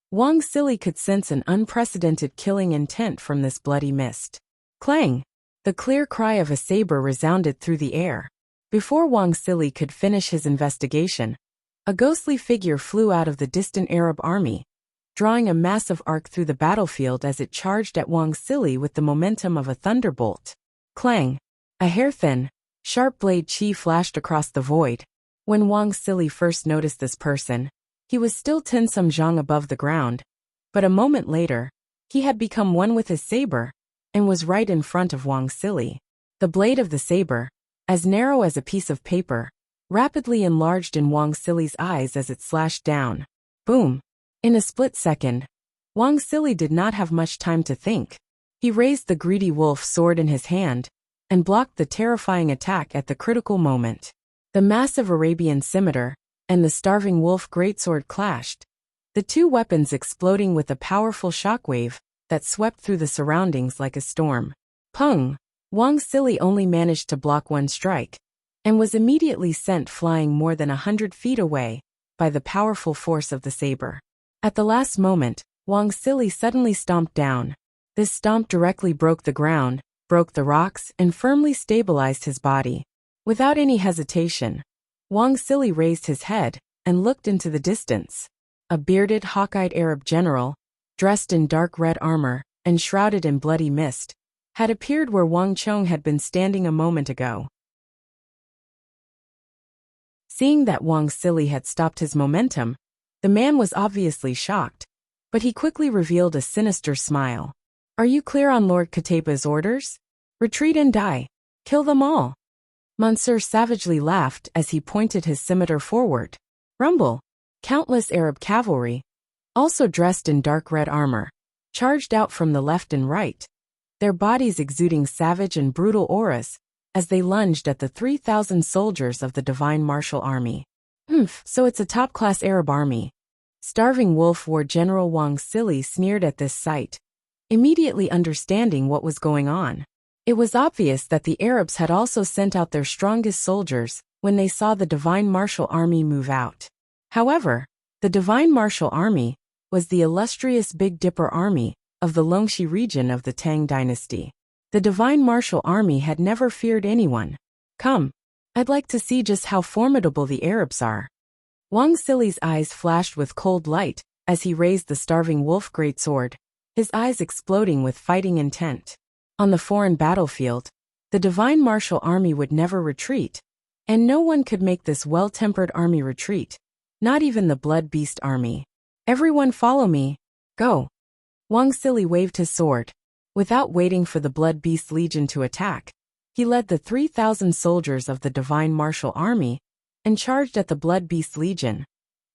Wang Sili could sense an unprecedented killing intent from this bloody mist. Clang! The clear cry of a saber resounded through the air. Before Wang Sili could finish his investigation, a ghostly figure flew out of the distant Arab army, drawing a massive arc through the battlefield as it charged at Wang Sili with the momentum of a thunderbolt. Clang! A hair-thin, sharp blade chi flashed across the void. When Wang Sili first noticed this person, he was still 10 some zhang above the ground, but a moment later, he had become one with his saber, and was right in front of Wang Sili. The blade of the saber, as narrow as a piece of paper, rapidly enlarged in Wang Sili's eyes as it slashed down. Boom! In a split second, Wang Sili did not have much time to think. He raised the greedy wolf sword in his hand, and blocked the terrifying attack at the critical moment. The massive Arabian scimitar and the starving wolf greatsword clashed, the two weapons exploding with a powerful shockwave that swept through the surroundings like a storm. Pung! Wang Sili only managed to block one strike, and was immediately sent flying more than 100 feet away by the powerful force of the saber. At the last moment, Wang Sili suddenly stomped down. This stomp directly broke the ground, broke the rocks, and firmly stabilized his body. Without any hesitation, Wang Sili raised his head and looked into the distance. A bearded, hawk-eyed Arab general, dressed in dark red armor and shrouded in bloody mist, had appeared where Wang Chong had been standing a moment ago. Seeing that Wang Sili had stopped his momentum, the man was obviously shocked, but he quickly revealed a sinister smile. Are you clear on Lord Kateba's orders? Retreat and die. Kill them all. Monsieur savagely laughed as he pointed his scimitar forward. Rumble! Countless Arab cavalry, also dressed in dark red armor, charged out from the left and right, their bodies exuding savage and brutal auras, as they lunged at the 3,000 soldiers of the divine martial army. So it's a top-class Arab army. Starving Wolf War General Wang Sili sneered at this sight, immediately understanding what was going on. It was obvious that the Arabs had also sent out their strongest soldiers when they saw the divine martial army move out. However, the divine martial army was the illustrious Big Dipper army of the Longxi region of the Tang dynasty. The divine martial army had never feared anyone. Come, I'd like to see just how formidable the Arabs are. Wang Sili's eyes flashed with cold light as he raised the starving wolf greatsword, his eyes exploding with fighting intent. On the foreign battlefield, the divine martial army would never retreat, and no one could make this well-tempered army retreat, not even the blood beast army. Everyone follow me. Go. Wang Sili waved his sword. Without waiting for the blood beast legion to attack, he led the 3,000 soldiers of the divine martial army and charged at the blood beast legion,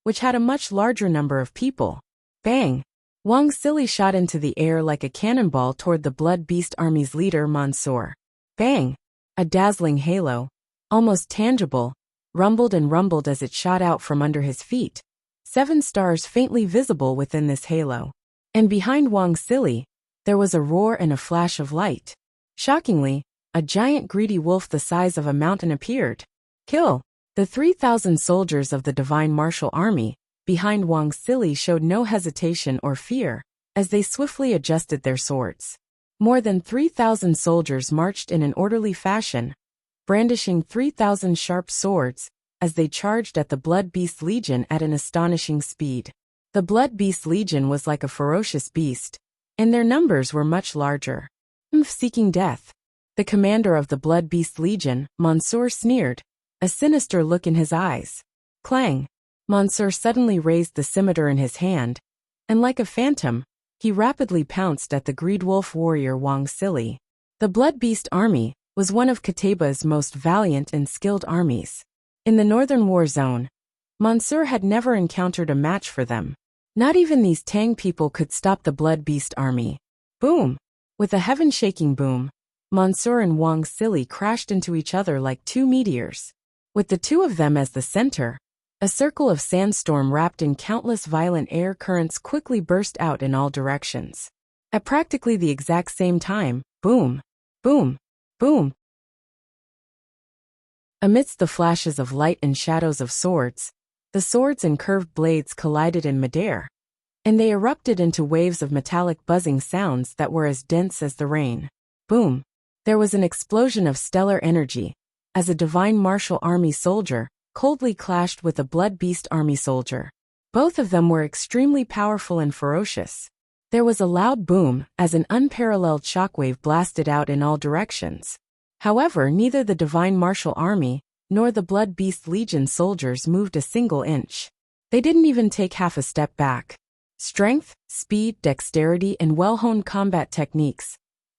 which had a much larger number of people. Bang! Wang Sili shot into the air like a cannonball toward the blood beast army's leader Mansour. Bang! A dazzling halo, almost tangible, rumbled and rumbled as it shot out from under his feet, 7 stars faintly visible within this halo. And behind Wang Sili, there was a roar and a flash of light. Shockingly, a giant greedy wolf the size of a mountain appeared. Kill! The 3,000 soldiers of the divine martial army behind Wang Sili showed no hesitation or fear, as they swiftly adjusted their swords. More than 3,000 soldiers marched in an orderly fashion, brandishing 3,000 sharp swords, as they charged at the Blood Beast Legion at an astonishing speed. The Blood Beast Legion was like a ferocious beast, and their numbers were much larger. Seeking death. The commander of the Blood Beast Legion, Monsieur, sneered, a sinister look in his eyes. Clang! Monsieur suddenly raised the scimitar in his hand, and like a phantom, he rapidly pounced at the greed wolf warrior Wang Sili. The Blood Beast army was one of Kataba's most valiant and skilled armies. In the northern war zone, Monsieur had never encountered a match for them. Not even these Tang people could stop the Blood Beast army. Boom! With a heaven-shaking boom, Monsieur and Wang Sili crashed into each other like two meteors. With the two of them as the center, a circle of sandstorm wrapped in countless violent air currents quickly burst out in all directions. At practically the exact same time, boom, boom, boom. Amidst the flashes of light and shadows of swords, the swords and curved blades collided in midair, and they erupted into waves of metallic buzzing sounds that were as dense as the rain. Boom! There was an explosion of stellar energy, as a divine martial army soldier coldly clashed with a Blood Beast army soldier. Both of them were extremely powerful and ferocious. There was a loud boom as an unparalleled shockwave blasted out in all directions. However, neither the divine martial army nor the Blood Beast Legion soldiers moved a single inch. They didn't even take half a step back. Strength, speed, dexterity, and well-honed combat techniques.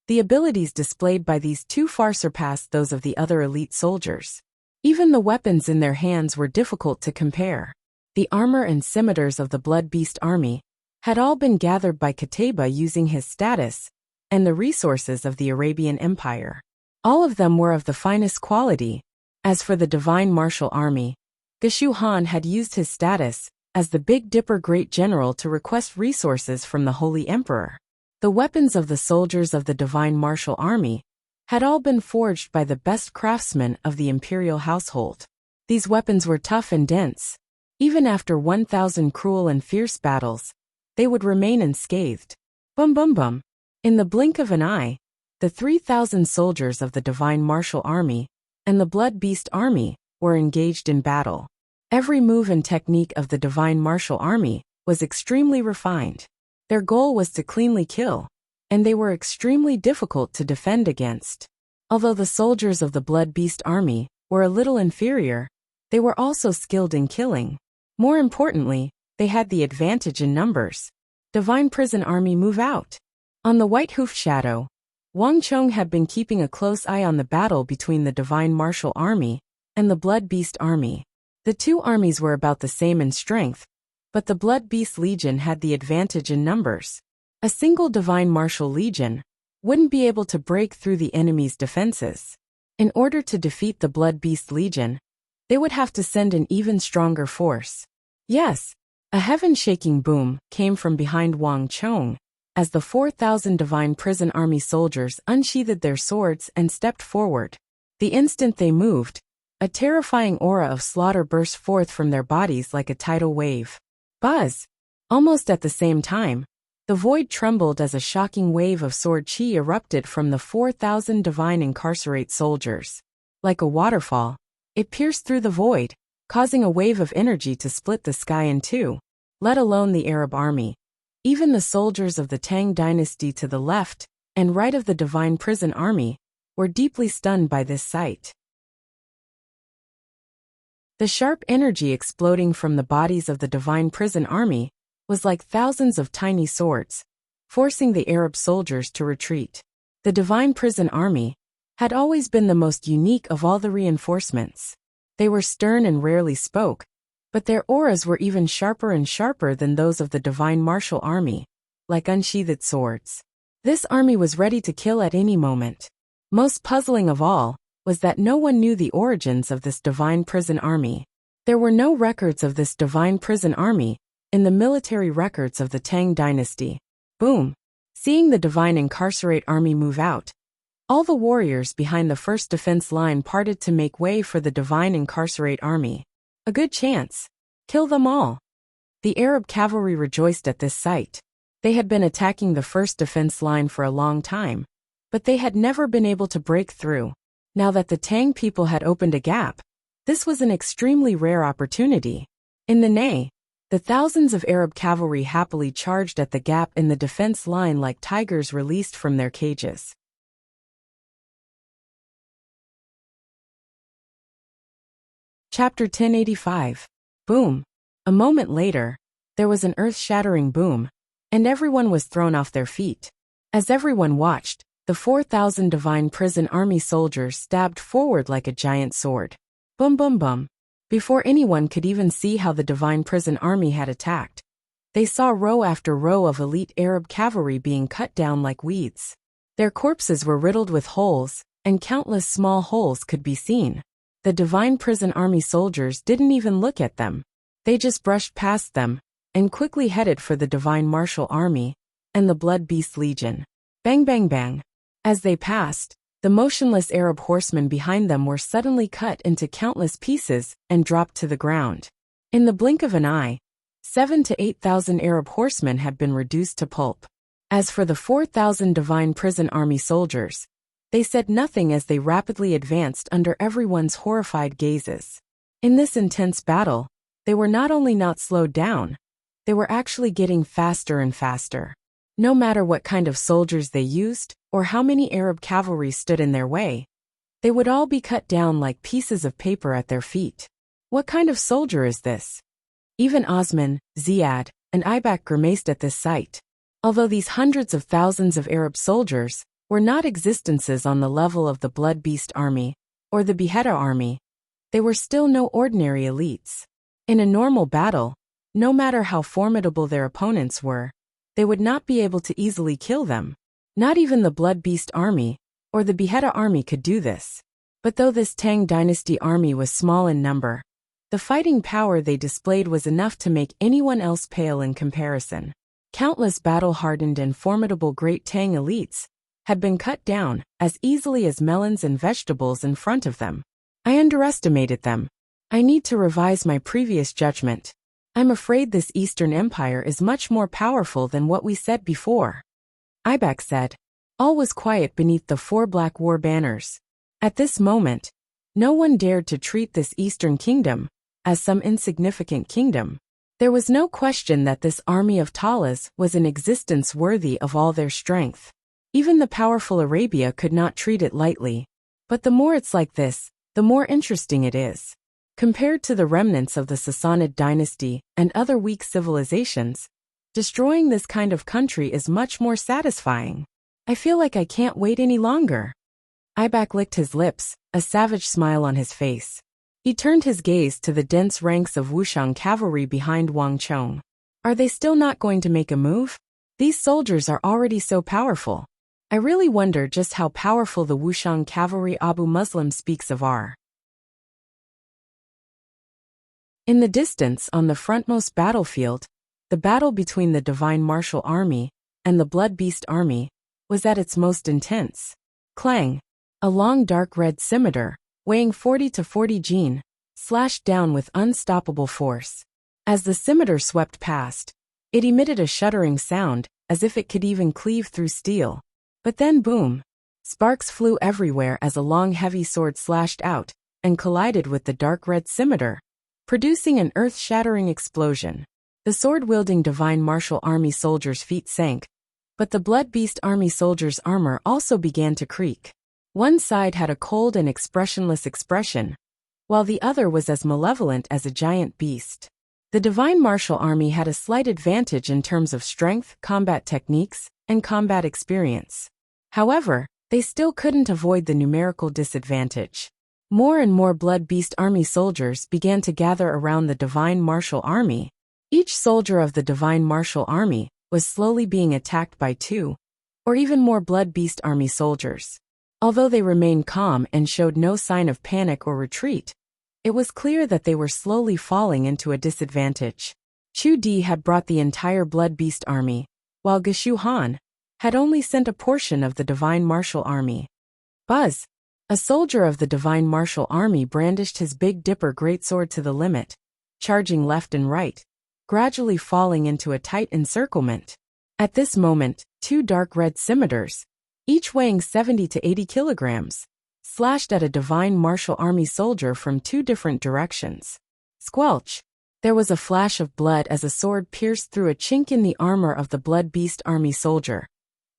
The abilities displayed by these two far surpassed those of the other elite soldiers. Even the weapons in their hands were difficult to compare. The armor and scimitars of the Blood Beast army had all been gathered by Kataba using his status and the resources of the Arabian Empire. All of them were of the finest quality. As for the divine martial army, Geshu Han had used his status as the Big Dipper Great General to request resources from the Holy Emperor. The weapons of the soldiers of the divine martial army had all been forged by the best craftsmen of the imperial household. These weapons were tough and dense. Even after 1,000 cruel and fierce battles, they would remain unscathed. Bum bum bum. In the blink of an eye, the 3,000 soldiers of the divine martial army and the Blood Beast army were engaged in battle. Every move and technique of the divine martial army was extremely refined. Their goal was to cleanly kill, and they were extremely difficult to defend against. Although the soldiers of the Blood Beast army were a little inferior, they were also skilled in killing. More importantly, they had the advantage in numbers. Divine Prison Army, move out. On the White Hoof Shadow, Wang Chong had been keeping a close eye on the battle between the divine martial army and the Blood Beast army. The two armies were about the same in strength, but the Blood Beast Legion had the advantage in numbers. A single divine martial legion wouldn't be able to break through the enemy's defenses. In order to defeat the Blood Beast Legion, they would have to send an even stronger force. Yes, a heaven-shaking boom came from behind Wang Chong, as the 4,000 divine prison army soldiers unsheathed their swords and stepped forward. The instant they moved, a terrifying aura of slaughter burst forth from their bodies like a tidal wave. Buzz! Almost at the same time, the void trembled as a shocking wave of sword chi erupted from the 4,000 divine incarcerate soldiers. Like a waterfall, it pierced through the void, causing a wave of energy to split the sky in two, let alone the Arab army. Even the soldiers of the Tang dynasty to the left and right of the divine prison army were deeply stunned by this sight. The sharp energy exploding from the bodies of the divine prison army was like thousands of tiny swords, forcing the Arab soldiers to retreat. The divine prison army had always been the most unique of all the reinforcements. They were stern and rarely spoke, but their auras were even sharper and sharper than those of the divine martial army, like unsheathed swords. This army was ready to kill at any moment. Most puzzling of all was that no one knew the origins of this divine prison army. There were no records of this divine prison army in the military records of the Tang dynasty. Boom! Seeing the divine incarcerate army move out, all the warriors behind the first defense line parted to make way for the divine incarcerate army. A good chance. Kill them all. The Arab cavalry rejoiced at this sight. They had been attacking the first defense line for a long time, but they had never been able to break through. Now that the Tang people had opened a gap, this was an extremely rare opportunity. In the Nay, the thousands of Arab cavalry happily charged at the gap in the defense line like tigers released from their cages. Chapter 1085. Boom. A moment later, there was an earth-shattering boom, and everyone was thrown off their feet. As everyone watched, the 4,000 divine prison army soldiers stabbed forward like a giant sword. Boom boom boom. Before anyone could even see how the divine prison army had attacked, they saw row after row of elite Arab cavalry being cut down like weeds. Their corpses were riddled with holes, and countless small holes could be seen. The divine prison army soldiers didn't even look at them. They just brushed past them, and quickly headed for the divine martial army and the blood beast legion. Bang bang bang. As they passed, the motionless Arab horsemen behind them were suddenly cut into countless pieces and dropped to the ground. In the blink of an eye, 7,000 to 8,000 Arab horsemen had been reduced to pulp. As for the 4,000 divine prison army soldiers, they said nothing as they rapidly advanced under everyone's horrified gazes. In this intense battle, they were not only not slowed down, they were actually getting faster and faster. No matter what kind of soldiers they used, or how many Arab cavalry stood in their way, they would all be cut down like pieces of paper at their feet. What kind of soldier is this? Even Osman, Ziad, and Ibak grimaced at this sight. Although these hundreds of thousands of Arab soldiers were not existences on the level of the Blood Beast Army or the Beheader Army, they were still no ordinary elites. In a normal battle, no matter how formidable their opponents were, they would not be able to easily kill them. Not even the Blood Beast Army or the Beheader Army could do this. But though this Tang Dynasty army was small in number, the fighting power they displayed was enough to make anyone else pale in comparison. Countless battle-hardened and formidable Great Tang elites had been cut down as easily as melons and vegetables in front of them. I underestimated them. I need to revise my previous judgment. I'm afraid this Eastern Empire is much more powerful than what we said before. Ibak said. All was quiet beneath the 4 black war banners. At this moment, no one dared to treat this Eastern Kingdom as some insignificant kingdom. There was no question that this army of Talas was an existence worthy of all their strength. Even the powerful Arabia could not treat it lightly. But the more it's like this, the more interesting it is. Compared to the remnants of the Sassanid dynasty and other weak civilizations, destroying this kind of country is much more satisfying. I feel like I can't wait any longer. Ibak licked his lips, a savage smile on his face. He turned his gaze to the dense ranks of Wuxian cavalry behind Wang Chong. Are they still not going to make a move? These soldiers are already so powerful. I really wonder just how powerful the Wuxian cavalry Abu Muslim speaks of are. In the distance on the frontmost battlefield, the battle between the Divine Martial Army and the Blood Beast Army was at its most intense. Clang! A long dark red scimitar, weighing 40 to 40 jin, slashed down with unstoppable force. As the scimitar swept past, it emitted a shuddering sound, as if it could even cleave through steel. But then boom! Sparks flew everywhere as a long heavy sword slashed out and collided with the dark red scimitar, producing an earth-shattering explosion. The sword-wielding Divine Martial Army soldiers' feet sank, but the Blood Beast Army soldiers' armor also began to creak. One side had a cold and expressionless expression, while the other was as malevolent as a giant beast. The Divine Martial Army had a slight advantage in terms of strength, combat techniques, and combat experience. However, they still couldn't avoid the numerical disadvantage. More and more Blood Beast Army soldiers began to gather around the Divine Martial Army. Each soldier of the Divine Martial Army was slowly being attacked by 2 or even more Blood Beast Army soldiers. Although they remained calm and showed no sign of panic or retreat, it was clear that they were slowly falling into a disadvantage. Chu Di had brought the entire Blood Beast Army, while Geshu Han had only sent a portion of the Divine Martial Army. Buzz! A soldier of the Divine Martial Army brandished his Big Dipper greatsword to the limit, charging left and right, gradually falling into a tight encirclement. At this moment, two dark red scimitars, each weighing 70 to 80 kilograms, slashed at a divine martial army soldier from two different directions. Squelch! There was a flash of blood as a sword pierced through a chink in the armor of the blood beast army soldier,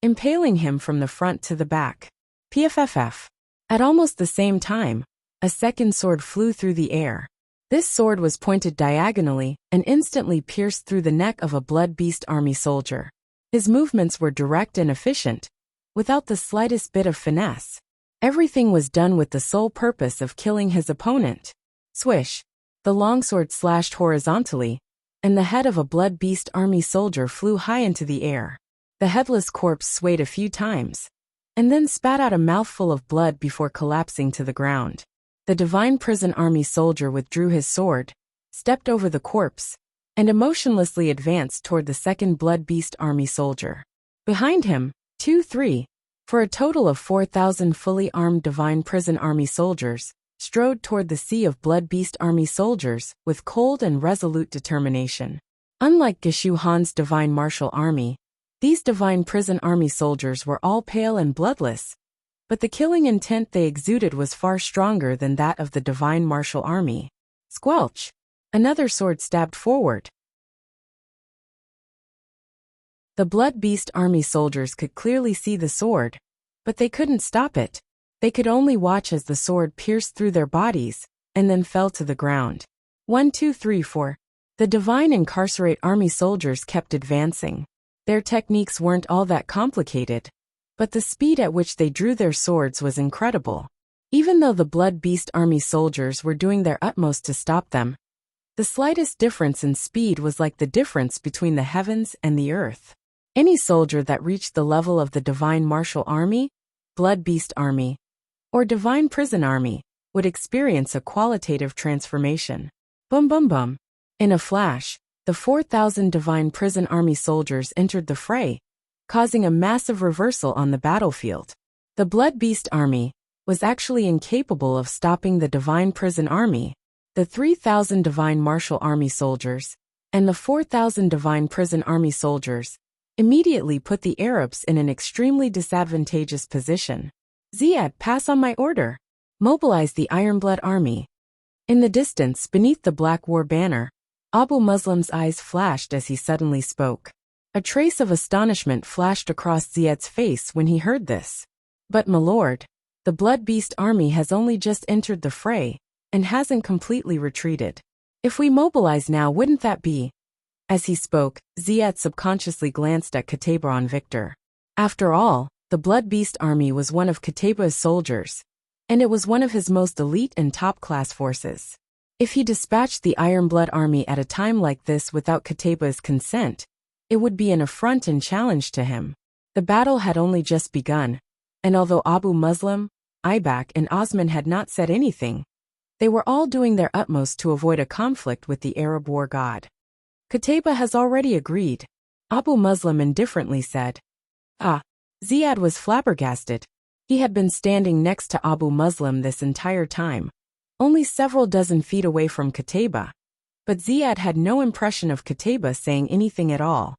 impaling him from the front to the back. PFFF. At almost the same time, a second sword flew through the air. This sword was pointed diagonally and instantly pierced through the neck of a blood beast army soldier. His movements were direct and efficient, without the slightest bit of finesse. Everything was done with the sole purpose of killing his opponent. Swish! The longsword slashed horizontally, and the head of a blood beast army soldier flew high into the air. The headless corpse swayed a few times, and then spat out a mouthful of blood before collapsing to the ground. The divine prison army soldier withdrew his sword, stepped over the corpse, and emotionlessly advanced toward the second blood beast army soldier. Behind him, 2-3, for a total of 4,000 fully armed divine prison army soldiers, strode toward the sea of blood beast army soldiers with cold and resolute determination. Unlike Geshu Han's divine martial army, these divine prison army soldiers were all pale and bloodless, but the killing intent they exuded was far stronger than that of the divine martial army. Squelch! Another sword stabbed forward. The blood beast army soldiers could clearly see the sword, but they couldn't stop it. They could only watch as the sword pierced through their bodies, and then fell to the ground. 1, 2, 3, 4. The divine incarcerate army soldiers kept advancing. Their techniques weren't all that complicated, but the speed at which they drew their swords was incredible. Even though the blood beast army soldiers were doing their utmost to stop them, the slightest difference in speed was like the difference between the heavens and the earth. Any soldier that reached the level of the divine martial army, blood beast army, or divine prison army, would experience a qualitative transformation. Boom boom boom. In a flash, the 4,000 divine prison army soldiers entered the fray, causing a massive reversal on the battlefield. The blood beast army was actually incapable of stopping the divine prison army. The 3,000 divine martial army soldiers, and the 4,000 divine prison army soldiers, immediately put the Arabs in an extremely disadvantageous position. Ziad, pass on my order. Mobilize the Ironblood army. In the distance, beneath the Black War banner, Abu Muslim's eyes flashed as he suddenly spoke. A trace of astonishment flashed across Ziad's face when he heard this. But my lord, the Blood Beast army has only just entered the fray, and hasn't completely retreated. If we mobilize now, wouldn't that be? As he spoke, Ziad subconsciously glanced at Qutayba and Victor. After all, the Blood Beast army was one of Qutayba's soldiers, and it was one of his most elite and top-class forces. If he dispatched the Ironblood army at a time like this without Qutayba's consent, it would be an affront and challenge to him. The battle had only just begun, and although Abu Muslim, Ibak, and Osman had not said anything, they were all doing their utmost to avoid a conflict with the Arab war god. Qutayba has already agreed, Abu Muslim indifferently said. Ziad was flabbergasted. He had been standing next to Abu Muslim this entire time, only several dozen feet away from Qutayba, but Ziad had no impression of Qutayba saying anything at all.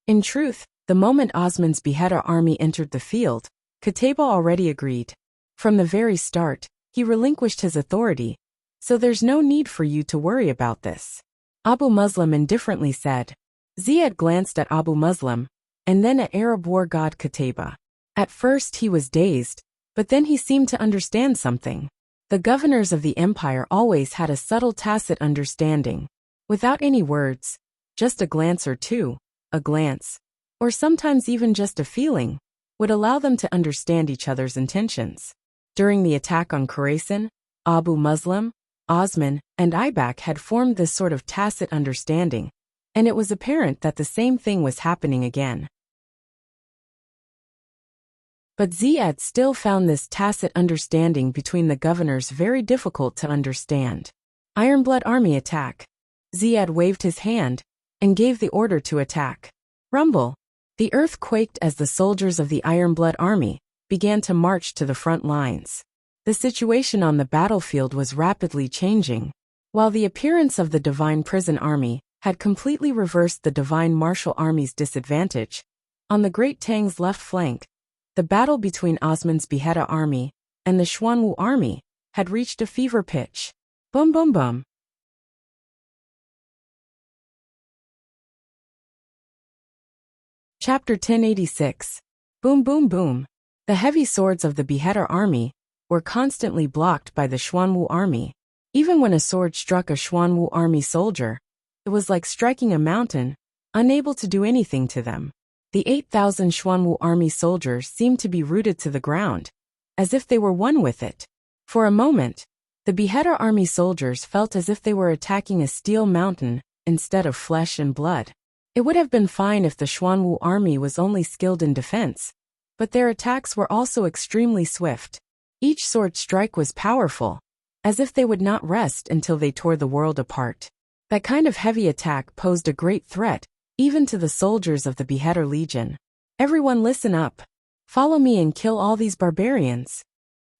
In truth, the moment Osman's beheader army entered the field, Qutayba already agreed. From the very start, he relinquished his authority, so there's no need for you to worry about this. Abu Muslim indifferently said. Ziad glanced at Abu Muslim, and then at Arab war god Qutayba. At first he was dazed, but then he seemed to understand something. The governors of the empire always had a subtle tacit understanding. Without any words, just a glance or two, a glance, or sometimes even just a feeling, would allow them to understand each other's intentions. During the attack on Khorasan, Abu Muslim, Osman, and Ibak had formed this sort of tacit understanding, and it was apparent that the same thing was happening again. But Ziad still found this tacit understanding between the governors very difficult to understand. Ironblood army attack. Ziad waved his hand and gave the order to attack. Rumble. The earth quaked as the soldiers of the Ironblood army began to march to the front lines. The situation on the battlefield was rapidly changing. While the appearance of the divine prison army had completely reversed the divine martial army's disadvantage. On the Great Tang's left flank, the battle between Osman's Beheaded army and the Xuanwu army had reached a fever pitch. Boom boom boom. Chapter 1086. Boom boom boom. The heavy swords of the Beheader army were constantly blocked by the Xuanwu army. Even when a sword struck a Xuanwu army soldier, it was like striking a mountain, unable to do anything to them. The 8,000 Xuanwu army soldiers seemed to be rooted to the ground, as if they were one with it. For a moment, the Beheader army soldiers felt as if they were attacking a steel mountain instead of flesh and blood. It would have been fine if the Xuanwu army was only skilled in defense, but their attacks were also extremely swift. Each sword strike was powerful, as if they would not rest until they tore the world apart. That kind of heavy attack posed a great threat, even to the soldiers of the Beheader Legion. Everyone listen up. Follow me and kill all these barbarians.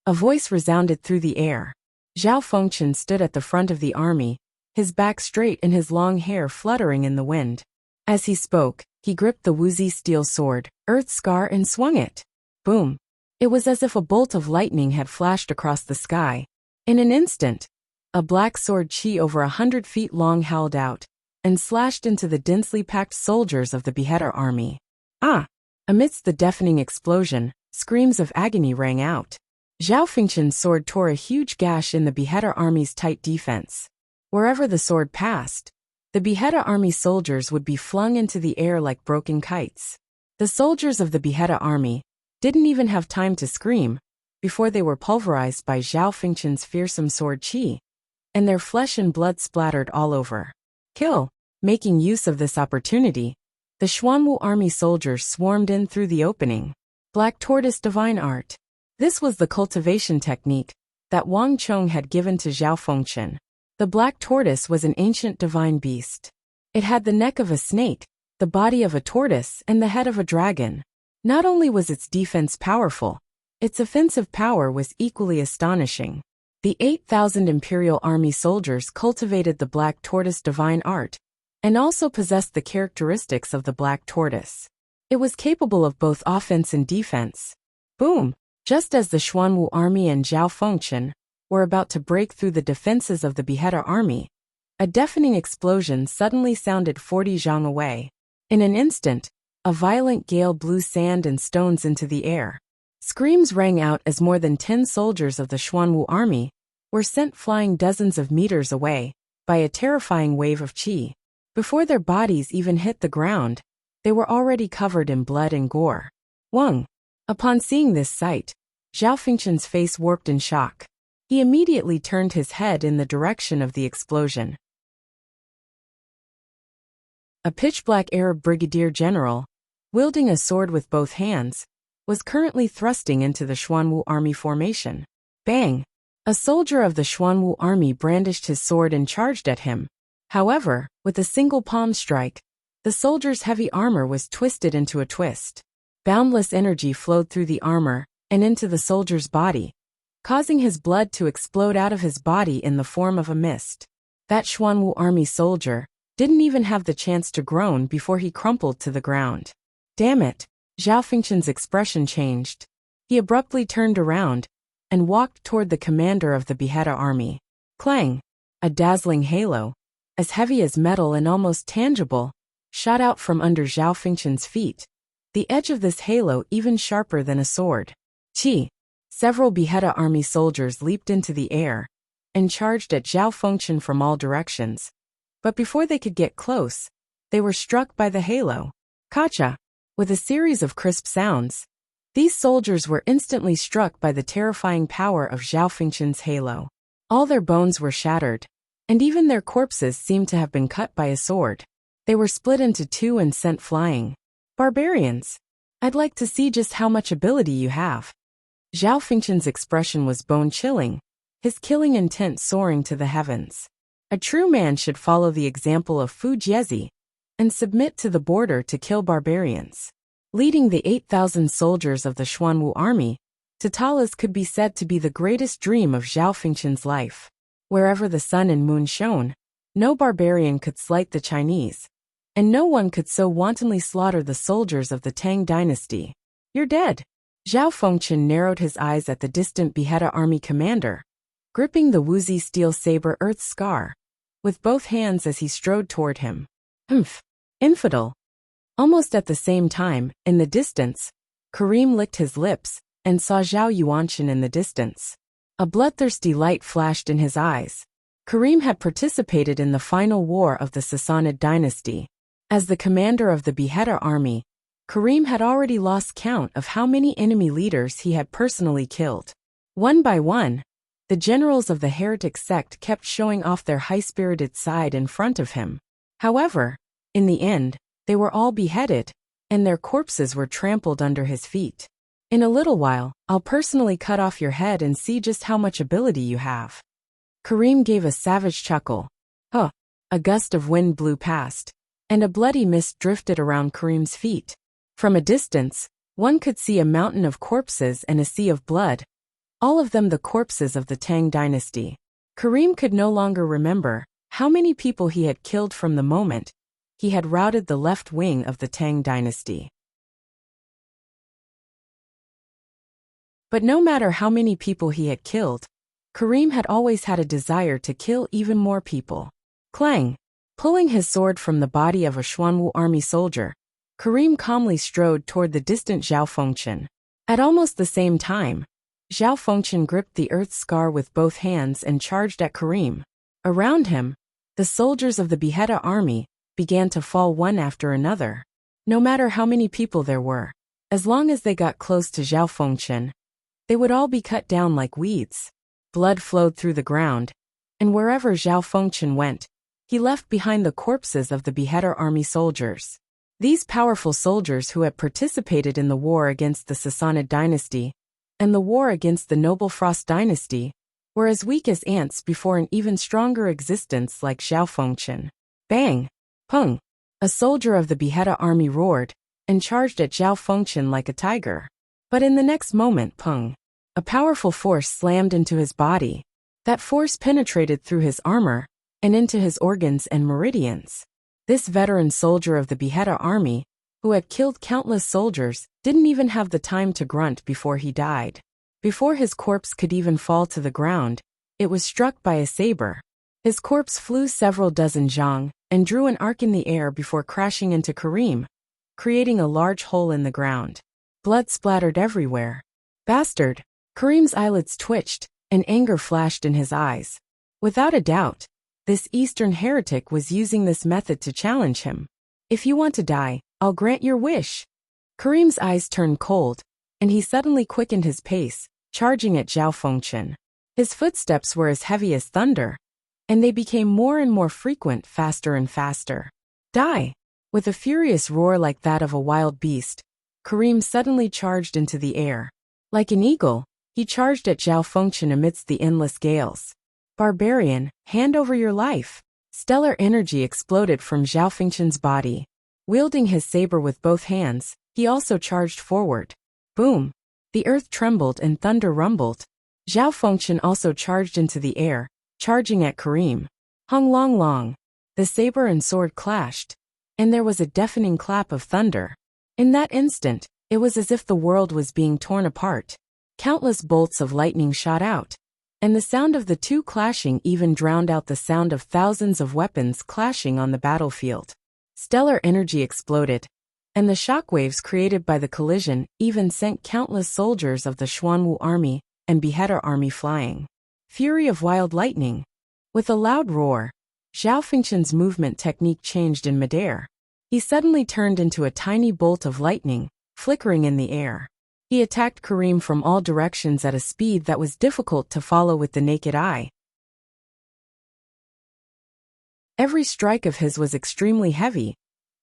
A voice resounded through the air. Zhao Fengchen stood at the front of the army, his back straight and his long hair fluttering in the wind. As he spoke, he gripped the Wuxia steel sword, Earth Scar, and swung it. Boom! It was as if a bolt of lightning had flashed across the sky. In an instant, a black sword chi over 100 feet long howled out, and slashed into the densely packed soldiers of the Beheader army. Ah! Amidst the deafening explosion, screams of agony rang out. Zhao Fengchen's sword tore a huge gash in the Beheader army's tight defense. Wherever the sword passed, the Beheader army soldiers would be flung into the air like broken kites. The soldiers of the Beheader army didn't even have time to scream before they were pulverized by Zhao Fengchen's fearsome sword chi, and their flesh and blood splattered all over. Kill! Making use of this opportunity, the Xuanwu army soldiers swarmed in through the opening. Black Tortoise Divine Art. This was the cultivation technique that Wang Chong had given to Zhao Fengchen. The black tortoise was an ancient divine beast. It had the neck of a snake, the body of a tortoise, and the head of a dragon. Not only was its defense powerful, its offensive power was equally astonishing. The 8,000 Imperial Army soldiers cultivated the black tortoise divine art, and also possessed the characteristics of the black tortoise. It was capable of both offense and defense. Boom! Just as the Xuanwu army and Zhao Fengchen were about to break through the defenses of the Beheader army, a deafening explosion suddenly sounded 40 zhang away. In an instant, a violent gale blew sand and stones into the air. Screams rang out as more than 10 soldiers of the Xuanwu army were sent flying dozens of meters away by a terrifying wave of qi. Before their bodies even hit the ground, they were already covered in blood and gore. Wang! Upon seeing this sight, Zhao Fengchen's face warped in shock. He immediately turned his head in the direction of the explosion. A pitch-black Arab brigadier general, wielding a sword with both hands, was currently thrusting into the Xuanwu army formation. Bang! A soldier of the Xuanwu army brandished his sword and charged at him. However, with a single palm strike, the soldier's heavy armor was twisted into a twist. Boundless energy flowed through the armor and into the soldier's body, causing his blood to explode out of his body in the form of a mist. That Xuanwu army soldier didn't even have the chance to groan before he crumpled to the ground. Damn it! Zhao Fengchen's expression changed. He abruptly turned around and walked toward the commander of the Beheader army. Clang! A dazzling halo, as heavy as metal and almost tangible, shot out from under Zhao Fengchen's feet, the edge of this halo even sharper than a sword. Qi! Several Beheader army soldiers leaped into the air and charged at Zhao Fengchen from all directions. But before they could get close, they were struck by the halo. Kacha! With a series of crisp sounds, these soldiers were instantly struck by the terrifying power of Zhao Fengchen's halo. All their bones were shattered, and even their corpses seemed to have been cut by a sword. They were split into two and sent flying. Barbarians! I'd like to see just how much ability you have. Zhao Fengchen's expression was bone-chilling, his killing intent soaring to the heavens. A true man should follow the example of Fu Jiezi and submit to the border to kill barbarians. Leading the 8,000 soldiers of the Xuanwu army, Tatalas could be said to be the greatest dream of Zhao Fengchen's life. Wherever the sun and moon shone, No barbarian could slight the Chinese, and no one could so wantonly slaughter the soldiers of the Tang dynasty. You're dead. Zhao Fengchen narrowed his eyes at the distant Beheaded army commander, gripping the Wuxia steel saber earth scar with both hands as he strode toward him. Humph! Infidel! Almost at the same time, in the distance, Karim licked his lips and saw Zhao Yuanchen in the distance. A bloodthirsty light flashed in his eyes. Karim had participated in the final war of the Sassanid dynasty. As the commander of the Beheaded army, Karim had already lost count of how many enemy leaders he had personally killed. One by one, the generals of the heretic sect kept showing off their high-spirited side in front of him. However, in the end, they were all beheaded, and their corpses were trampled under his feet. In a little while, I'll personally cut off your head and see just how much ability you have. Karim gave a savage chuckle. Huh! A gust of wind blew past, and a bloody mist drifted around Karim's feet. From a distance, one could see a mountain of corpses and a sea of blood, all of them the corpses of the Tang dynasty. Karim could no longer remember how many people he had killed from the moment he had routed the left wing of the Tang dynasty. But no matter how many people he had killed, Karim had always had a desire to kill even more people. Clang! Pulling his sword from the body of a Xuanwu army soldier, Karim calmly strode toward the distant Zhao Fengchen. At almost the same time, Zhao Fengchen gripped the earth scar with both hands and charged at Karim. Around him, the soldiers of the Beheaded army began to fall one after another. No matter how many people there were, as long as they got close to Zhao Fengchen, they would all be cut down like weeds. Blood flowed through the ground, and wherever Zhao Fengchen went, he left behind the corpses of the Beheaded army soldiers. These powerful soldiers who had participated in the war against the Sassanid dynasty and the war against the noble Frost dynasty were as weak as ants before an even stronger existence like Zhao Fengchen. Bang! Pung! A soldier of the Beheaded army roared and charged at Zhao Fengchen like a tiger. But in the next moment, pung! A powerful force slammed into his body. That force penetrated through his armor and into his organs and meridians. This veteran soldier of the Beheaded army, who had killed countless soldiers, didn't even have the time to grunt before he died. Before his corpse could even fall to the ground, it was struck by a saber. His corpse flew several dozen zhang and drew an arc in the air before crashing into Karim, creating a large hole in the ground. Blood splattered everywhere. Bastard! Karim's eyelids twitched, and anger flashed in his eyes. Without a doubt, this Eastern heretic was using this method to challenge him. If you want to die, I'll grant your wish. Karim's eyes turned cold, and he suddenly quickened his pace, charging at Zhao Fengchen. His footsteps were as heavy as thunder, and they became more and more frequent, faster and faster. Die! With a furious roar like that of a wild beast, Karim suddenly charged into the air. Like an eagle, he charged at Zhao Fengchen amidst the endless gales. Barbarian, hand over your life! Stellar energy exploded from Zhao Fengchen's body. Wielding his saber with both hands, he also charged forward. Boom! The earth trembled and thunder rumbled. Zhao Fengchen also charged into the air, charging at Karim. Hung long long. The saber and sword clashed, and there was a deafening clap of thunder. In that instant, it was as if the world was being torn apart. Countless bolts of lightning shot out, and the sound of the two clashing even drowned out the sound of thousands of weapons clashing on the battlefield. Stellar energy exploded, and the shockwaves created by the collision even sent countless soldiers of the Xuanwu army and Beheaded army flying. Fury of wild lightning. With a loud roar, Zhao Fengchen's movement technique changed in midair. He suddenly turned into a tiny bolt of lightning, flickering in the air. He attacked Karim from all directions at a speed that was difficult to follow with the naked eye. Every strike of his was extremely heavy,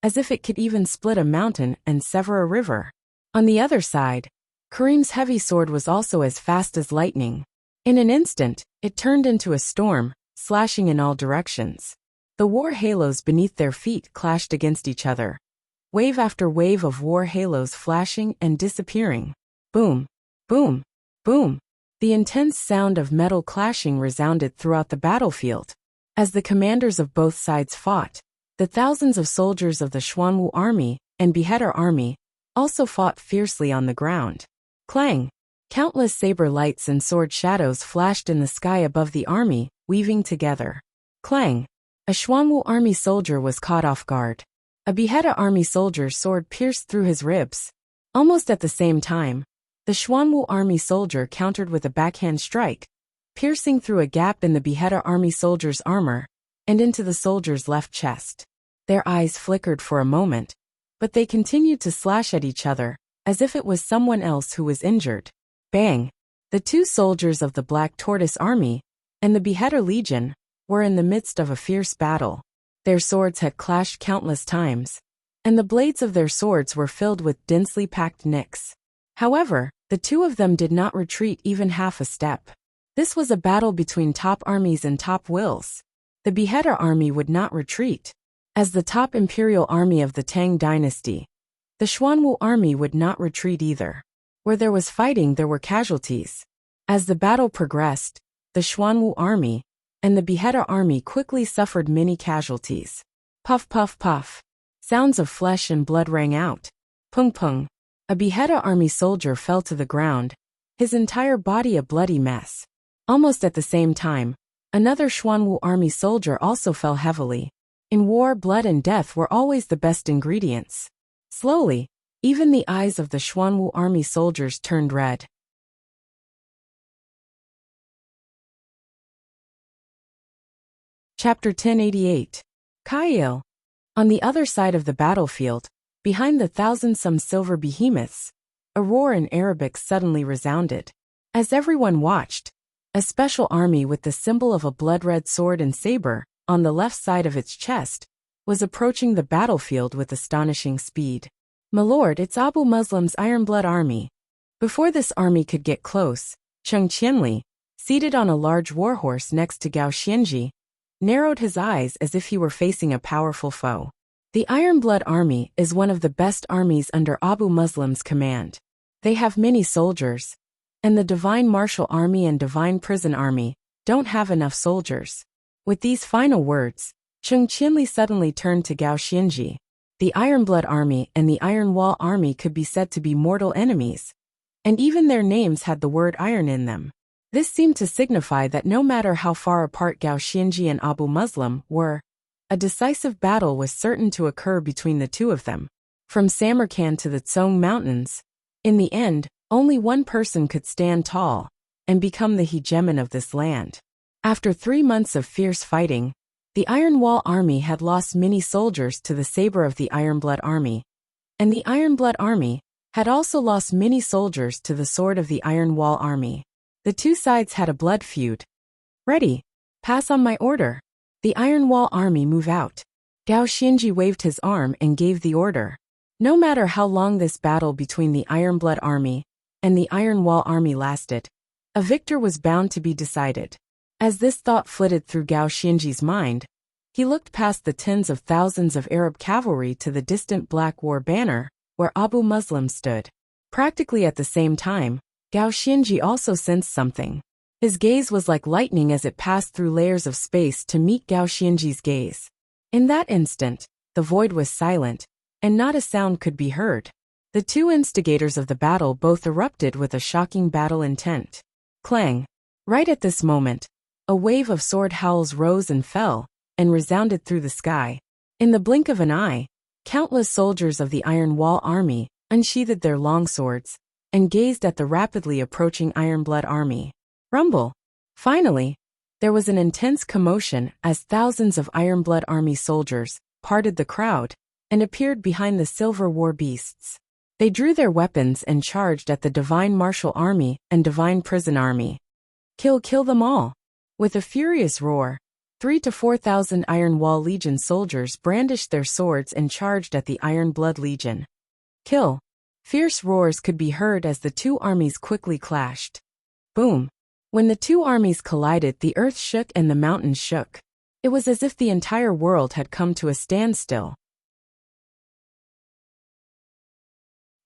as if it could even split a mountain and sever a river. On the other side, Karim's heavy sword was also as fast as lightning. In an instant, it turned into a storm, slashing in all directions. The war halos beneath their feet clashed against each other. Wave after wave of war halos flashing and disappearing. Boom! Boom! Boom! The intense sound of metal clashing resounded throughout the battlefield. As the commanders of both sides fought, the thousands of soldiers of the Xuanwu army and Beheader army also fought fiercely on the ground. Clang! Countless saber lights and sword shadows flashed in the sky above the army, weaving together. Clang! A Xuanwu army soldier was caught off guard. A Beheader army soldier's sword pierced through his ribs. Almost at the same time, the Xuanwu army soldier countered with a backhand strike, piercing through a gap in the Beheader army soldier's armor and into the soldier's left chest. Their eyes flickered for a moment, but they continued to slash at each other, as if it was someone else who was injured. Bang! The two soldiers of the Black Tortoise army and the Beheader Legion were in the midst of a fierce battle. Their swords had clashed countless times, and the blades of their swords were filled with densely packed nicks. However, the two of them did not retreat even half a step. This was a battle between top armies and top wills. The Beheader army would not retreat. As the top imperial army of the Tang dynasty, the Xuanwu army would not retreat either. Where there was fighting, there were casualties. As the battle progressed, the Xuanwu army and the Beheader army quickly suffered many casualties. Puff puff puff. Sounds of flesh and blood rang out. Pung pung. A Beheader army soldier fell to the ground, his entire body a bloody mess. Almost at the same time, another Xuanwu army soldier also fell heavily. In war, blood and death were always the best ingredients. Slowly, even the eyes of the Xuanwu army soldiers turned red. Chapter 1088. Kail. On the other side of the battlefield, behind the thousand-some silver behemoths, a roar in Arabic suddenly resounded. As everyone watched, a special army with the symbol of a blood-red sword and saber on the left side of its chest was approaching the battlefield with astonishing speed. "My lord, it's Abu Muslim's Ironblood army." Before this army could get close, Cheng Qianli, seated on a large warhorse next to Gao Xianji, narrowed his eyes as if he were facing a powerful foe. The Ironblood army is one of the best armies under Abu Muslim's command. They have many soldiers, and the Divine Martial Army and Divine Prison Army don't have enough soldiers. With these final words, Cheng Qianli suddenly turned to Gao Xianji. The Ironblood army and the Iron Wall army could be said to be mortal enemies, and even their names had the word iron in them. This seemed to signify that no matter how far apart Gao Xianji and Abu Muslim were, a decisive battle was certain to occur between the two of them. From Samarkand to the Tsong Mountains, in the end, only one person could stand tall and become the hegemon of this land. After 3 months of fierce fighting, the Iron Wall army had lost many soldiers to the saber of the Ironblood army, and the Ironblood army had also lost many soldiers to the sword of the Iron Wall army. The two sides had a blood feud. "Ready. Pass on my order. The Iron Wall army move out." Gao Xianji waved his arm and gave the order. No matter how long this battle between the Ironblood army and the Iron Wall army lasted, a victor was bound to be decided. As this thought flitted through Gao Xianji's mind, he looked past the tens of thousands of Arab cavalry to the distant Black War banner, where Abu Muslim stood. Practically at the same time, Gao Xianji also sensed something. His gaze was like lightning as it passed through layers of space to meet Gao Xianji's gaze. In that instant, the void was silent, and not a sound could be heard. The two instigators of the battle both erupted with a shocking battle intent. Clang! Right at this moment, a wave of sword howls rose and fell, and resounded through the sky. In the blink of an eye, countless soldiers of the Iron Wall army unsheathed their long swords and gazed at the rapidly approaching Ironblood army. Rumble! Finally, there was an intense commotion as thousands of Ironblood army soldiers parted the crowd and appeared behind the silver war beasts. They drew their weapons and charged at the Divine Martial Army and Divine Prison Army. Kill them all! With a furious roar, 3,000 to 4,000 Iron Wall Legion soldiers brandished their swords and charged at the Iron Blood Legion. Kill! Fierce roars could be heard as the two armies quickly clashed. Boom! When the two armies collided, the earth shook and the mountains shook. It was as if the entire world had come to a standstill.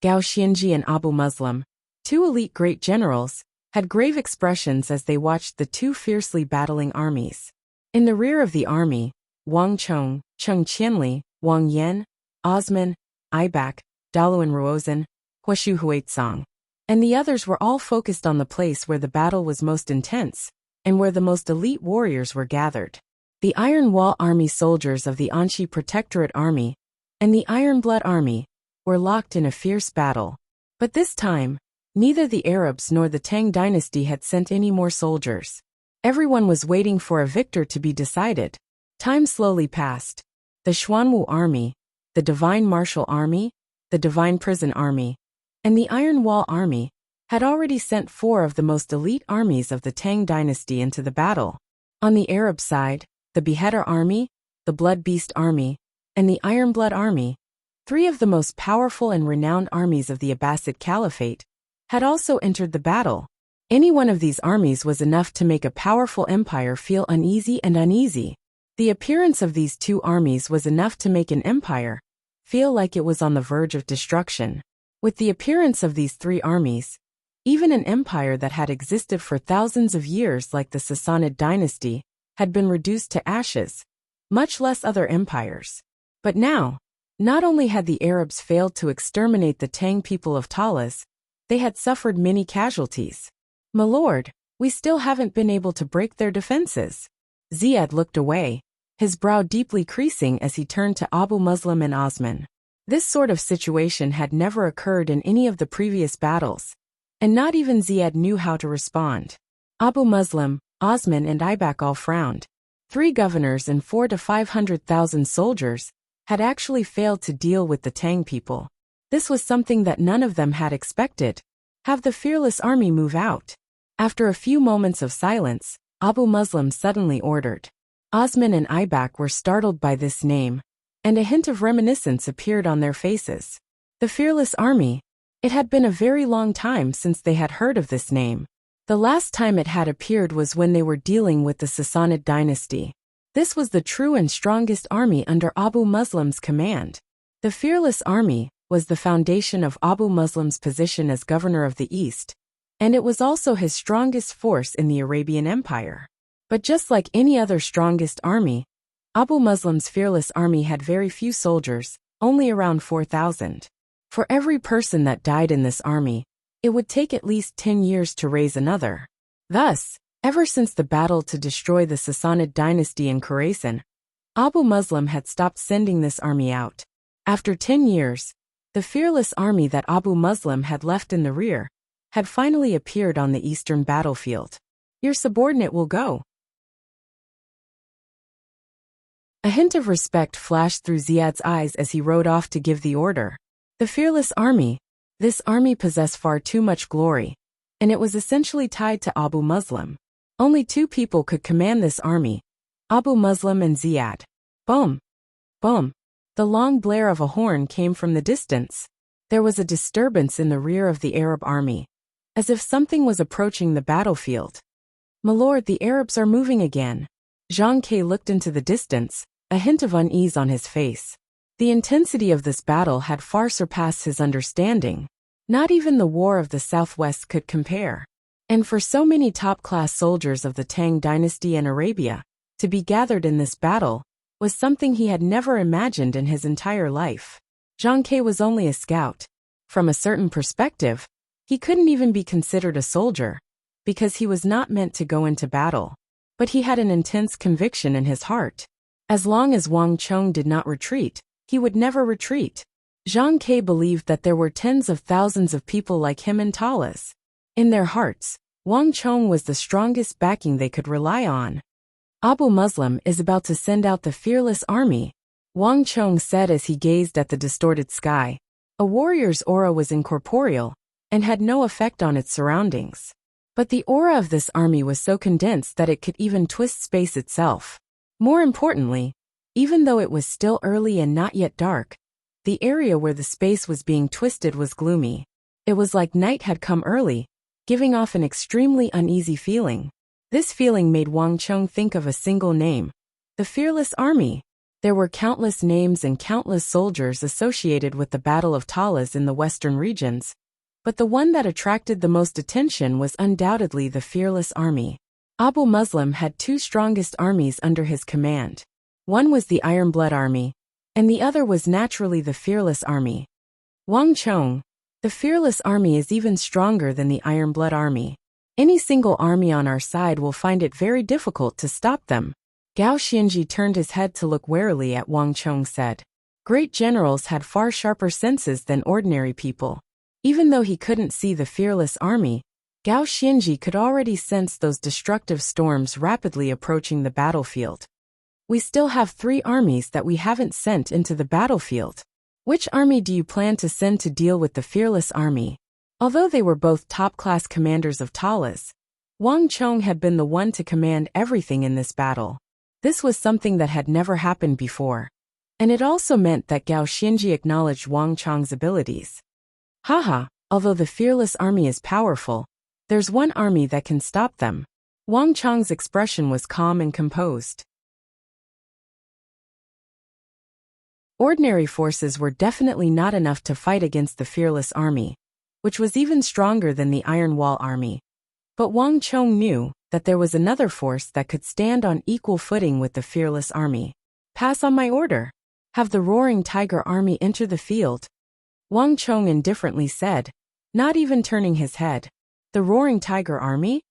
Gao Xianji and Abu Muslim, two elite great generals, had grave expressions as they watched the two fiercely battling armies. In the rear of the army, Wang Chong, Cheng Qianli, Wang Yan, Osman, Ibak, Daluan Ruozan, Huashu Huaitsong, and the others were all focused on the place where the battle was most intense, and where the most elite warriors were gathered. The Iron Wall Army soldiers of the Anxi Protectorate Army and the Iron Blood Army were locked in a fierce battle. But this time, neither the Arabs nor the Tang dynasty had sent any more soldiers. Everyone was waiting for a victor to be decided. Time slowly passed. The Xuanwu Army, the Divine Martial Army, the Divine Prison Army, and the Iron Wall Army had already sent 4 of the most elite armies of the Tang dynasty into the battle. On the Arab side, the Beheader Army, the Blood Beast Army, and the Iron Blood Army, 3 of the most powerful and renowned armies of the Abbasid Caliphate, had also entered the battle. Any one of these armies was enough to make a powerful empire feel uneasy and uneasy. The appearance of these 2 armies was enough to make an empire feel like it was on the verge of destruction. With the appearance of these 3 armies, even an empire that had existed for thousands of years like the Sassanid dynasty had been reduced to ashes, much less other empires. But now, not only had the Arabs failed to exterminate the Tang people of Talas, they had suffered many casualties. "My lord, we still haven't been able to break their defenses." Ziad looked away, his brow deeply creasing as he turned to Abu Muslim and Osman. This sort of situation had never occurred in any of the previous battles, and not even Ziad knew how to respond. Abu Muslim, Osman and Ibak all frowned. 3 governors and 400,000 to 500,000 soldiers had actually failed to deal with the Tang people. This was something that none of them had expected. Have the fearless army move out. After a few moments of silence, Abu Muslim suddenly ordered. Osman and Ibak were startled by this name, and a hint of reminiscence appeared on their faces. The fearless army. It had been a very long time since they had heard of this name. The last time it had appeared was when they were dealing with the Sassanid dynasty. This was the true and strongest army under Abu Muslim's command. The fearless army was the foundation of Abu Muslim's position as governor of the East, and it was also his strongest force in the Arabian Empire. But just like any other strongest army, Abu Muslim's fearless army had very few soldiers, only around 4,000. For every person that died in this army, it would take at least 10 years to raise another. Thus, ever since the battle to destroy the Sassanid dynasty in Khorasan, Abu Muslim had stopped sending this army out. After 10 years, the fearless army that Abu Muslim had left in the rear had finally appeared on the eastern battlefield. "Your subordinate will go." A hint of respect flashed through Ziad's eyes as he rode off to give the order. The fearless army. This army possessed far too much glory, and it was essentially tied to Abu Muslim. Only 2 people could command this army, Abu Muslim and Ziad. Boom! Boom! The long blare of a horn came from the distance. There was a disturbance in the rear of the Arab army, as if something was approaching the battlefield. "My lord, the Arabs are moving again." Zhang Ke looked into the distance, a hint of unease on his face. The intensity of this battle had far surpassed his understanding. Not even the War of the Southwest could compare. And for so many top-class soldiers of the Tang dynasty and Arabia, to be gathered in this battle was something he had never imagined in his entire life. Zhang Ke was only a scout. From a certain perspective, he couldn't even be considered a soldier, because he was not meant to go into battle. But he had an intense conviction in his heart. As long as Wang Chong did not retreat, he would never retreat. Zhang Ke believed that there were tens of thousands of people like him in Talas. In their hearts, Wang Chong was the strongest backing they could rely on. "Abu Muslim is about to send out the fearless army," Wang Chong said as he gazed at the distorted sky. A warrior's aura was incorporeal and had no effect on its surroundings. But the aura of this army was so condensed that it could even twist space itself. More importantly, even though it was still early and not yet dark, the area where the space was being twisted was gloomy. It was like night had come early, giving off an extremely uneasy feeling. This feeling made Wang Chong think of a single name: the Fearless Army. There were countless names and countless soldiers associated with the Battle of Talas in the western regions, but the one that attracted the most attention was undoubtedly the Fearless Army. Abu Muslim had two strongest armies under his command. One was the Iron Blood Army, and the other was naturally the Fearless Army. Wang Chong, the Fearless Army is even stronger than the Iron Blood Army. Any single army on our side will find it very difficult to stop them. Gao Xianji turned his head to look warily at Wang Chong said. Great generals had far sharper senses than ordinary people. Even though he couldn't see the Fearless Army, Gao Xianji could already sense those destructive storms rapidly approaching the battlefield. We still have 3 armies that we haven't sent into the battlefield. Which army do you plan to send to deal with the Fearless Army? Although they were both top-class commanders of Talas, Wang Chong had been the one to command everything in this battle. This was something that had never happened before. And it also meant that Gao Xianji acknowledged Wang Chong's abilities. Haha, although the Fearless Army is powerful, there's one army that can stop them. Wang Chong's expression was calm and composed. Ordinary forces were definitely not enough to fight against the Fearless Army, which was even stronger than the Iron Wall Army. But Wang Chong knew that there was another force that could stand on equal footing with the Fearless Army. Pass on my order. Have the Roaring Tiger Army enter the field. Wang Chong indifferently said, not even turning his head. The Roaring Tiger Army?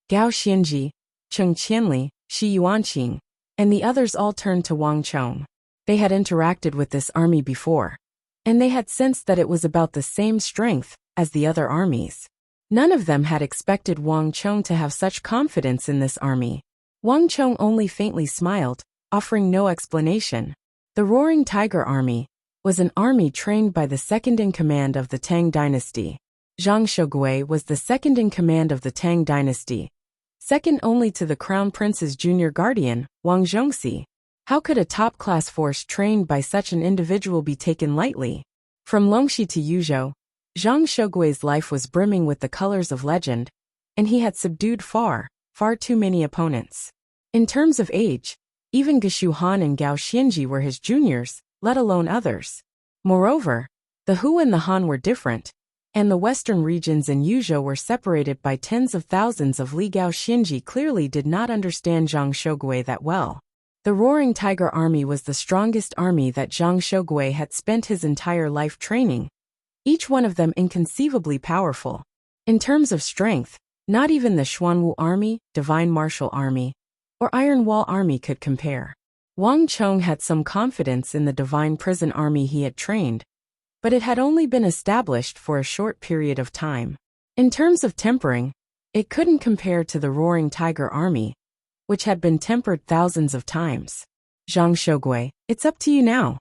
Gao Xianji, Cheng Qianli, Shi Yuanqing, and the others all turned to Wang Chong. They had interacted with this army before, and they had sensed that it was about the same strength as the other armies. None of them had expected Wang Chong to have such confidence in this army. Wang Chong only faintly smiled, offering no explanation. The Roaring Tiger Army was an army trained by the second-in-command of the Tang dynasty. Zhang Shogui was the second-in-command of the Tang dynasty, second only to the Crown Prince's junior guardian, Wang Zhongxi. How could a top-class force trained by such an individual be taken lightly? From Longxi to Yuzhou, Zhang Shogui's life was brimming with the colors of legend, and he had subdued far too many opponents. In terms of age, even Geshu Han and Gao Xianji were his juniors, let alone others. Moreover, the Hu and the Han were different, and the western regions in Yuzhou were separated by tens of thousands of li. Gao Xianji clearly did not understand Zhang Shogui that well. The Roaring Tiger Army was the strongest army that Zhang Shogui had spent his entire life training, each one of them inconceivably powerful. In terms of strength, not even the Xuanwu Army, Divine Martial Army, or Iron Wall Army could compare. Wang Chong had some confidence in the Divine Prison Army he had trained, but it had only been established for a short period of time. In terms of tempering, it couldn't compare to the Roaring Tiger Army, which had been tempered thousands of times. Zhang Shogui, it's up to you now.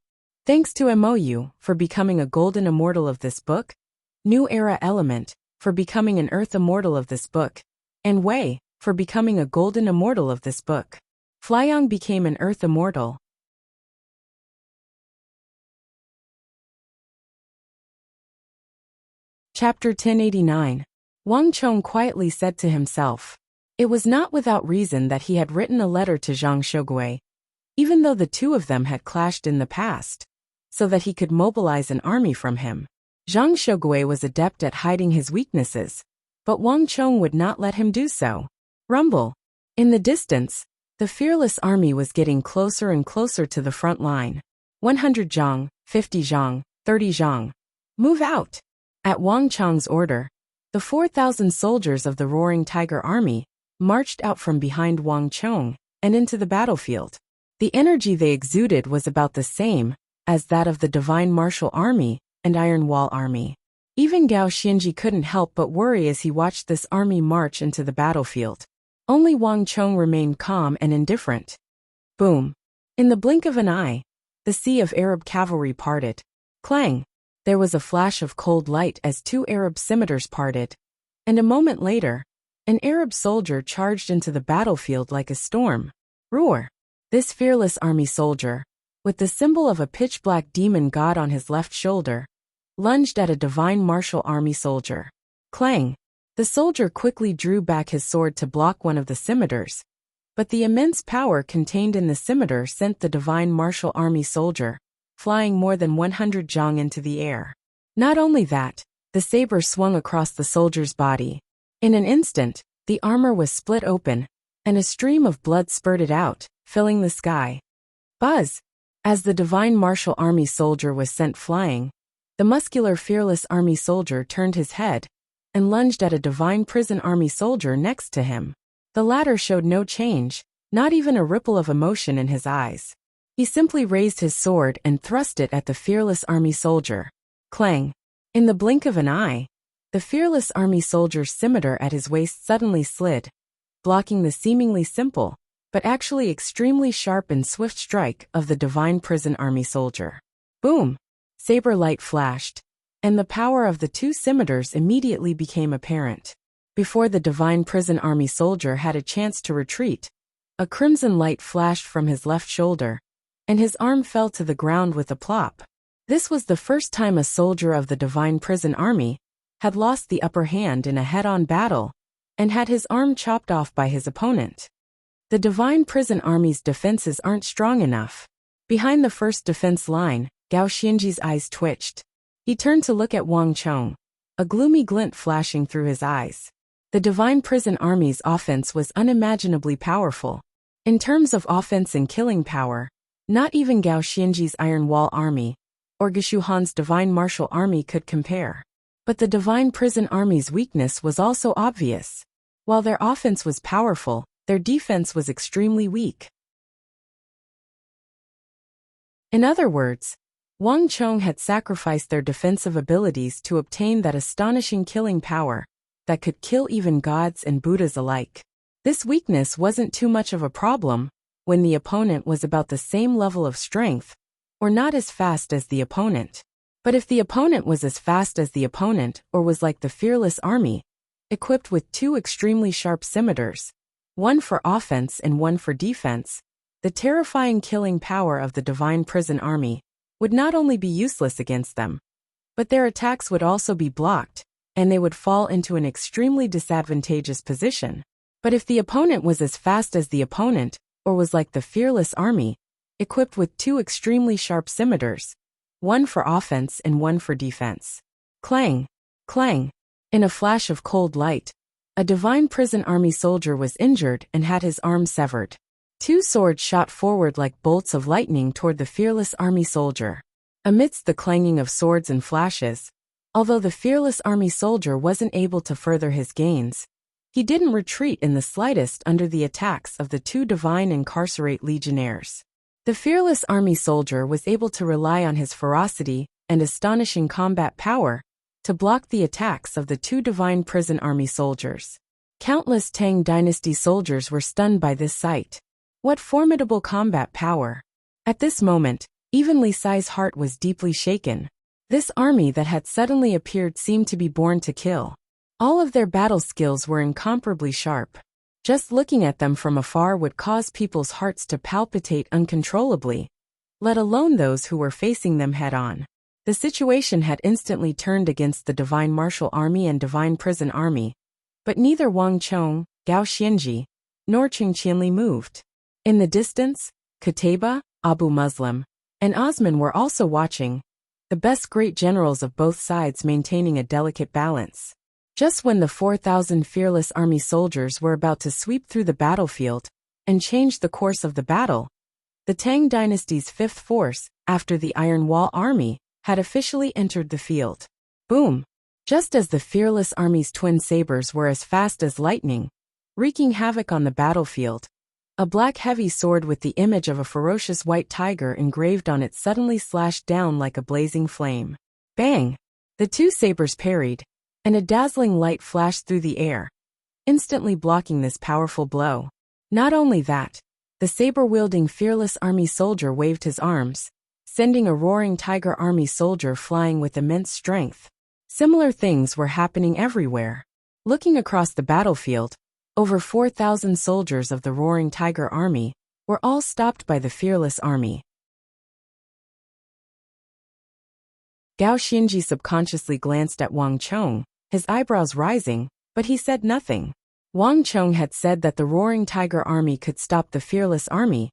Thanks to MOU for becoming a Golden Immortal of this book, New Era Element for becoming an Earth Immortal of this book, and Wei for becoming a Golden Immortal of this book. Flyong became an Earth Immortal. Chapter 1089. Wang Chong quietly said to himself. It was not without reason that he had written a letter to Zhang Shogui, even though the two of them had clashed in the past, so that he could mobilize an army from him. Zhang Shogui was adept at hiding his weaknesses, but Wang Chong would not let him do so. Rumble. In the distance, the Fearless Army was getting closer and closer to the front line. 100 zhang, 50 zhang, 30 zhang. Move out. At Wang Chong's order, the 4,000 soldiers of the Roaring Tiger Army marched out from behind Wang Chong and into the battlefield. The energy they exuded was about the same as that of the Divine Martial Army and Iron Wall Army. Even Gao Xianji couldn't help but worry as he watched this army march into the battlefield. Only Wang Chong remained calm and indifferent. Boom. In the blink of an eye, the sea of Arab cavalry parted. Clang. There was a flash of cold light as 2 Arab scimitars parted, and a moment later, an Arab soldier charged into the battlefield like a storm. Roar! This fearless army soldier, with the symbol of a pitch-black demon god on his left shoulder, lunged at a Divine Martial Army soldier. Clang! The soldier quickly drew back his sword to block one of the scimitars, but the immense power contained in the scimitar sent the Divine Martial Army soldier flying more than 100 zhang into the air. Not only that, the saber swung across the soldier's body. In an instant, the armor was split open, and a stream of blood spurted out, filling the sky. Buzz! As the divine martial army soldier was sent flying, the muscular fearless army soldier turned his head and lunged at a divine prison army soldier next to him. The latter showed no change, not even a ripple of emotion in his eyes. He simply raised his sword and thrust it at the fearless army soldier. Clang! In the blink of an eye, the fearless army soldier's scimitar at his waist suddenly slid, blocking the seemingly simple, but actually extremely sharp and swift strike of the divine prison army soldier. Boom! Saber light flashed, and the power of the two scimitars immediately became apparent. Before the divine prison army soldier had a chance to retreat, a crimson light flashed from his left shoulder, and his arm fell to the ground with a plop. This was the first time a soldier of the divine prison army had lost the upper hand in a head-on battle, and had his arm chopped off by his opponent. The divine prison army's defenses aren't strong enough. Behind the first defense line, Gao Xianji's eyes twitched. He turned to look at Wang Chong, a gloomy glint flashing through his eyes. The divine prison army's offense was unimaginably powerful. In terms of offense and killing power, not even Gao Xianji's Iron Wall army or Geshu Han's divine martial army could compare. But the divine prison army's weakness was also obvious. While their offense was powerful, their defense was extremely weak. In other words, Wang Chong had sacrificed their defensive abilities to obtain that astonishing killing power that could kill even gods and Buddhas alike. This weakness wasn't too much of a problem when the opponent was about the same level of strength, or not as fast as the opponent. But if the opponent was as fast as the opponent or was like the fearless army, equipped with two extremely sharp scimitars, one for offense and one for defense, the terrifying killing power of the divine prison army would not only be useless against them, but their attacks would also be blocked, and they would fall into an extremely disadvantageous position. But if the opponent was as fast as the opponent, or was like the fearless army, equipped with two extremely sharp scimitars, one for offense and one for defense. Clang! Clang! In a flash of cold light, a divine prison army soldier was injured and had his arm severed. Two swords shot forward like bolts of lightning toward the fearless army soldier. Amidst the clanging of swords and flashes, although the fearless army soldier wasn't able to further his gains, he didn't retreat in the slightest under the attacks of the two divine incarcerate legionnaires. The fearless army soldier was able to rely on his ferocity and astonishing combat power to block the attacks of the two divine prison army soldiers. Countless Tang dynasty soldiers were stunned by this sight. What formidable combat power! At this moment, even Li Sai's heart was deeply shaken. This army that had suddenly appeared seemed to be born to kill. All of their battle skills were incomparably sharp. Just looking at them from afar would cause people's hearts to palpitate uncontrollably, let alone those who were facing them head-on. The situation had instantly turned against the divine martial army and divine prison army, but neither Wang Chong, Gao Xianji, nor Qing Qianli moved. In the distance, Qutayba, Abu Muslim, and Osman were also watching, the best great generals of both sides maintaining a delicate balance. Just when the 4,000 fearless army soldiers were about to sweep through the battlefield and change the course of the battle, the Tang dynasty's fifth force, after the Iron Wall army, had officially entered the field. Boom! Just as the fearless army's twin sabers were as fast as lightning, wreaking havoc on the battlefield, a black heavy sword with the image of a ferocious white tiger engraved on it suddenly slashed down like a blazing flame. Bang! The two sabers parried, and a dazzling light flashed through the air, instantly blocking this powerful blow. Not only that, the saber-wielding fearless army soldier waved his arms, sending a roaring tiger army soldier flying with immense strength. Similar things were happening everywhere. Looking across the battlefield, over 4,000 soldiers of the roaring tiger army were all stopped by the fearless army. Gao Xianji subconsciously glanced at Wang Chong, his eyebrows rising, but he said nothing. Wang Chong had said that the roaring tiger army could stop the fearless army,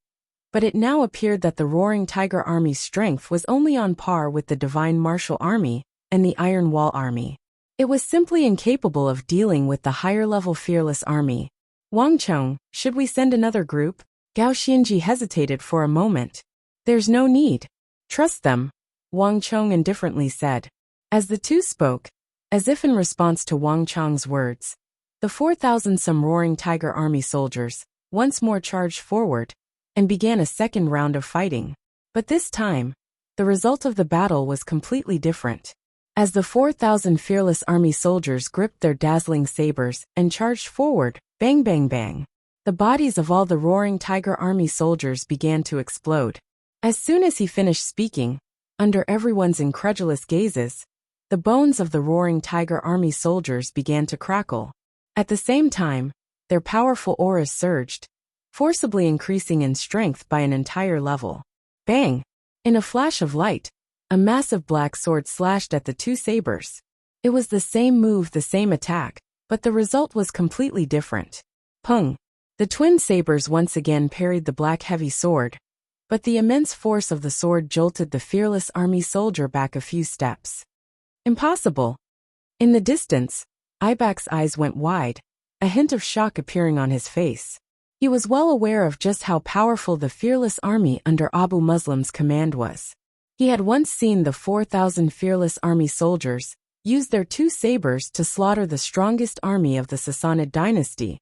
but it now appeared that the roaring tiger army's strength was only on par with the divine martial army and the Iron Wall army. It was simply incapable of dealing with the higher-level fearless army. Wang Chong, should we send another group? Gao Xianji hesitated for a moment. There's no need. Trust them, Wang Chong indifferently said. As the two spoke, as if in response to Wang Chong's words, the 4,000-some roaring tiger army soldiers once more charged forward and began a second round of fighting. But this time, the result of the battle was completely different. As the 4,000 fearless army soldiers gripped their dazzling sabers and charged forward, bang bang bang, the bodies of all the roaring tiger army soldiers began to explode. As soon as he finished speaking, under everyone's incredulous gazes, the bones of the roaring tiger army soldiers began to crackle. At the same time, their powerful auras surged, forcibly increasing in strength by an entire level. Bang! In a flash of light, a massive black sword slashed at the two sabers. It was the same move, the same attack, but the result was completely different. Pung! The twin sabers once again parried the black heavy sword, but the immense force of the sword jolted the fearless army soldier back a few steps. Impossible! In the distance, Ibak's eyes went wide, a hint of shock appearing on his face. He was well aware of just how powerful the fearless army under Abu Muslim's command was. He had once seen the 4,000 fearless army soldiers use their two sabers to slaughter the strongest army of the Sassanid dynasty,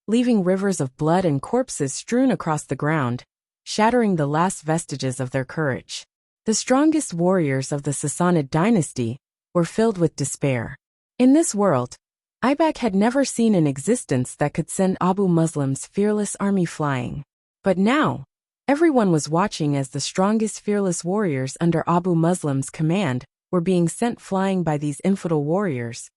leaving rivers of blood and corpses strewn across the ground, shattering the last vestiges of their courage. The strongest warriors of the Sassanid dynasty were filled with despair. In this world, Ibak had never seen an existence that could send Abu Muslim's fearless army flying. But now, everyone was watching as the strongest fearless warriors under Abu Muslim's command were being sent flying by these infidel warriors,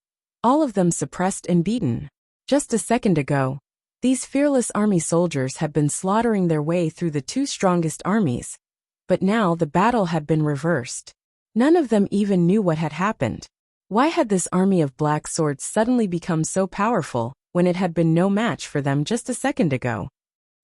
all of them suppressed and beaten. Just a second ago, these fearless army soldiers had been slaughtering their way through the two strongest armies, but now the battle had been reversed. None of them even knew what had happened. Why had this army of black swords suddenly become so powerful when it had been no match for them just a second ago?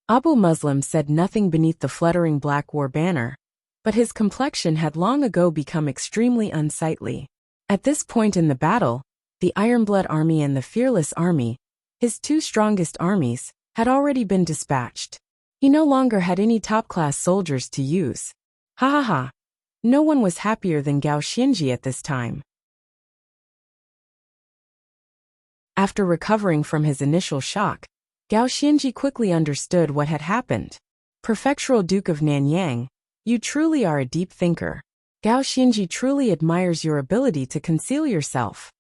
Abu Muslim said nothing beneath the fluttering black war banner, but his complexion had long ago become extremely unsightly. At this point in the battle, the Ironblood army and the Fearless army, his two strongest armies, had already been dispatched. He no longer had any top-class soldiers to use. Ha ha ha. No one was happier than Gao Xianji at this time. After recovering from his initial shock, Gao Xianji quickly understood what had happened. Prefectural Duke of Nanyang, you truly are a deep thinker. Gao Xianji truly admires your ability to conceal yourself.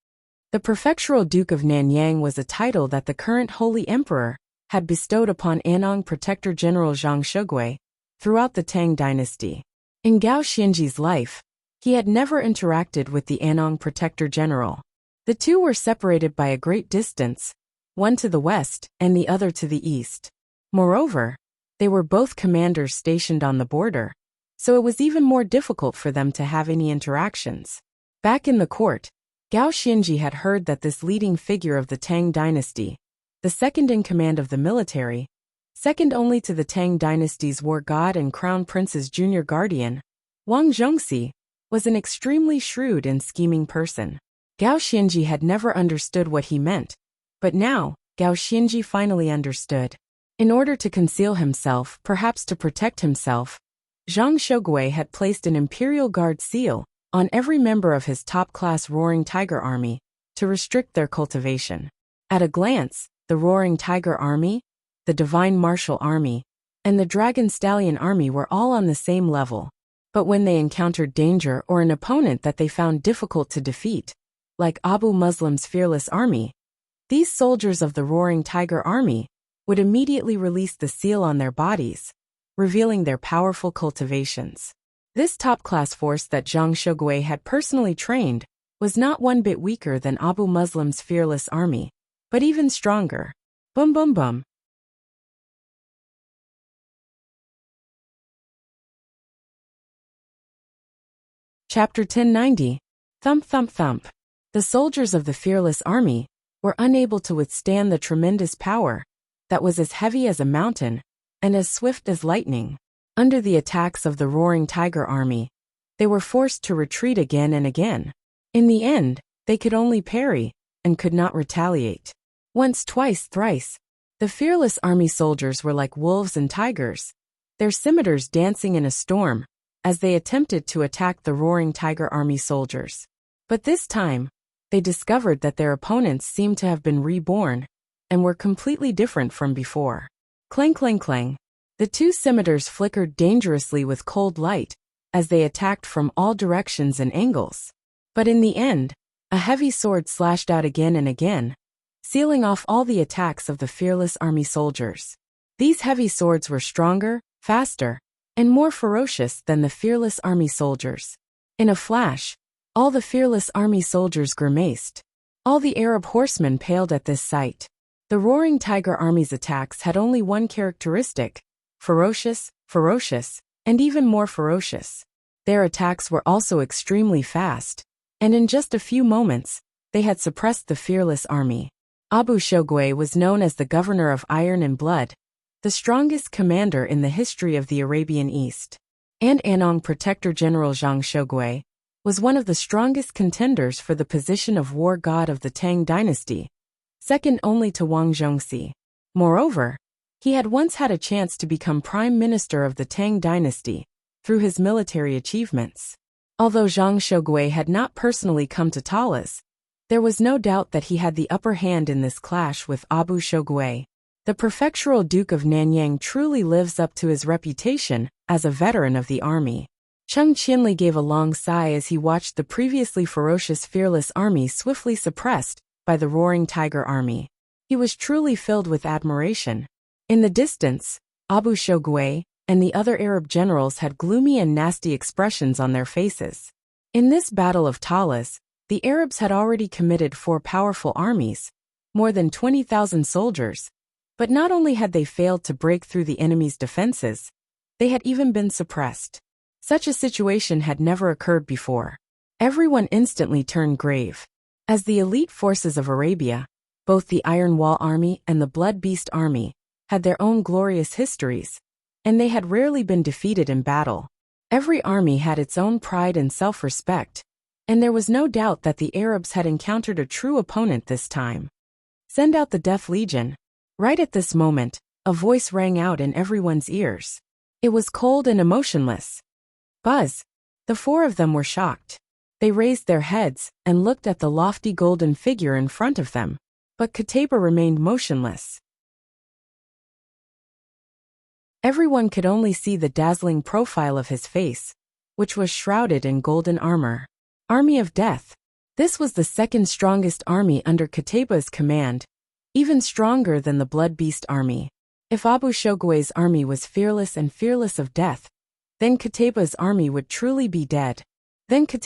The Prefectural Duke of Nanyang was a title that the current Holy Emperor had bestowed upon Anong Protector General Zhang Shugui throughout the Tang dynasty. In Gao Xianji's life, he had never interacted with the Anong Protector General. The two were separated by a great distance, one to the west and the other to the east. Moreover, they were both commanders stationed on the border, so it was even more difficult for them to have any interactions. Back in the court, Gao Xianji had heard that this leading figure of the Tang dynasty, the second in command of the military, second only to the Tang dynasty's war god and crown prince's junior guardian, Wang Zhongxi, was an extremely shrewd and scheming person. Gao Xianji had never understood what he meant, but now, Gao Xianji finally understood. In order to conceal himself, perhaps to protect himself, Zhang Shugui had placed an Imperial Guard seal on every member of his top-class Roaring Tiger army to restrict their cultivation. At a glance, the Roaring Tiger army, the Divine Martial army, and the Dragon Stallion army were all on the same level. But when they encountered danger or an opponent that they found difficult to defeat, like Abu Muslim's Fearless army, these soldiers of the Roaring Tiger army would immediately release the seal on their bodies, revealing their powerful cultivations. This top-class force that Zhang Shugui had personally trained was not one bit weaker than Abu Muslim's Fearless army, but even stronger. Bum bum bum. Chapter 1090. Thump thump thump. The soldiers of the Fearless army were unable to withstand the tremendous power that was as heavy as a mountain and as swift as lightning. Under the attacks of the Roaring Tiger army, they were forced to retreat again and again. In the end, they could only parry and could not retaliate. Once, twice, thrice, The fearless army soldiers were like wolves and tigers, their scimitars dancing in a storm, as they attempted to attack the roaring tiger army soldiers. But this time, they discovered that their opponents seemed to have been reborn, and were completely different from before. Clang clang clang. The two scimitars flickered dangerously with cold light, as they attacked from all directions and angles. But in the end, a heavy sword slashed out again and again, sealing off all the attacks of the fearless army soldiers. These heavy swords were stronger, faster, and more ferocious than the fearless army soldiers. In a flash, all the fearless army soldiers grimaced. All the Arab horsemen paled at this sight. The roaring tiger army's attacks had only one characteristic: ferocious, ferocious, and even more ferocious. Their attacks were also extremely fast, and in just a few moments, they had suppressed the fearless army. Abu Shogwe was known as the governor of iron and blood, the strongest commander in the history of the Arabian East. And Anong Protector General Zhang Shogwe was one of the strongest contenders for the position of war god of the Tang dynasty, second only to Wang Zhongxi. Moreover, he had once had a chance to become prime minister of the Tang dynasty through his military achievements. Although Zhang Shogwe had not personally come to Talas, there was no doubt that he had the upper hand in this clash with Abu Shogwe. The prefectural Duke of Nanyang truly lives up to his reputation as a veteran of the army. Cheng Qinli gave a long sigh as he watched the previously ferocious fearless army swiftly suppressed by the roaring tiger army. He was truly filled with admiration. In the distance, Abu Shogwe and the other Arab generals had gloomy and nasty expressions on their faces. In this Battle of Talas, the Arabs had already committed 4 powerful armies, more than 20,000 soldiers. But not only had they failed to break through the enemy's defenses, they had even been suppressed. Such a situation had never occurred before. Everyone instantly turned grave. As the elite forces of Arabia, both the Iron Wall Army and the Blood Beast Army had their own glorious histories, and they had rarely been defeated in battle. Every army had its own pride and self-respect, and there was no doubt that the Arabs had encountered a true opponent this time. Send out the Death Legion. Right at this moment, a voice rang out in everyone's ears. It was cold and emotionless. Buzz! The 4 of them were shocked. They raised their heads and looked at the lofty golden figure in front of them, but Qutayba remained motionless. Everyone could only see the dazzling profile of his face, which was shrouded in golden armor. Army of Death. This was the second strongest army under Qutayba's command, even stronger than the Blood Beast army. If Abu Shogwe's army was fearless and fearless of death, then Qutayba's army would truly be dead. It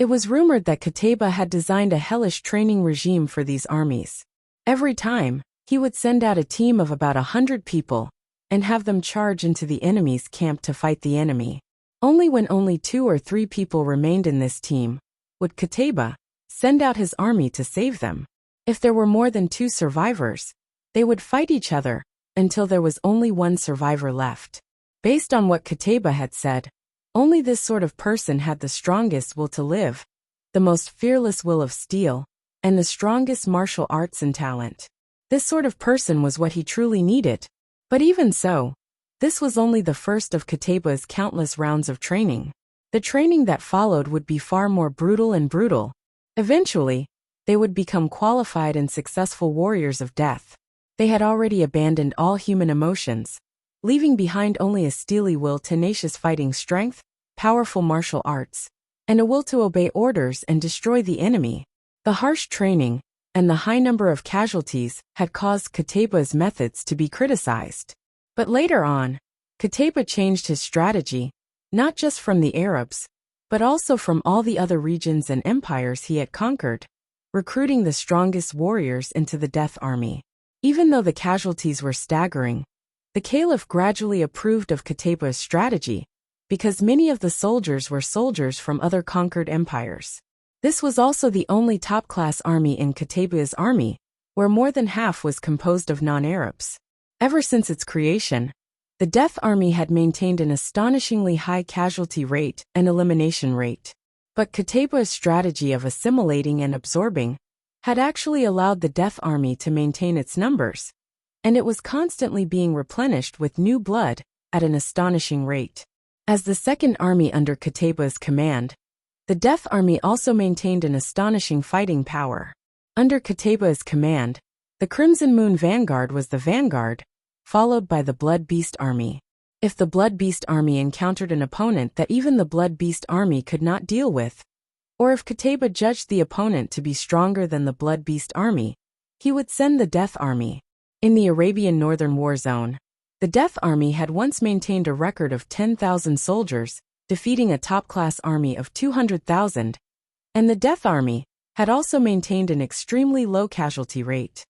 was rumored that Qutayba had designed a hellish training regime for these armies. Every time, he would send out a team of about 100 people and have them charge into the enemy's camp to fight the enemy. Only when only 2 or 3 people remained in this team would Qutayba send out his army to save them. If there were more than 2 survivors, they would fight each other until there was only 1 survivor left. Based on what Qutayba had said, only this sort of person had the strongest will to live, the most fearless will of steel, and the strongest martial arts and talent. This sort of person was what he truly needed. But even so, this was only the first of Qutayba's countless rounds of training. The training that followed would be far more brutal. Eventually, they would become qualified and successful warriors of death. They had already abandoned all human emotions, leaving behind only a steely will, tenacious fighting strength, powerful martial arts, and a will to obey orders and destroy the enemy. The harsh training and the high number of casualties had caused Qutayba's methods to be criticized. But later on, Qutayba changed his strategy, not just from the Arabs, but also from all the other regions and empires he had conquered, recruiting the strongest warriors into the Death Army. Even though the casualties were staggering, the Caliph gradually approved of Qutayba's strategy, because many of the soldiers were soldiers from other conquered empires. This was also the only top-class army in Qutayba's army, where more than half was composed of non-Arabs. Ever since its creation, the Death Army had maintained an astonishingly high casualty rate and elimination rate. But Qutayba's strategy of assimilating and absorbing had actually allowed the Death Army to maintain its numbers, and it was constantly being replenished with new blood at an astonishing rate. As the Second Army under Kataba's command, the Death Army also maintained an astonishing fighting power. Under Kataba's command, the Crimson Moon Vanguard was the vanguard, followed by the Blood Beast Army. If the Blood Beast Army encountered an opponent that even the Blood Beast Army could not deal with, or if Kataba judged the opponent to be stronger than the Blood Beast Army, he would send the Death Army. In the Arabian Northern War Zone, the Death Army had once maintained a record of 10,000 soldiers, defeating a top-class army of 200,000, and the Death Army had also maintained an extremely low casualty rate.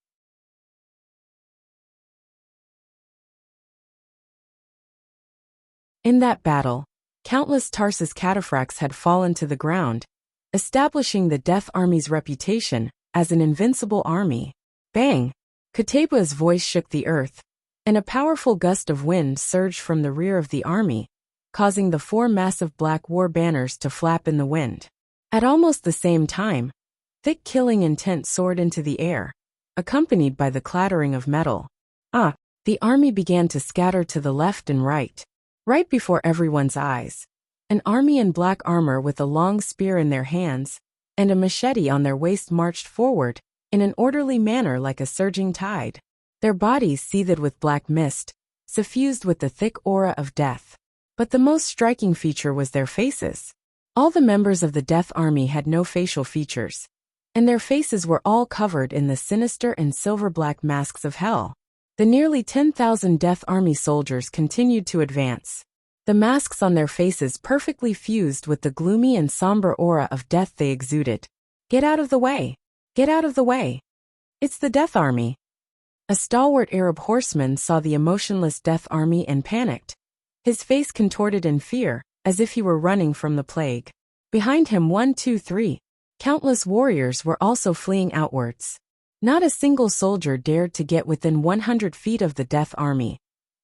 In that battle, countless Tarsus cataphracts had fallen to the ground, establishing the Death Army's reputation as an invincible army. Bang! Kataba's voice shook the earth, and a powerful gust of wind surged from the rear of the army, causing the 4 massive black war banners to flap in the wind. At almost the same time, thick killing intent soared into the air, accompanied by the clattering of metal. The army began to scatter to the left and right. Right before everyone's eyes, an army in black armor with a long spear in their hands and a machete on their waist marched forward in an orderly manner like a surging tide. Their bodies seethed with black mist, suffused with the thick aura of death. But the most striking feature was their faces. All the members of the Death Army had no facial features, and their faces were all covered in the sinister and silver-black masks of hell. The nearly 10,000 Death Army soldiers continued to advance, the masks on their faces perfectly fused with the gloomy and somber aura of death they exuded. "Get out of the way! Get out of the way! It's the Death Army!" A stalwart Arab horseman saw the emotionless Death Army and panicked, his face contorted in fear, as if he were running from the plague. Behind him 1, 2, 3, countless warriors were also fleeing outwards. Not a single soldier dared to get within 100 feet of the Death Army,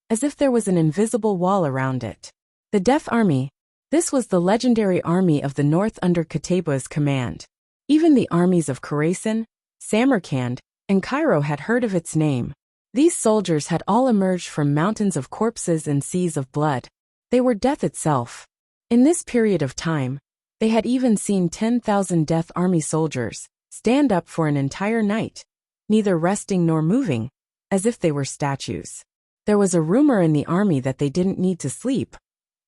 as if there was an invisible wall around it. The Death Army, this was the legendary army of the north under Kataba's command. Even the armies of Khorasan, Samarkand, and Cairo had heard of its name. These soldiers had all emerged from mountains of corpses and seas of blood. They were death itself. In this period of time, they had even seen 10,000 Death Army soldiers stand up for an entire night, neither resting nor moving, as if they were statues. There was a rumor in the army that they didn't need to sleep,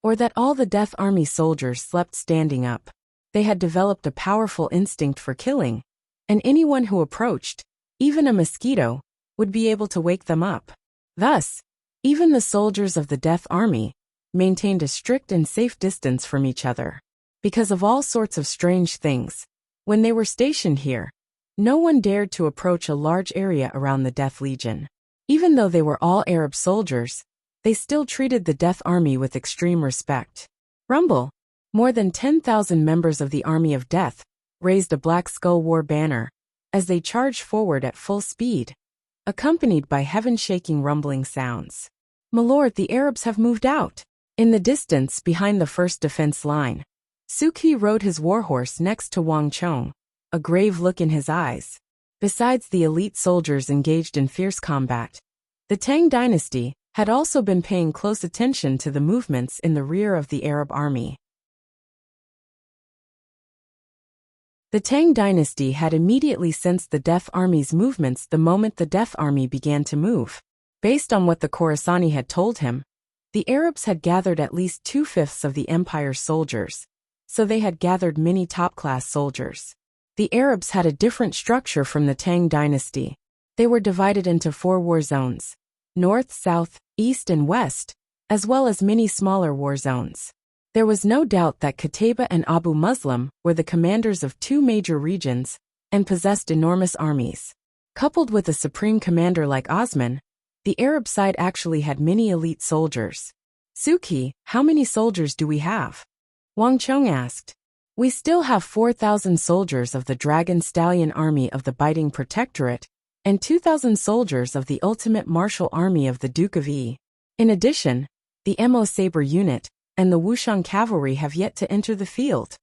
or that all the Death Army soldiers slept standing up. They had developed a powerful instinct for killing, and anyone who approached, even a mosquito, would be able to wake them up. Thus, even the soldiers of the Death Army maintained a strict and safe distance from each other. Because of all sorts of strange things, when they were stationed here, no one dared to approach a large area around the Death Legion. Even though they were all Arab soldiers, they still treated the Death Army with extreme respect. Rumble! More than 10,000 members of the Army of Death raised a Black Skull War banner as they charged forward at full speed, accompanied by heaven-shaking rumbling sounds. "Milord, the Arabs have moved out." In the distance behind the first defense line, Suki rode his warhorse next to Wang Chong, a grave look in his eyes. Besides the elite soldiers engaged in fierce combat, the Tang dynasty had also been paying close attention to the movements in the rear of the Arab army. The Tang dynasty had immediately sensed the Death Army's movements the moment the Death Army began to move. Based on what the Khorasani had told him, the Arabs had gathered at least 2/5 of the empire's soldiers, so they had gathered many top-class soldiers. The Arabs had a different structure from the Tang dynasty. They were divided into 4 war zones: north, south, east, and west, as well as many smaller war zones. There was no doubt that Qutayba and Abu Muslim were the commanders of 2 major regions and possessed enormous armies. Coupled with a supreme commander like Osman, the Arab side actually had many elite soldiers. "Suki, how many soldiers do we have?" Wang Chong asked. "We still have 4,000 soldiers of the Dragon Stallion Army of the Biting Protectorate and 2,000 soldiers of the Ultimate Martial Army of the Duke of Yi. In addition, the Mo Saber Unit and the Wuxian Cavalry have yet to enter the field,"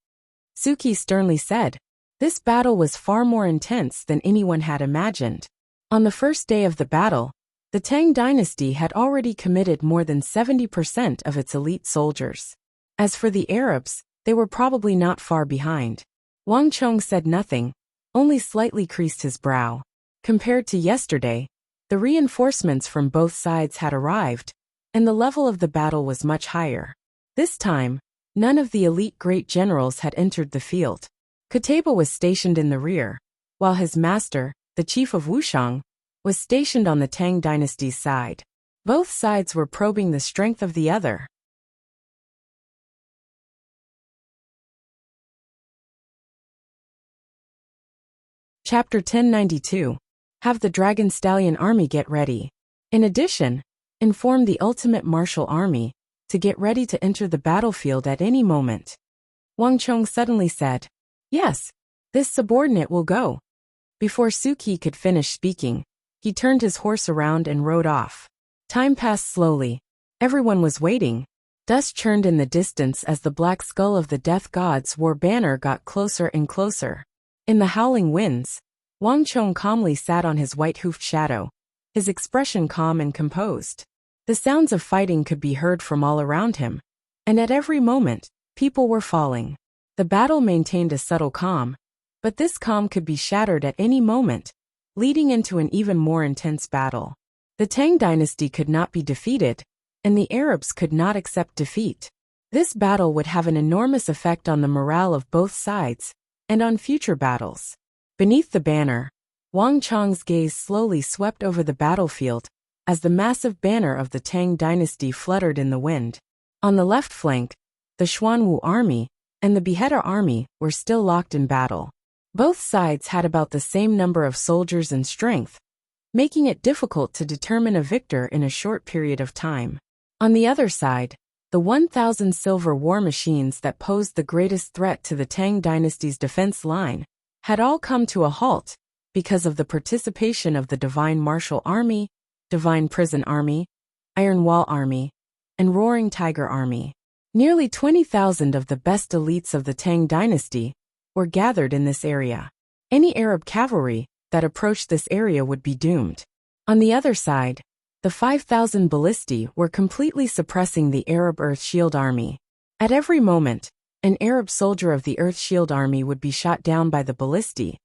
Suki sternly said. This battle was far more intense than anyone had imagined. On the first day of the battle, the Tang dynasty had already committed more than 70% of its elite soldiers. As for the Arabs, they were probably not far behind. Wang Chong said nothing, only slightly creased his brow. Compared to yesterday, the reinforcements from both sides had arrived, and the level of the battle was much higher. This time, none of the elite great generals had entered the field. Kateba was stationed in the rear, while his master, the chief of Wuxiang, was stationed on the Tang dynasty's side. Both sides were probing the strength of the other. Chapter 1092. Have the Dragon Stallion Army get ready. In addition, inform the ultimate martial army to get ready to enter the battlefield at any moment. Wang Chong suddenly said, "Yes, this subordinate will go." Before Suki could finish speaking, he turned his horse around and rode off. Time passed slowly. Everyone was waiting. Dust churned in the distance as the black skull of the death god's war banner got closer and closer. In the howling winds, Wang Chong calmly sat on his white-hoofed shadow, his expression calm and composed. The sounds of fighting could be heard from all around him, and at every moment, people were falling. The battle maintained a subtle calm, but this calm could be shattered at any moment, leading into an even more intense battle. The Tang dynasty could not be defeated, and the Arabs could not accept defeat. This battle would have an enormous effect on the morale of both sides, and on future battles. Beneath the banner, Wang Chong's gaze slowly swept over the battlefield, as the massive banner of the Tang dynasty fluttered in the wind. On the left flank, the Xuanwu army and the Beheader army were still locked in battle. Both sides had about the same number of soldiers and strength, making it difficult to determine a victor in a short period of time. On the other side, the 1,000 silver war machines that posed the greatest threat to the Tang dynasty's defense line had all come to a halt because of the participation of the Divine Martial Army, Divine Prison Army, Iron Wall Army, and Roaring Tiger Army. Nearly 20,000 of the best elites of the Tang dynasty were gathered in this area. Any Arab cavalry that approached this area would be doomed. On the other side, the 5,000 ballistae were completely suppressing the Arab Earth Shield Army. At every moment, an Arab soldier of the Earth Shield Army would be shot down by the ballistae,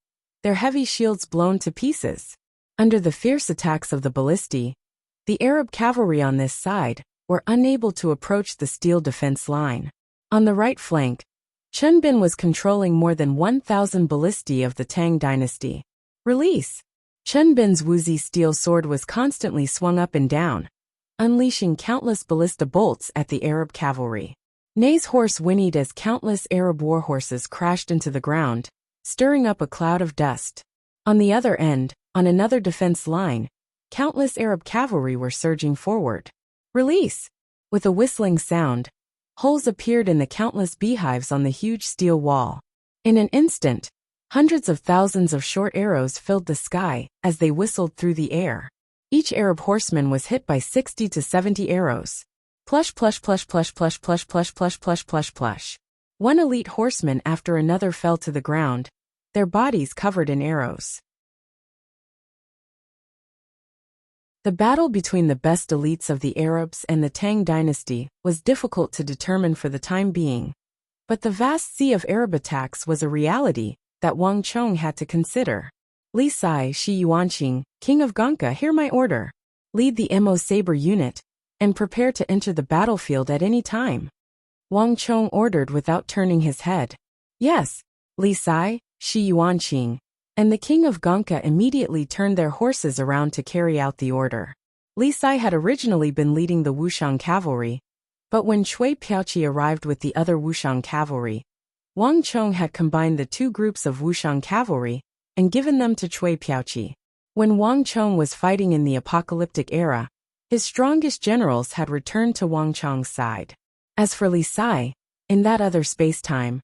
their heavy shields blown to pieces. Under the fierce attacks of the ballistae, the Arab cavalry on this side were unable to approach the steel defense line. On the right flank, Chen Bin was controlling more than 1,000 ballistae of the Tang dynasty. Release! Chen Bin's Wuxia steel sword was constantly swung up and down, unleashing countless ballista bolts at the Arab cavalry. Ney's horse whinnied as countless Arab warhorses crashed into the ground, stirring up a cloud of dust. On the other end, on another defense line, countless Arab cavalry were surging forward. Release! With a whistling sound, holes appeared in the countless beehives on the huge steel wall. In an instant, hundreds of thousands of short arrows filled the sky as they whistled through the air. Each Arab horseman was hit by 60 to 70 arrows. Plush plush plush plush plush plush plush plush plush plush plush. One elite horseman after another fell to the ground, their bodies covered in arrows. The battle between the best elites of the Arabs and the Tang dynasty was difficult to determine for the time being, but the vast sea of Arab attacks was a reality that Wang Chong had to consider. Li Sai Shi Yuanqing, King of Gonka, hear my order. Lead the Mo Saber unit, and prepare to enter the battlefield at any time. Wang Chong ordered without turning his head. Yes, Li Sai, Shi Yuanqing, and the King of Gonka immediately turned their horses around to carry out the order. Li Sai had originally been leading the Wuxiang cavalry, but when Cui Piaoqi arrived with the other Wuxiang cavalry, Wang Chong had combined the two groups of Wuxiang cavalry and given them to Cui Piaoqi. When Wang Chong was fighting in the apocalyptic era, his strongest generals had returned to Wang Chong's side. As for Li Sai, in that other space-time,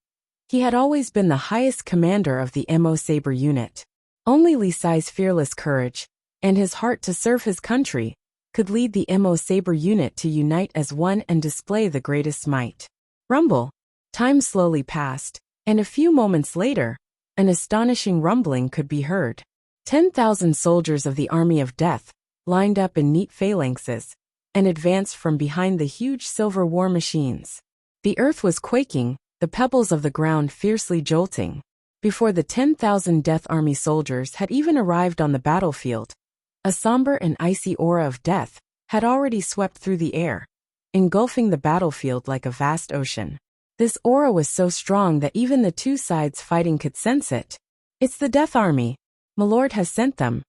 he had always been the highest commander of the Mo Saber unit. Only Li Sai's fearless courage, and his heart to serve his country, could lead the Mo Saber unit to unite as one and display the greatest might. Rumble. Time slowly passed, and a few moments later, an astonishing rumbling could be heard. 10,000 soldiers of the army of death, lined up in neat phalanxes, and advanced from behind the huge silver war machines. The earth was quaking, the pebbles of the ground fiercely jolting. Before the 10,000 Death Army soldiers had even arrived on the battlefield, a somber and icy aura of death had already swept through the air, engulfing the battlefield like a vast ocean. This aura was so strong that even the two sides fighting could sense it. "It's the Death Army. My lord has sent them."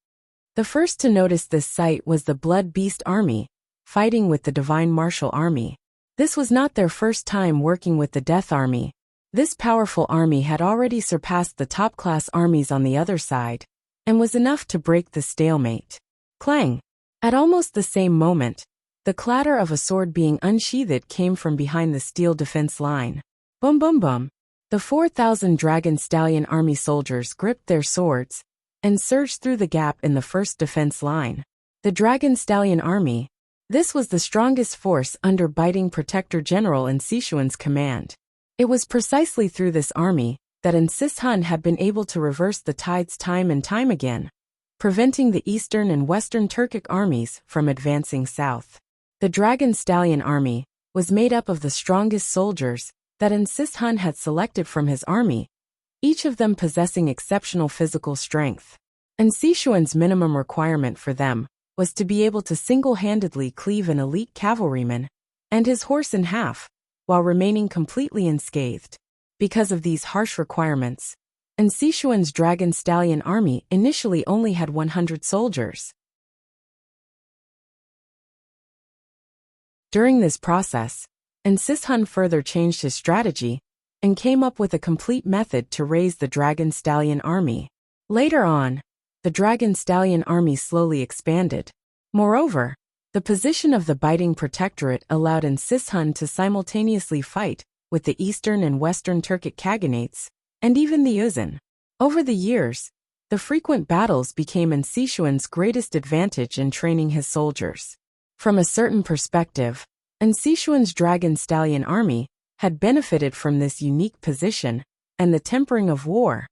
The first to notice this sight was the Blood Beast Army, fighting with the Divine Martial Army. This was not their first time working with the Death Army. This powerful army had already surpassed the top-class armies on the other side, and was enough to break the stalemate. Clang! At almost the same moment, the clatter of a sword being unsheathed came from behind the steel defense line. Boom boom boom! The 4,000 Dragon Stallion Army soldiers gripped their swords and surged through the gap in the first defense line. The Dragon Stallion Army. This was the strongest force under Biting Protector General in Sichuan's command. It was precisely through this army that Sishan had been able to reverse the tides time and time again, preventing the Eastern and Western Turkic armies from advancing south. The Dragon Stallion Army was made up of the strongest soldiers that Sishan had selected from his army, each of them possessing exceptional physical strength. And Sichuan's minimum requirement for them was to be able to single-handedly cleave an elite cavalryman and his horse in half, while remaining completely unscathed. Because of these harsh requirements, Sichuan's Dragon Stallion Army initially only had 100 soldiers. During this process, Sishan further changed his strategy and came up with a complete method to raise the Dragon Stallion Army. Later on, the Dragon Stallion Army slowly expanded. Moreover, the position of the Biting Protectorate allowed Sishan to simultaneously fight with the Eastern and Western Turkic Khaganates, and even the Uzun. Over the years, the frequent battles became Sichuan's greatest advantage in training his soldiers. From a certain perspective, Sichuan's Dragon Stallion Army had benefited from this unique position and the tempering of war,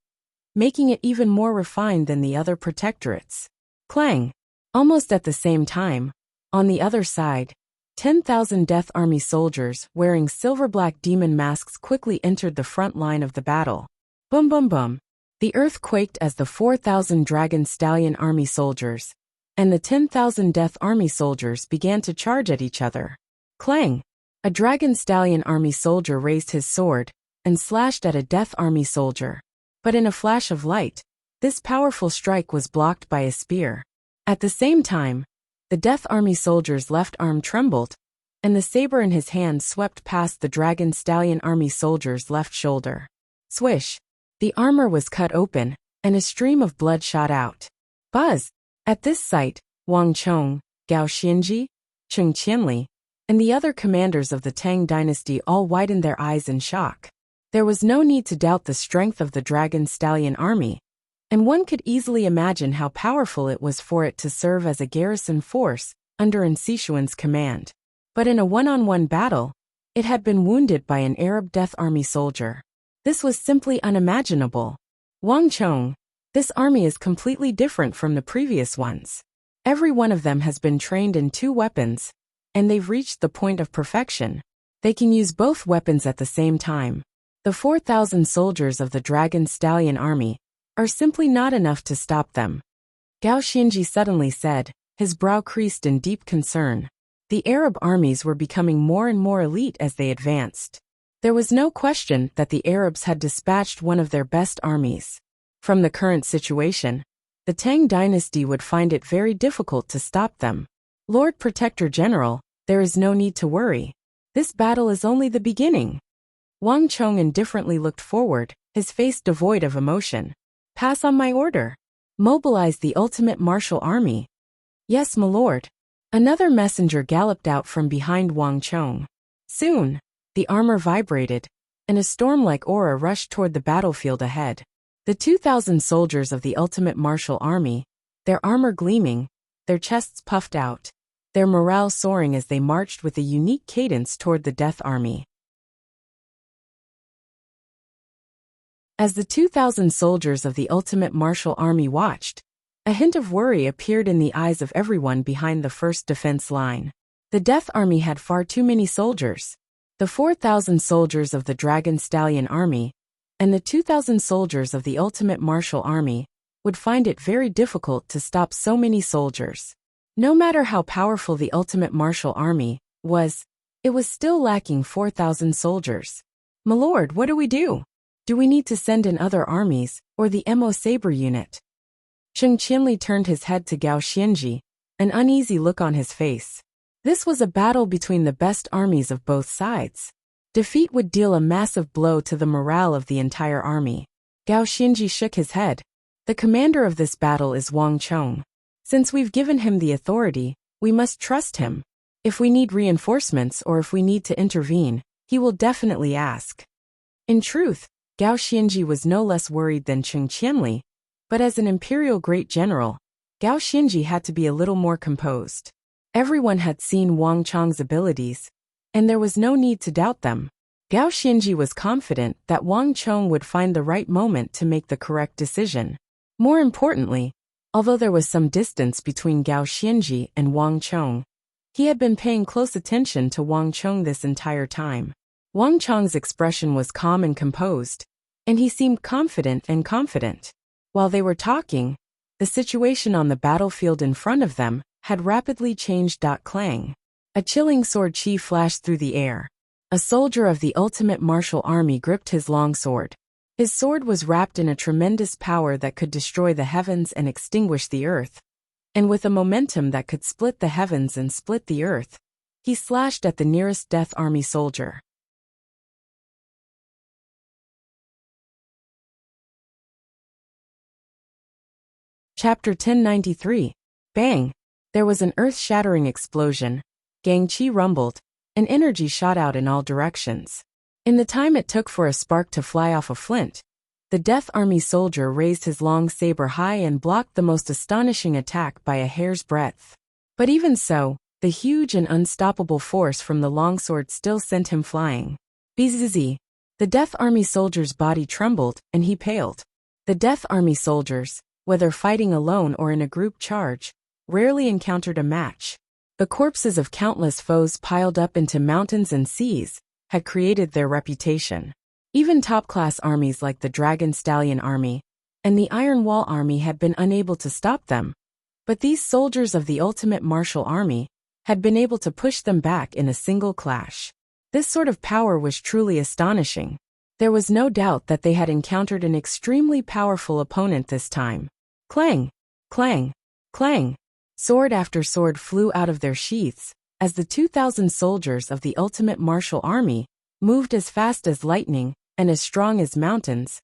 making it even more refined than the other protectorates. Clang! Almost at the same time, on the other side, 10,000 Death Army soldiers wearing silver-black demon masks quickly entered the front line of the battle. Boom boom boom! The earth quaked as the 4,000 Dragon Stallion Army soldiers and the 10,000 Death Army soldiers began to charge at each other. Clang! A Dragon Stallion Army soldier raised his sword and slashed at a Death Army soldier. But in a flash of light, this powerful strike was blocked by a spear. At the same time, the Death Army soldier's left arm trembled, and the saber in his hand swept past the Dragon Stallion Army soldier's left shoulder. Swish! The armor was cut open, and a stream of blood shot out. Buzz! At this sight, Wang Chong, Gao Xianji, Cheng Qianli, and the other commanders of the Tang dynasty all widened their eyes in shock. There was no need to doubt the strength of the Dragon Stallion Army, and one could easily imagine how powerful it was for it to serve as a garrison force under Sichuan's command. But in a one-on-one battle, it had been wounded by an Arab Death Army soldier. This was simply unimaginable. Wang Chong, this army is completely different from the previous ones. Every one of them has been trained in 2 weapons, and they've reached the point of perfection. They can use both weapons at the same time. The 4,000 soldiers of the Dragon Stallion Army are simply not enough to stop them. Gao Xianji suddenly said, his brow creased in deep concern. The Arab armies were becoming more and more elite as they advanced. There was no question that the Arabs had dispatched one of their best armies. From the current situation, the Tang dynasty would find it very difficult to stop them. Lord Protector General, there is no need to worry. This battle is only the beginning. Wang Chong indifferently looked forward, his face devoid of emotion. Pass on my order. Mobilize the ultimate martial army. Yes, my lord. Another messenger galloped out from behind Wang Chong. Soon, the armor vibrated, and a storm-like aura rushed toward the battlefield ahead. The 2,000 soldiers of the ultimate martial army, their armor gleaming, their chests puffed out, their morale soaring as they marched with a unique cadence toward the Death Army. As the 2,000 soldiers of the ultimate martial army watched, a hint of worry appeared in the eyes of everyone behind the first defense line. The Death Army had far too many soldiers. The 4,000 soldiers of the Dragon Stallion Army and the 2,000 soldiers of the Ultimate Martial Army would find it very difficult to stop so many soldiers. No matter how powerful the Ultimate Martial Army was, it was still lacking 4,000 soldiers. "My lord, what do we do? Do we need to send in other armies, or the Mo Saber unit?" Cheng Qianli turned his head to Gao Xianji, an uneasy look on his face. This was a battle between the best armies of both sides. Defeat would deal a massive blow to the morale of the entire army. Gao Xianji shook his head. "The commander of this battle is Wang Chong. Since we've given him the authority, we must trust him. If we need reinforcements or if we need to intervene, he will definitely ask." In truth, Gao Xianji was no less worried than Cheng Qianli, but as an imperial great general, Gao Xianji had to be a little more composed. Everyone had seen Wang Chong's abilities, and there was no need to doubt them. Gao Xianji was confident that Wang Chong would find the right moment to make the correct decision. More importantly, although there was some distance between Gao Xianji and Wang Chong, he had been paying close attention to Wang Chong this entire time. Wang Chong's expression was calm and composed, and he seemed confident. While they were talking, the situation on the battlefield in front of them had rapidly changed. Clang. A chilling sword chi flashed through the air. A soldier of the Ultimate Martial Army gripped his long sword. His sword was wrapped in a tremendous power that could destroy the heavens and extinguish the earth. And with a momentum that could split the heavens and split the earth, he slashed at the nearest Death Army soldier. Chapter 1093. Bang! There was an earth-shattering explosion. Gang Qi rumbled, and energy shot out in all directions. In the time it took for a spark to fly off a flint, the Death Army soldier raised his long saber high and blocked the most astonishing attack by a hair's breadth. But even so, the huge and unstoppable force from the longsword still sent him flying. Bzzz. The Death Army soldier's body trembled, and he paled. The Death Army soldiers, whether fighting alone or in a group charge, rarely encountered a match. The corpses of countless foes piled up into mountains and seas had created their reputation. Even top-class armies like the Dragon Stallion Army and the Iron Wall Army had been unable to stop them, but these soldiers of the Ultimate Martial Army had been able to push them back in a single clash. This sort of power was truly astonishing. There was no doubt that they had encountered an extremely powerful opponent this time. Clang! Clang! Clang! Sword after sword flew out of their sheaths, as the 2,000 soldiers of the Ultimate Martial Army moved as fast as lightning and as strong as mountains,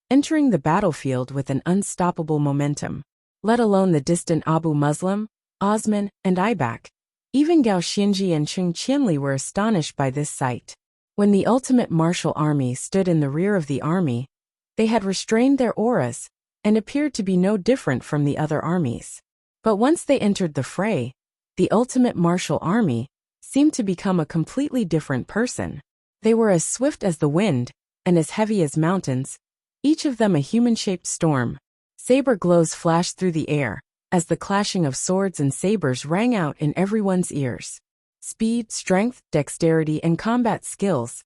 entering the battlefield with an unstoppable momentum. Let alone the distant Abu Muslim, Osman, and Ibak. Even Gao Xianji and Cheng Qianli were astonished by this sight. When the Ultimate Martial Army stood in the rear of the army, they had restrained their auras and appeared to be no different from the other armies. But once they entered the fray, the Ultimate Martial Army seemed to become a completely different person. They were as swift as the wind and as heavy as mountains, each of them a human-shaped storm. Saber glows flashed through the air as the clashing of swords and sabers rang out in everyone's ears. Speed, strength, dexterity, and combat skills.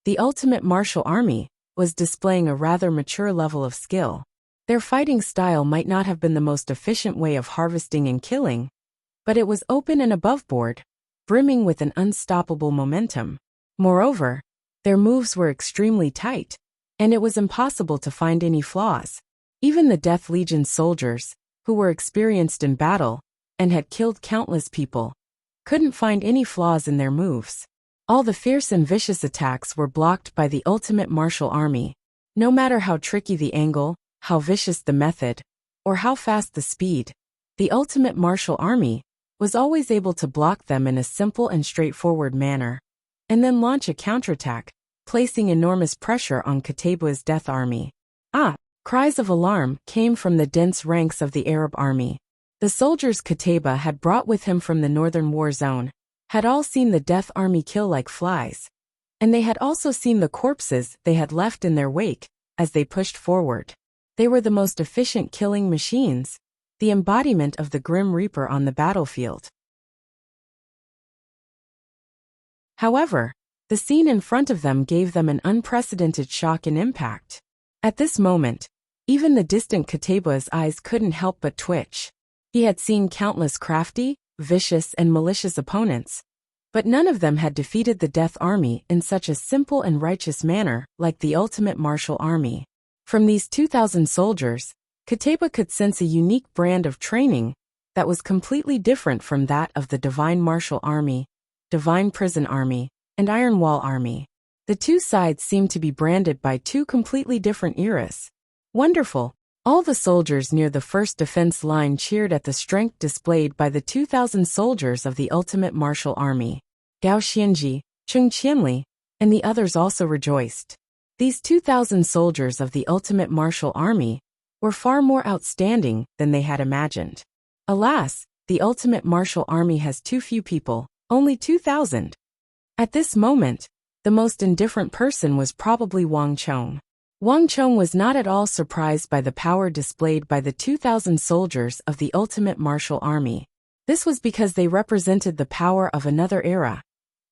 The Ultimate Martial Army was displaying a rather mature level of skill. Their fighting style might not have been the most efficient way of harvesting and killing, but it was open and aboveboard, brimming with an unstoppable momentum. Moreover, their moves were extremely tight, and it was impossible to find any flaws. Even the Death Legion soldiers, who were experienced in battle and had killed countless people, couldn't find any flaws in their moves. All the fierce and vicious attacks were blocked by the Ultimate Martial Army. No matter how tricky the angle, how vicious the method, or how fast the speed, the Ultimate Martial Army was always able to block them in a simple and straightforward manner, and then launch a counterattack, placing enormous pressure on Qutaybah's Death Army. Cries of alarm came from the dense ranks of the Arab army. The soldiers Qutaybah had brought with him from the northern war zone had all seen the Death Army kill like flies, and they had also seen the corpses they had left in their wake as they pushed forward. They were the most efficient killing machines, the embodiment of the Grim Reaper on the battlefield. However, the scene in front of them gave them an unprecedented shock and impact. At this moment, even the distant Kataba's eyes couldn't help but twitch. He had seen countless crafty, vicious, and malicious opponents, but none of them had defeated the Death Army in such a simple and righteous manner like the ultimate martial army. From these 2,000 soldiers, Kataba could sense a unique brand of training that was completely different from that of the Divine Martial Army, Divine Prison Army, and Iron Wall Army. The two sides seemed to be branded by two completely different eras. Wonderful! All the soldiers near the first defense line cheered at the strength displayed by the 2,000 soldiers of the Ultimate Martial Army. Gao Xianji, Chung Qianli, and the others also rejoiced. These 2,000 soldiers of the Ultimate Martial Army were far more outstanding than they had imagined. Alas, the Ultimate Martial Army has too few people, only 2,000. At this moment, the most indifferent person was probably Wang Chong. Wang Chong was not at all surprised by the power displayed by the 2,000 soldiers of the Ultimate Martial Army. This was because they represented the power of another era,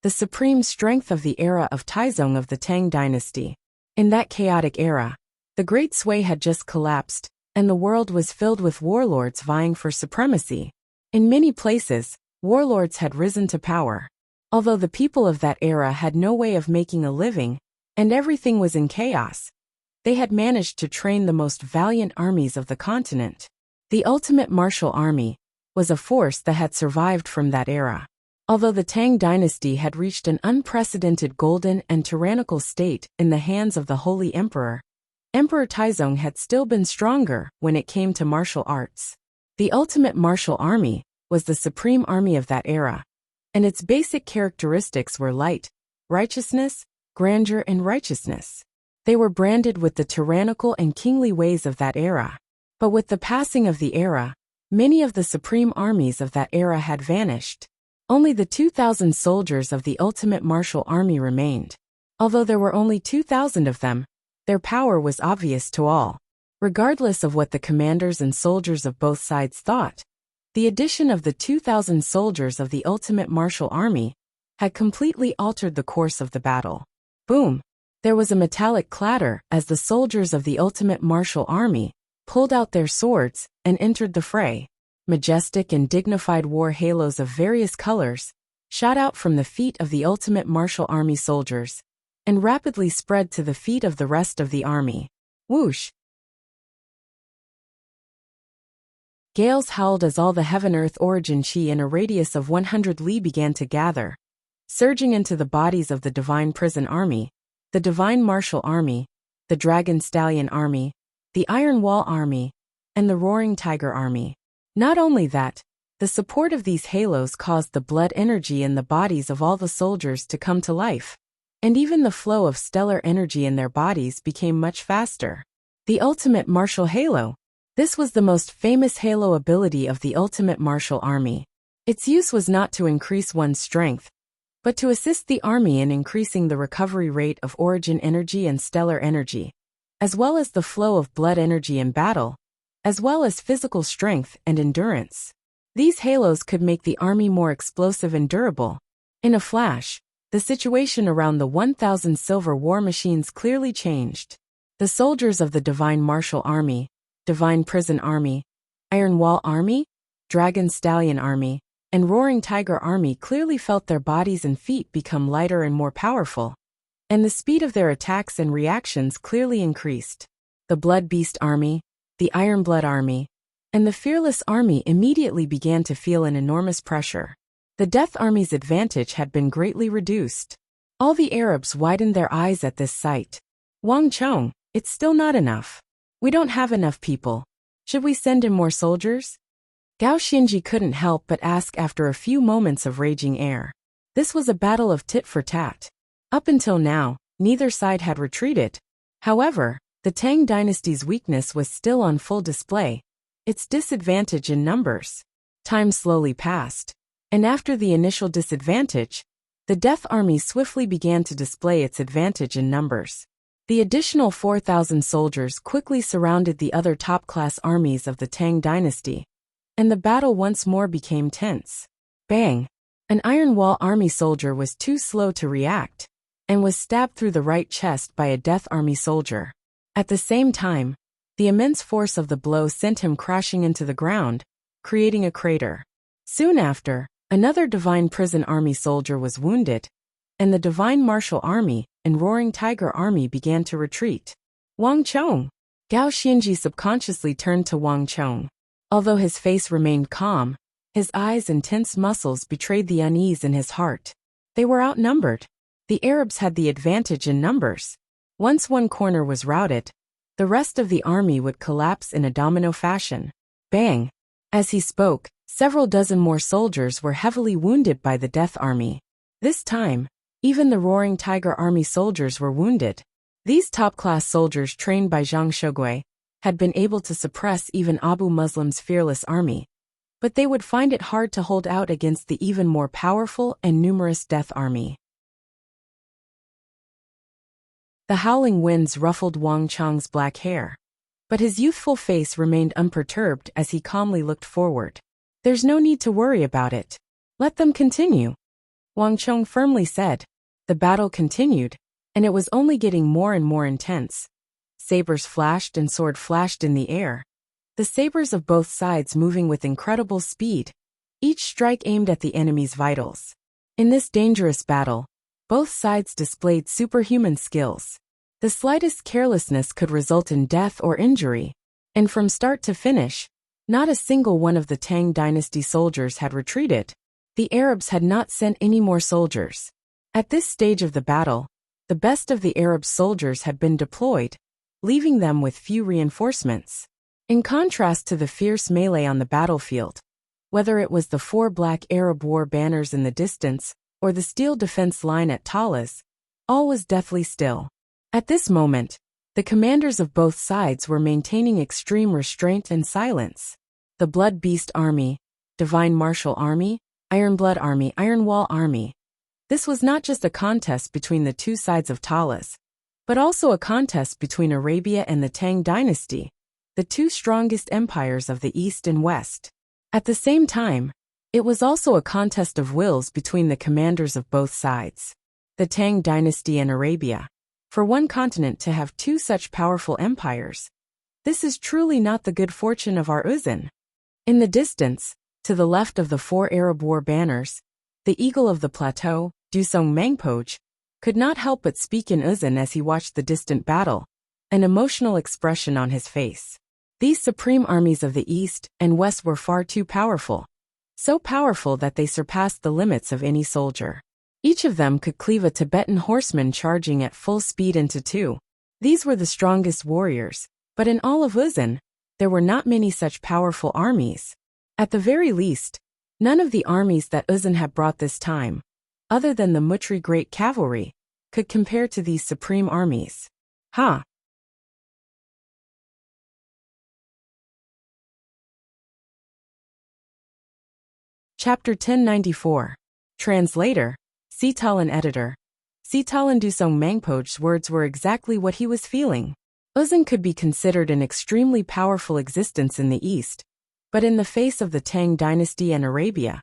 the supreme strength of the era of Taizong of the Tang dynasty. In that chaotic era, the Great Sui had just collapsed, and the world was filled with warlords vying for supremacy. In many places, warlords had risen to power. Although the people of that era had no way of making a living, and everything was in chaos, they had managed to train the most valiant armies of the continent. The Ultimate Martial Army was a force that had survived from that era. Although the Tang dynasty had reached an unprecedented golden and tyrannical state in the hands of the Holy Emperor, Emperor Taizong had still been stronger when it came to martial arts. The Ultimate Martial Army was the supreme army of that era, and its basic characteristics were light, righteousness, grandeur, and righteousness. They were branded with the tyrannical and kingly ways of that era. But with the passing of the era, many of the supreme armies of that era had vanished. Only the 2,000 soldiers of the Ultimate Martial Army remained. Although there were only 2,000 of them, their power was obvious to all. Regardless of what the commanders and soldiers of both sides thought, the addition of the 2,000 soldiers of the Ultimate Martial Army had completely altered the course of the battle. Boom! There was a metallic clatter as the soldiers of the Ultimate Martial Army pulled out their swords and entered the fray. Majestic and dignified war halos of various colors shot out from the feet of the Ultimate Martial Army soldiers and rapidly spread to the feet of the rest of the army. Whoosh! Gales howled as all the heaven-earth origin chi in a radius of 100 li began to gather, surging into the bodies of the Divine Prison Army, the Divine Martial Army, the Dragon Stallion Army, the Iron Wall Army, and the Roaring Tiger Army. Not only that, the support of these halos caused the blood energy in the bodies of all the soldiers to come to life, and even the flow of stellar energy in their bodies became much faster. The Ultimate Martial Halo. This was the most famous halo ability of the Ultimate Martial Army. Its use was not to increase one's strength, but to assist the army in increasing the recovery rate of origin energy and stellar energy, as well as the flow of blood energy in battle, as well as physical strength and endurance. These halos could make the army more explosive and durable. In a flash, the situation around the 1,000 silver war machines clearly changed. The soldiers of the Divine Martial Army, Divine Prison Army, Iron Wall Army, Dragon Stallion Army, and Roaring Tiger Army clearly felt their bodies and feet become lighter and more powerful, and the speed of their attacks and reactions clearly increased. The Blood Beast Army, the Iron Blood Army, and the Fearless Army immediately began to feel an enormous pressure. The Death Army's advantage had been greatly reduced. All the Arabs widened their eyes at this sight. Wang Chong, it's still not enough. We don't have enough people. Should we send in more soldiers? Gao Xinji couldn't help but ask after a few moments of raging air. This was a battle of tit for tat. Up until now, neither side had retreated. However, the Tang dynasty's weakness was still on full display, its disadvantage in numbers. Time slowly passed, and after the initial disadvantage, the Death Army swiftly began to display its advantage in numbers. The additional 4,000 soldiers quickly surrounded the other top-class armies of the Tang dynasty, and the battle once more became tense. Bang! An Iron Wall army soldier was too slow to react, and was stabbed through the right chest by a Death Army soldier. At the same time, the immense force of the blow sent him crashing into the ground, creating a crater. Soon after, another Divine Prison Army soldier was wounded, and the Divine Martial Army and Roaring Tiger Army began to retreat. Wang Chong! Gao Xianji subconsciously turned to Wang Chong. Although his face remained calm, his eyes and tense muscles betrayed the unease in his heart. They were outnumbered. The Arabs had the advantage in numbers. Once one corner was routed, the rest of the army would collapse in a domino fashion. Bang! As he spoke, several dozen more soldiers were heavily wounded by the Death Army. This time, even the Roaring Tiger Army soldiers were wounded. These top-class soldiers trained by Zhang Shogui had been able to suppress even Abu Muslim's fearless army, but they would find it hard to hold out against the even more powerful and numerous Death Army. The howling winds ruffled Wang Chong's black hair, but his youthful face remained unperturbed as he calmly looked forward. There's no need to worry about it. Let them continue, Wang Chong firmly said. The battle continued, and it was only getting more and more intense. Sabers flashed and sword flashed in the air, the sabers of both sides moving with incredible speed, each strike aimed at the enemy's vitals. In this dangerous battle, both sides displayed superhuman skills. The slightest carelessness could result in death or injury, and from start to finish, not a single one of the Tang dynasty soldiers had retreated. The Arabs had not sent any more soldiers. At this stage of the battle, the best of the Arab soldiers had been deployed, leaving them with few reinforcements. In contrast to the fierce melee on the battlefield, whether it was the 4 black Arab war banners in the distance or the steel defense line at Talas, all was deathly still. At this moment, the commanders of both sides were maintaining extreme restraint and silence. The Blood Beast Army, Divine Martial Army, Iron Blood Army, Iron Wall Army. This was not just a contest between the two sides of Talas, but also a contest between Arabia and the Tang dynasty, the two strongest empires of the East and West. At the same time, it was also a contest of wills between the commanders of both sides. The Tang dynasty and Arabia. For one continent to have two such powerful empires, this is truly not the good fortune of our Uzan. In the distance, to the left of the 4 Arab war banners, the eagle of the plateau, Dusong Mangpoj, could not help but speak in Uzan as he watched the distant battle, an emotional expression on his face. These supreme armies of the East and West were far too powerful. So powerful that they surpassed the limits of any soldier. Each of them could cleave a Tibetan horseman charging at full speed into two. These were the strongest warriors, but in all of Uzan, there were not many such powerful armies. At the very least, none of the armies that Uzan had brought this time, other than the Mutri Great Cavalry, could compare to these supreme armies. Chapter 1094. Translator, Sitalan Editor. Sitalan Dusong Mangpoj's words were exactly what he was feeling. Uzan could be considered an extremely powerful existence in the East, but in the face of the Tang dynasty and Arabia,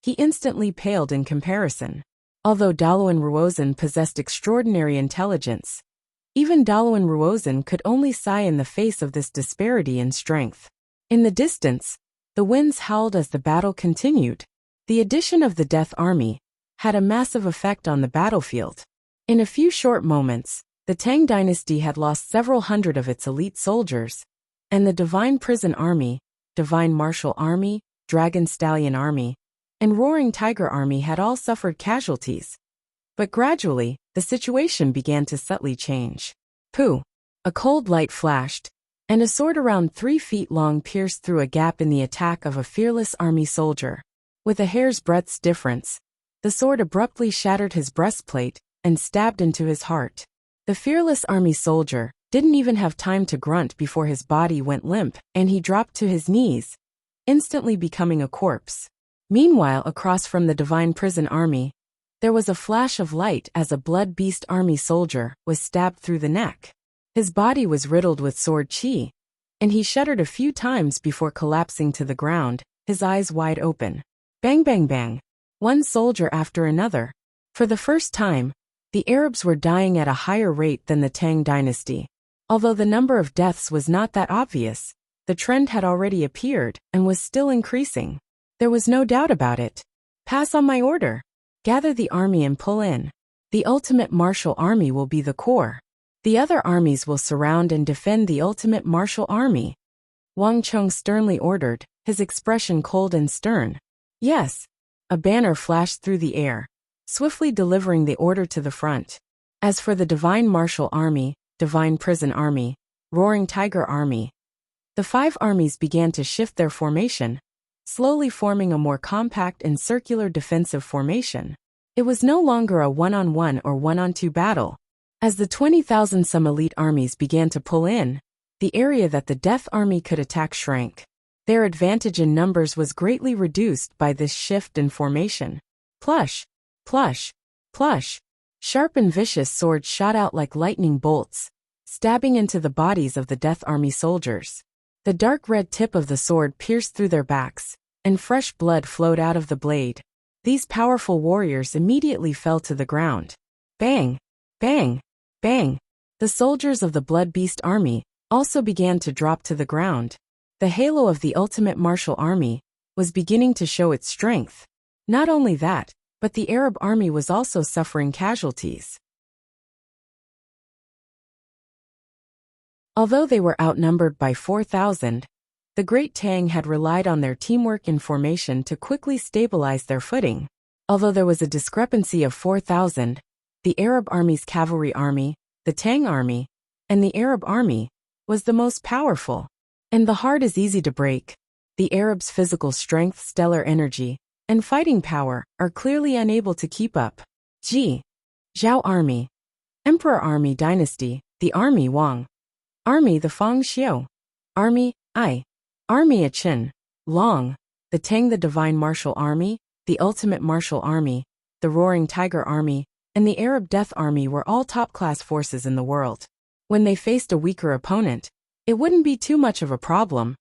he instantly paled in comparison. Although Dalawan Ruozan possessed extraordinary intelligence, even Dalawan Ruozan could only sigh in the face of this disparity in strength. In the distance, the winds howled as the battle continued. The addition of the Death Army had a massive effect on the battlefield. In a few short moments, the Tang dynasty had lost several hundred of its elite soldiers, and the Divine Prison Army, Divine Martial Army, Dragon Stallion Army, and Roaring Tiger Army had all suffered casualties. But gradually, the situation began to subtly change. Pooh! A cold light flashed, and a sword around 3 feet long pierced through a gap in the attack of a fearless army soldier. With a hair's breadth's difference, the sword abruptly shattered his breastplate and stabbed into his heart. The fearless army soldier didn't even have time to grunt before his body went limp and he dropped to his knees, instantly becoming a corpse. Meanwhile, across from the Divine Prison Army, There was a flash of light as a blood beast army soldier was stabbed through the neck. His body was riddled with sword chi, and he shuddered a few times before collapsing to the ground, his eyes wide open. Bang bang bang. One soldier after another. For the first time, the Arabs were dying at a higher rate than the Tang dynasty. Although the number of deaths was not that obvious, the trend had already appeared and was still increasing. There was no doubt about it. Pass on my order. Gather the army and pull in. The ultimate martial army will be the core. The other armies will surround and defend the ultimate martial army. Wang Cheng sternly ordered, his expression cold and stern. Yes. A banner flashed through the air, swiftly delivering the order to the front. As for the Divine Martial Army, Divine Prison Army, Roaring Tiger Army, the 5 armies began to shift their formation, slowly forming a more compact and circular defensive formation. It was no longer a one-on-one or one-on-two battle. As the 20,000 some elite armies began to pull in, the area that the Death Army could attack shrank. Their advantage in numbers was greatly reduced by this shift in formation. Plush, plush, plush. Sharp and vicious swords shot out like lightning bolts, stabbing into the bodies of the Death Army soldiers. The dark red tip of the sword pierced through their backs, and fresh blood flowed out of the blade. These powerful warriors immediately fell to the ground. Bang, bang, bang. The soldiers of the Blood Beast Army also began to drop to the ground. The halo of the ultimate martial army was beginning to show its strength. Not only that, but the Arab army was also suffering casualties. Although they were outnumbered by 4,000, the Great Tang had relied on their teamwork and formation to quickly stabilize their footing. Although there was a discrepancy of 4,000, the Arab army's cavalry army, the Tang army, and the Arab army was the most powerful. And the heart is easy to break. The Arabs' physical strength, stellar energy, and fighting power are clearly unable to keep up. Zhao Army, Emperor Army Dynasty, the Army Wang, Army the Fang Xiu, Army I, Army Aqin, Long, the Tang the Divine Martial Army, the Ultimate Martial Army, the Roaring Tiger Army, and the Arab Death Army were all top-class forces in the world. When they faced a weaker opponent, it wouldn't be too much of a problem,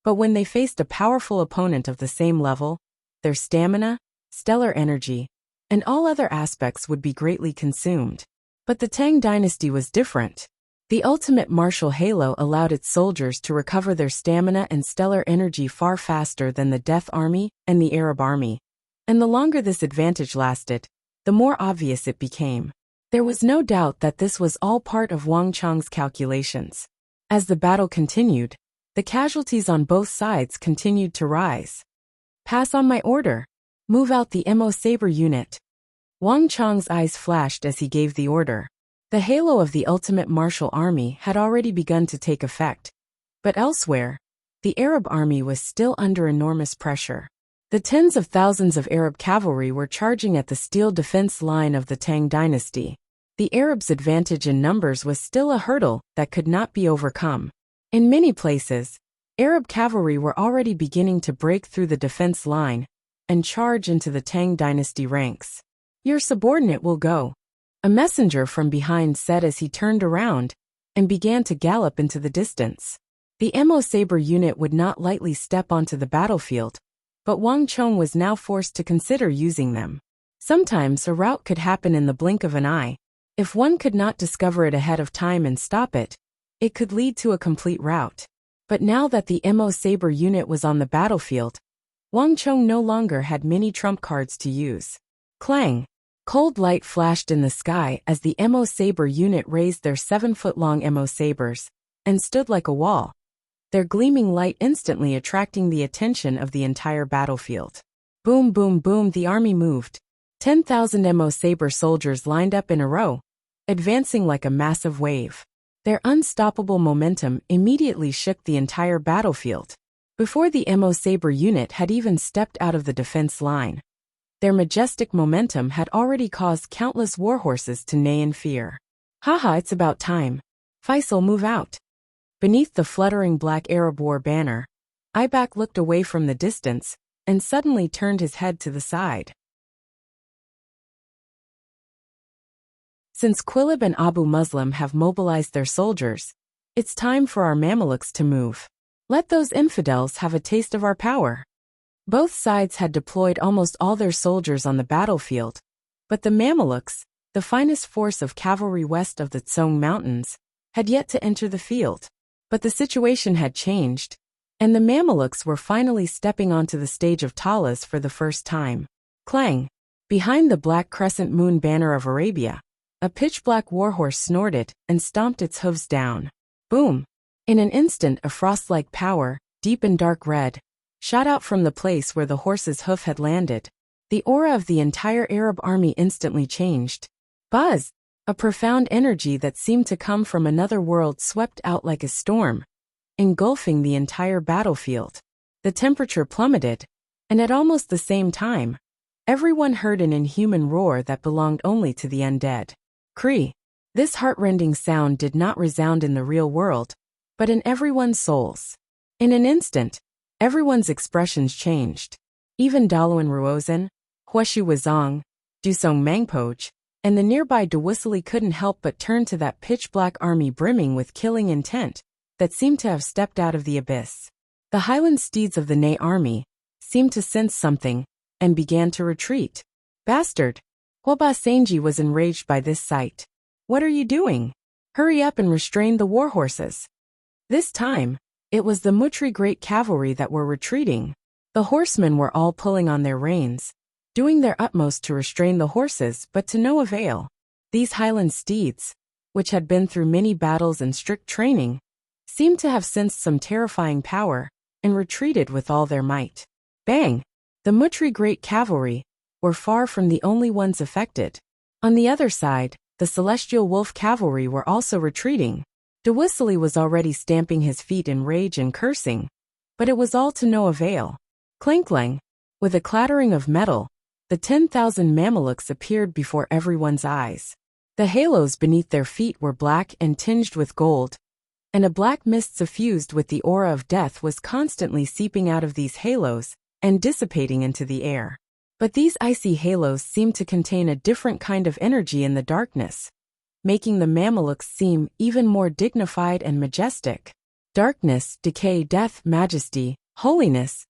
but when they faced a powerful opponent of the same level, their stamina, stellar energy, and all other aspects would be greatly consumed. But the Tang dynasty was different. The ultimate martial halo allowed its soldiers to recover their stamina and stellar energy far faster than the Death Army and the Arab Army. And the longer this advantage lasted, the more obvious it became. There was no doubt that this was all part of Wang Cheng's calculations. As the battle continued, the casualties on both sides continued to rise. Pass on my order. Move out the Mo Saber unit. Wang Cheng's eyes flashed as he gave the order. The halo of the ultimate martial army had already begun to take effect. But elsewhere, the Arab army was still under enormous pressure. The tens of thousands of Arab cavalry were charging at the steel defense line of the Tang dynasty. The Arabs' advantage in numbers was still a hurdle that could not be overcome. In many places, Arab cavalry were already beginning to break through the defense line and charge into the Tang dynasty ranks. Your subordinate will go, a messenger from behind said as he turned around and began to gallop into the distance. The Mo Saber unit would not lightly step onto the battlefield, but Wang Cheng was now forced to consider using them. Sometimes a rout could happen in the blink of an eye. If one could not discover it ahead of time and stop it, it could lead to a complete rout. But now that the Mo Saber unit was on the battlefield, Wang Cheng no longer had many trump cards to use. Clang! Cold light flashed in the sky as the Mo Saber unit raised their 7-foot-long Mo Sabers and stood like a wall, their gleaming light instantly attracting the attention of the entire battlefield. Boom, boom, boom, the army moved. 10,000 Mo Saber soldiers lined up in a row, advancing like a massive wave. Their unstoppable momentum immediately shook the entire battlefield. Before the Mo Saber unit had even stepped out of the defense line, their majestic momentum had already caused countless warhorses to neigh in fear. Haha, it's about time. Faisal, move out. Beneath the fluttering black Arab war banner, Ibak looked away from the distance and suddenly turned his head to the side. Since Qilib and Abu Muslim have mobilized their soldiers, it's time for our Mamelukes to move. Let those infidels have a taste of our power. Both sides had deployed almost all their soldiers on the battlefield, but the Mamelukes, the finest force of cavalry west of the Tsong Mountains, had yet to enter the field. But the situation had changed, and the Mamelukes were finally stepping onto the stage of Talas for the first time. Clang! Behind the black crescent moon banner of Arabia, a pitch-black warhorse snorted and stomped its hooves down. Boom! In an instant, a frost-like power, deep and dark red, shot out from the place where the horse's hoof had landed. The aura of the entire Arab army instantly changed. Buzz! A profound energy that seemed to come from another world swept out like a storm, engulfing the entire battlefield. The temperature plummeted, and at almost the same time, everyone heard an inhuman roar that belonged only to the undead. Cree! This heartrending sound did not resound in the real world, but in everyone's souls. In an instant, everyone's expressions changed. Even Daluan Ruozan, Huashu Wazong, Dusong Mangpoj, and the nearby Dawissili couldn't help but turn to that pitch-black army brimming with killing intent that seemed to have stepped out of the abyss. The Highland steeds of the Ney army seemed to sense something and began to retreat. Bastard! Huaba Senji was enraged by this sight. What are you doing? Hurry up and restrain the warhorses. This time, it was the Mutri Great Cavalry that were retreating. The horsemen were all pulling on their reins, doing their utmost to restrain the horses, but to no avail. These Highland steeds, which had been through many battles and strict training, seemed to have sensed some terrifying power and retreated with all their might. Bang! The Mutri Great Cavalry were far from the only ones affected. On the other side, the Celestial Wolf Cavalry were also retreating. Dawissili was already stamping his feet in rage and cursing, but it was all to no avail. Clang-clang! With a clattering of metal, the 10,000 Mamelukes appeared before everyone's eyes. The halos beneath their feet were black and tinged with gold, and a black mist suffused with the aura of death was constantly seeping out of these halos and dissipating into the air. But these icy halos seemed to contain a different kind of energy in the darkness, making the Mamelukes seem even more dignified and majestic. Darkness, decay, death, majesty, holiness.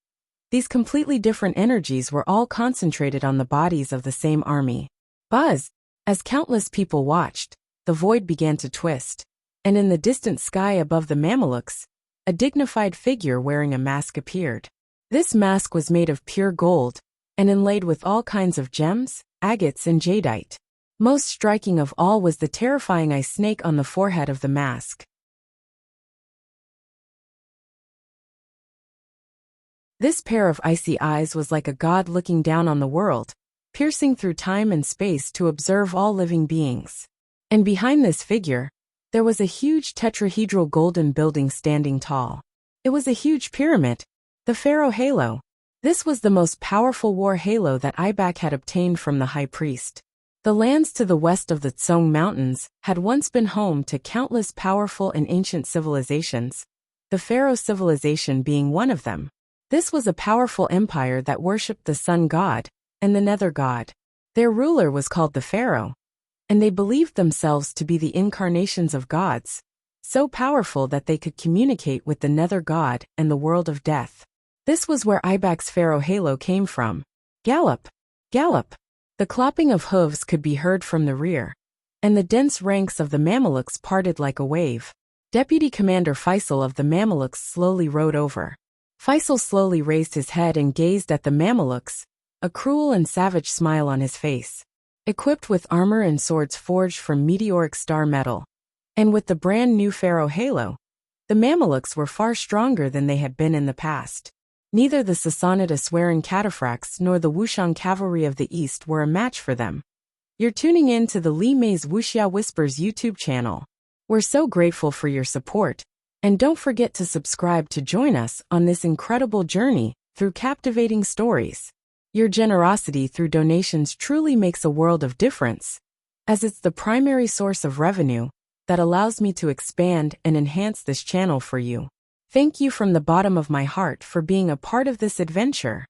These completely different energies were all concentrated on the bodies of the same army. Buzz! As countless people watched, the void began to twist, and in the distant sky above the Mamelukes, a dignified figure wearing a mask appeared. This mask was made of pure gold, and inlaid with all kinds of gems, agates and jadeite. Most striking of all was the terrifying eye snake on the forehead of the mask. This pair of icy eyes was like a god looking down on the world, piercing through time and space to observe all living beings. And behind this figure, there was a huge tetrahedral golden building standing tall. It was a huge pyramid, the Pharaoh Halo. This was the most powerful war halo that Ibak had obtained from the high priest. The lands to the west of the Tsong Mountains had once been home to countless powerful and ancient civilizations, the Pharaoh civilization being one of them. This was a powerful empire that worshipped the sun god and the nether god. Their ruler was called the Pharaoh, and they believed themselves to be the incarnations of gods, so powerful that they could communicate with the nether god and the world of death. This was where Ibak's Pharaoh halo came from. Gallop! Gallop! The clopping of hooves could be heard from the rear, and the dense ranks of the Mamelukes parted like a wave. Deputy Commander Faisal of the Mamelukes slowly rode over. Faisal slowly raised his head and gazed at the Mamelukes, a cruel and savage smile on his face. Equipped with armor and swords forged from meteoric star metal, and with the brand new Pharaoh halo, the Mamelukes were far stronger than they had been in the past. Neither the Sassanid Aswaran cataphracts nor the Wushan cavalry of the East were a match for them. You're tuning in to the Li Mei's Wuxia Whispers YouTube channel. We're so grateful for your support, and don't forget to subscribe to join us on this incredible journey through captivating stories. Your generosity through donations truly makes a world of difference, as it's the primary source of revenue that allows me to expand and enhance this channel for you. Thank you from the bottom of my heart for being a part of this adventure.